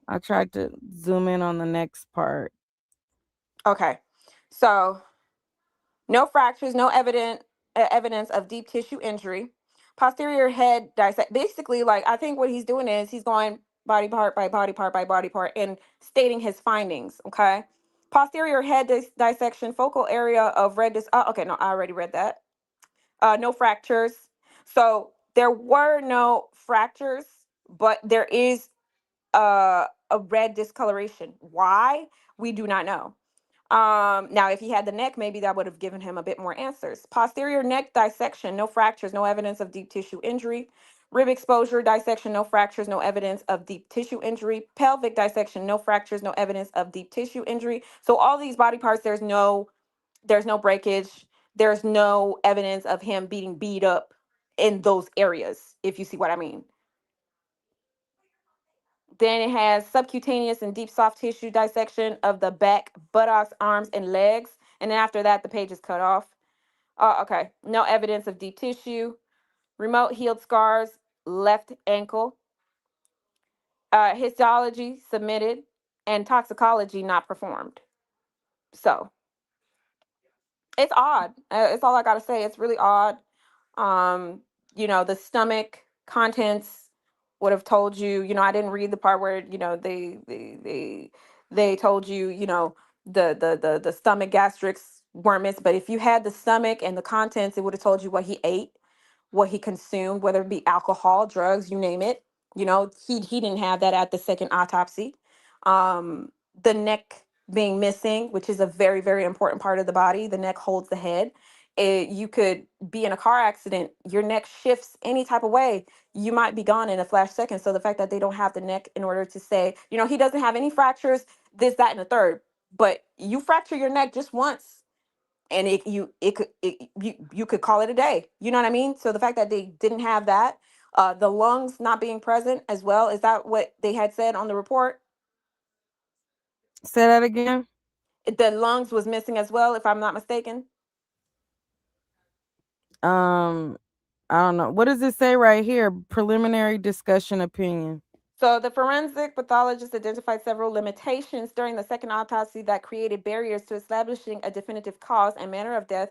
I tried to zoom in on the next part. Okay. So no fractures, no evidence of deep tissue injury. Posterior head dissect. Basically, like, I think what he's doing is he's going body part by body part by body part and stating his findings. Okay. Posterior head dissection, focal area of red okay, no, I already read that. No fractures. So there were no fractures, but there is a red discoloration. Why? We do not know. Now, if he had the neck, maybe that would have given him a bit more answers. Posterior neck dissection, no fractures, no evidence of deep tissue injury. Rib exposure dissection, no fractures, no evidence of deep tissue injury. Pelvic dissection, no fractures, no evidence of deep tissue injury. So all these body parts, there's no breakage. There's no evidence of him being beat up in those areas, if you see what I mean. Then it has subcutaneous and deep soft tissue dissection of the back, buttocks, arms, and legs. And then after that, the page is cut off. Okay. No evidence of deep tissue. Remote healed scars, left ankle. Histology submitted, and toxicology not performed. So it's odd. It's all I gotta say. It's really odd. The stomach contents would have told you. I didn't read the part where they told you. The stomach gastrics weren't missed. But if you had the stomach and the contents, it would have told you what he ate, what he consumed, whether it be alcohol, drugs, you name it. He didn't have that at the second autopsy. The neck being missing, which is a very, very important part of the body. The neck holds the head. You could be in a car accident, your neck shifts any type of way, you might be gone in a flash second. So the fact that they don't have the neck in order to say, he doesn't have any fractures, this, that, and the third, but you fracture your neck just once, and you could call it a day. You know what I mean? So the fact that they didn't have that, the lungs not being present as well, is that what they had said on the report? Say that again. The lungs was missing as well, if I'm not mistaken. I don't know. What does it say right here? Preliminary discussion opinion. So the forensic pathologist identified several limitations during the second autopsy that created barriers to establishing a definitive cause and manner of death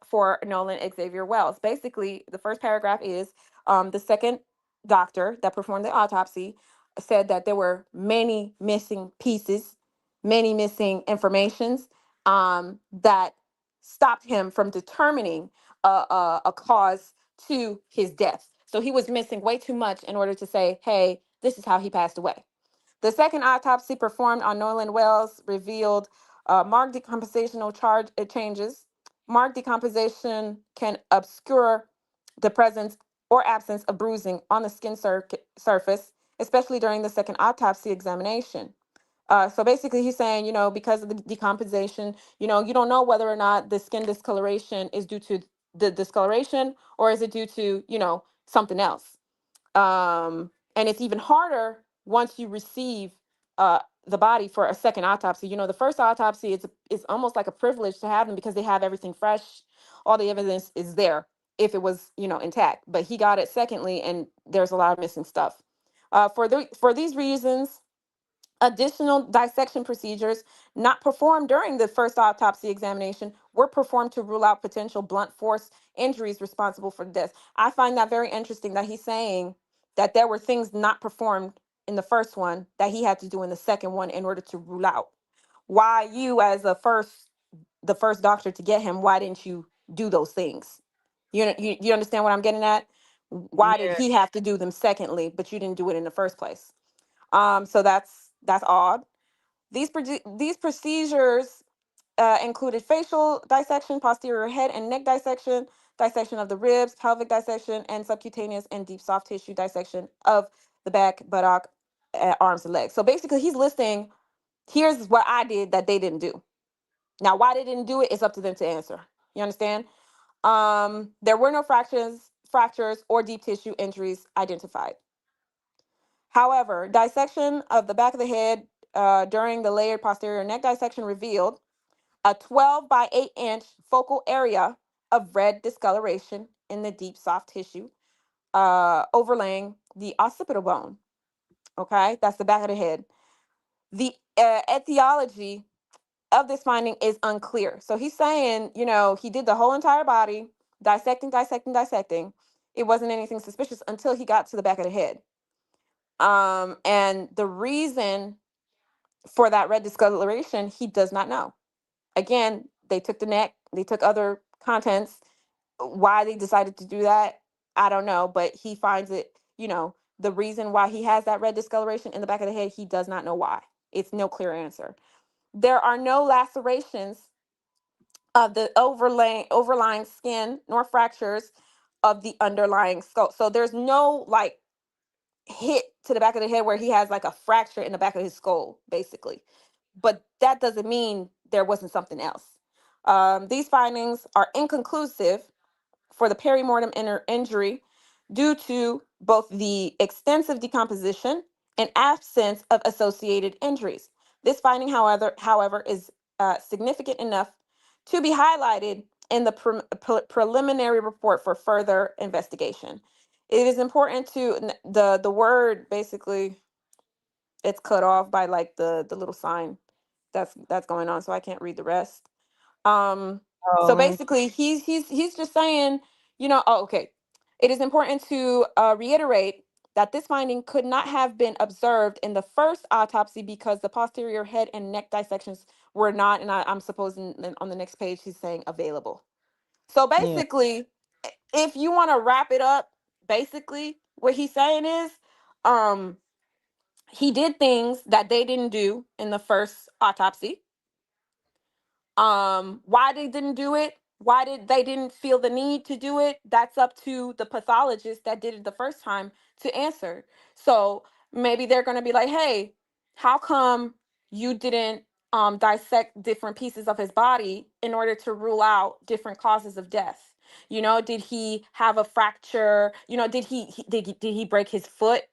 for Nolan Xavier Wells. Basically, the first paragraph is the second doctor that performed the autopsy said that there were many missing pieces, many missing informations that stopped him from determining a cause to his death. So he was missing way too much in order to say, hey, this is how he passed away. The second autopsy performed on Nolan Wells revealed marked decompositional changes. Marked decomposition can obscure the presence or absence of bruising on the skin surface, especially during the second autopsy examination. So basically, he's saying, because of the decomposition, you don't know whether or not the skin discoloration is due to the discoloration or is it due to, something else. And it's even harder once you receive the body for a second autopsy. The first autopsy is almost like a privilege to have them because they have everything fresh. All the evidence is there if it was, intact. But he got it secondly, and there's a lot of missing stuff. For these reasons, additional dissection procedures not performed during the first autopsy examination were performed to rule out potential blunt force injuries responsible for death. I find that very interesting that he's saying that there were things not performed in the first one that he had to do in the second one in order to rule out. Why you, as the first doctor to get him, why didn't you do those things? You understand what I'm getting at? Why did Yeah. he have to do them secondly, but you didn't do it in the first place? So that's odd. These procedures included facial dissection, posterior head and neck dissection, dissection of the ribs, pelvic dissection, and subcutaneous and deep soft tissue dissection of the back, buttock, arms, and legs. So basically, he's listing, here's what I did that they didn't do. Now, why they didn't do it is up to them to answer. You understand? There were no fractures, or deep tissue injuries identified. However, dissection of the back of the head during the layered posterior neck dissection revealed a 12 by 8-inch focal area of red discoloration in the deep soft tissue overlaying the occipital bone. Okay, that's the back of the head. The etiology of this finding is unclear. So he's saying, he did the whole entire body, dissecting. It wasn't anything suspicious until he got to the back of the head. And the reason for that red discoloration, he does not know. Again, they took the neck, they took other contents. Why they decided to do that, I don't know, but he finds it, the reason why he has that red discoloration in the back of the head, he does not know why. It's no clear answer. There are no lacerations of the overlying skin nor fractures of the underlying skull. So there's no hit to the back of the head where he has a fracture in the back of his skull, basically. But that doesn't mean there wasn't something else. These findings are inconclusive for the perimortem injury due to both the extensive decomposition and absence of associated injuries. This finding, however, is significant enough to be highlighted in the preliminary report for further investigation. It is important to the word basically it's cut off by the little sign that's going on, so I can't read the rest. So Oh, basically, he's just saying, oh, okay. It is important to reiterate that this finding could not have been observed in the first autopsy because the posterior head and neck dissections were not, and I'm supposing on the next page he's saying available. So yeah. basically, if you want to wrap it up, basically what he's saying is, um, he did things that they didn't do in the first autopsy. Why they didn't do it, why they didn't feel the need to do it, that's up to the pathologist that did it the first time to answer. So maybe they're going to be like, hey, how come you didn't dissect different pieces of his body in order to rule out different causes of death? Did he have a fracture? Did he break his foot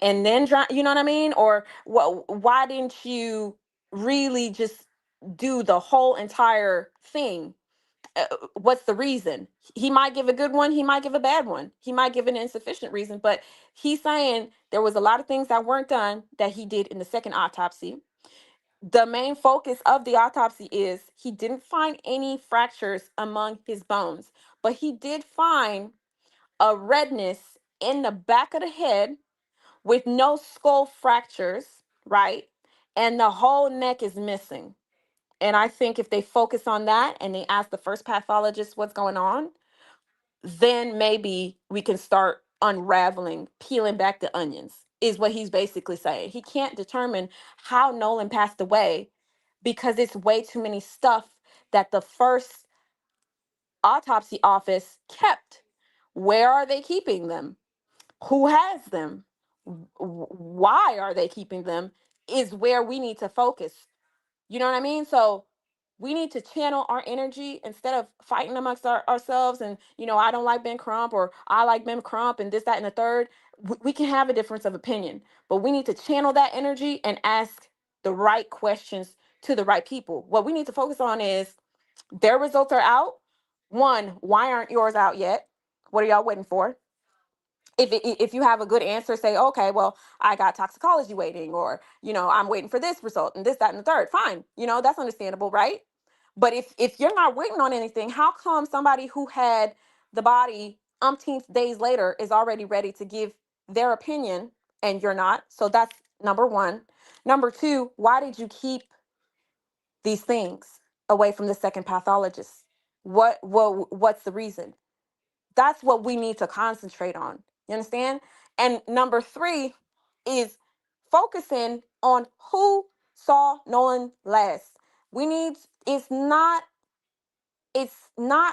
and then drown? You know what I mean? Or why didn't you really just do the whole entire thing What's the reason? He might give a good one, he might give a bad one, he might give an insufficient reason, but he's saying there was a lot of things that weren't done that he did in the second autopsy. The main focus of the autopsy is he didn't find any fractures among his bones, but he did find a redness in the back of the head with no skull fractures, right? And the whole neck is missing. And I think if they focus on that and they ask the first pathologist what's going on, then maybe we can start unraveling, peeling back the onions, is what he's basically saying. He can't determine how Nolan passed away because it's way too many stuff that the first autopsy office kept. Where are they keeping them? Who has them? Why are they keeping them? Is where we need to focus. You know what I mean? So we need to channel our energy instead of fighting amongst ourselves. And, I don't like Ben Crump, or I like Ben Crump, and this, that, and the third. We can have a difference of opinion, but we need to channel that energy and ask the right questions to the right people. What we need to focus on is their results are out. One, why aren't yours out yet? What are y'all waiting for? If you have a good answer, say, okay, well, I got toxicology waiting, or, I'm waiting for this result and this, that, and the third. Fine. That's understandable, right? But if you're not waiting on anything, how come somebody who had the body umpteenth days later is already ready to give their opinion and you're not? So that's number one. Number two, why did you keep these things away from the second pathologist? What's the reason? That's what we need to concentrate on. You understand? And number three is focusing on who saw Nolan last. We need, it's not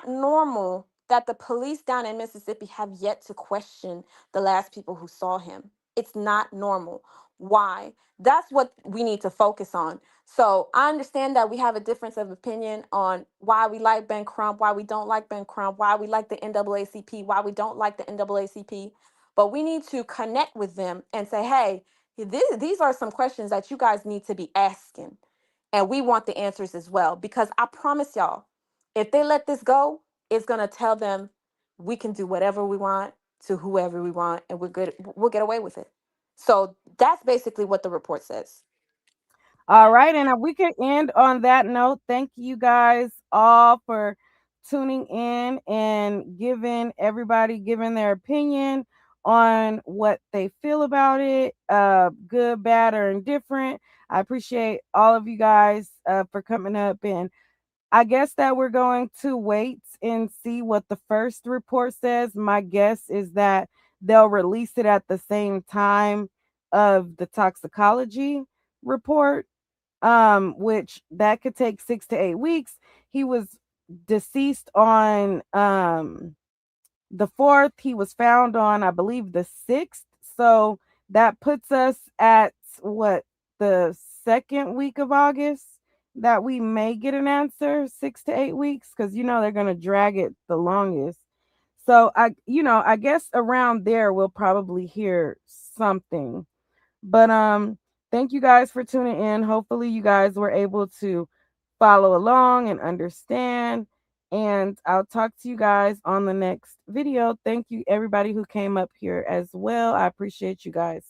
normal that the police down in Mississippi have yet to question the last people who saw him. It's not normal. Why? That's what we need to focus on. So I understand that we have a difference of opinion on why we like Ben Crump, why we don't like Ben Crump, why we like the NAACP, why we don't like the NAACP. But we need to connect with them and say, hey, these are some questions that you guys need to be asking. And we want the answers as well. Because I promise y'all, if they let this go, it's gonna tell them we can do whatever we want to whoever we want, and we're good. We'll get away with it. So that's basically what the report says. All right, and we can end on that note. Thank you guys all for tuning in and giving their opinion on what they feel about it, good, bad, or indifferent. I appreciate all of you guys for coming up, and I guess that we're going to wait and see what the first report says. My guess is that they'll release it at the same time of the toxicology report, which that could take 6 to 8 weeks. He was deceased on the 4th. He was found on, I believe, the 6th. So that puts us at what, the second week of August that we may get an answer, 6 to 8 weeks, because they're gonna drag it the longest. So I guess around there we'll probably hear something. But thank you guys for tuning in. Hopefully you guys were able to follow along and understand. And I'll talk to you guys on the next video. Thank you everybody who came up here as well. I appreciate you guys.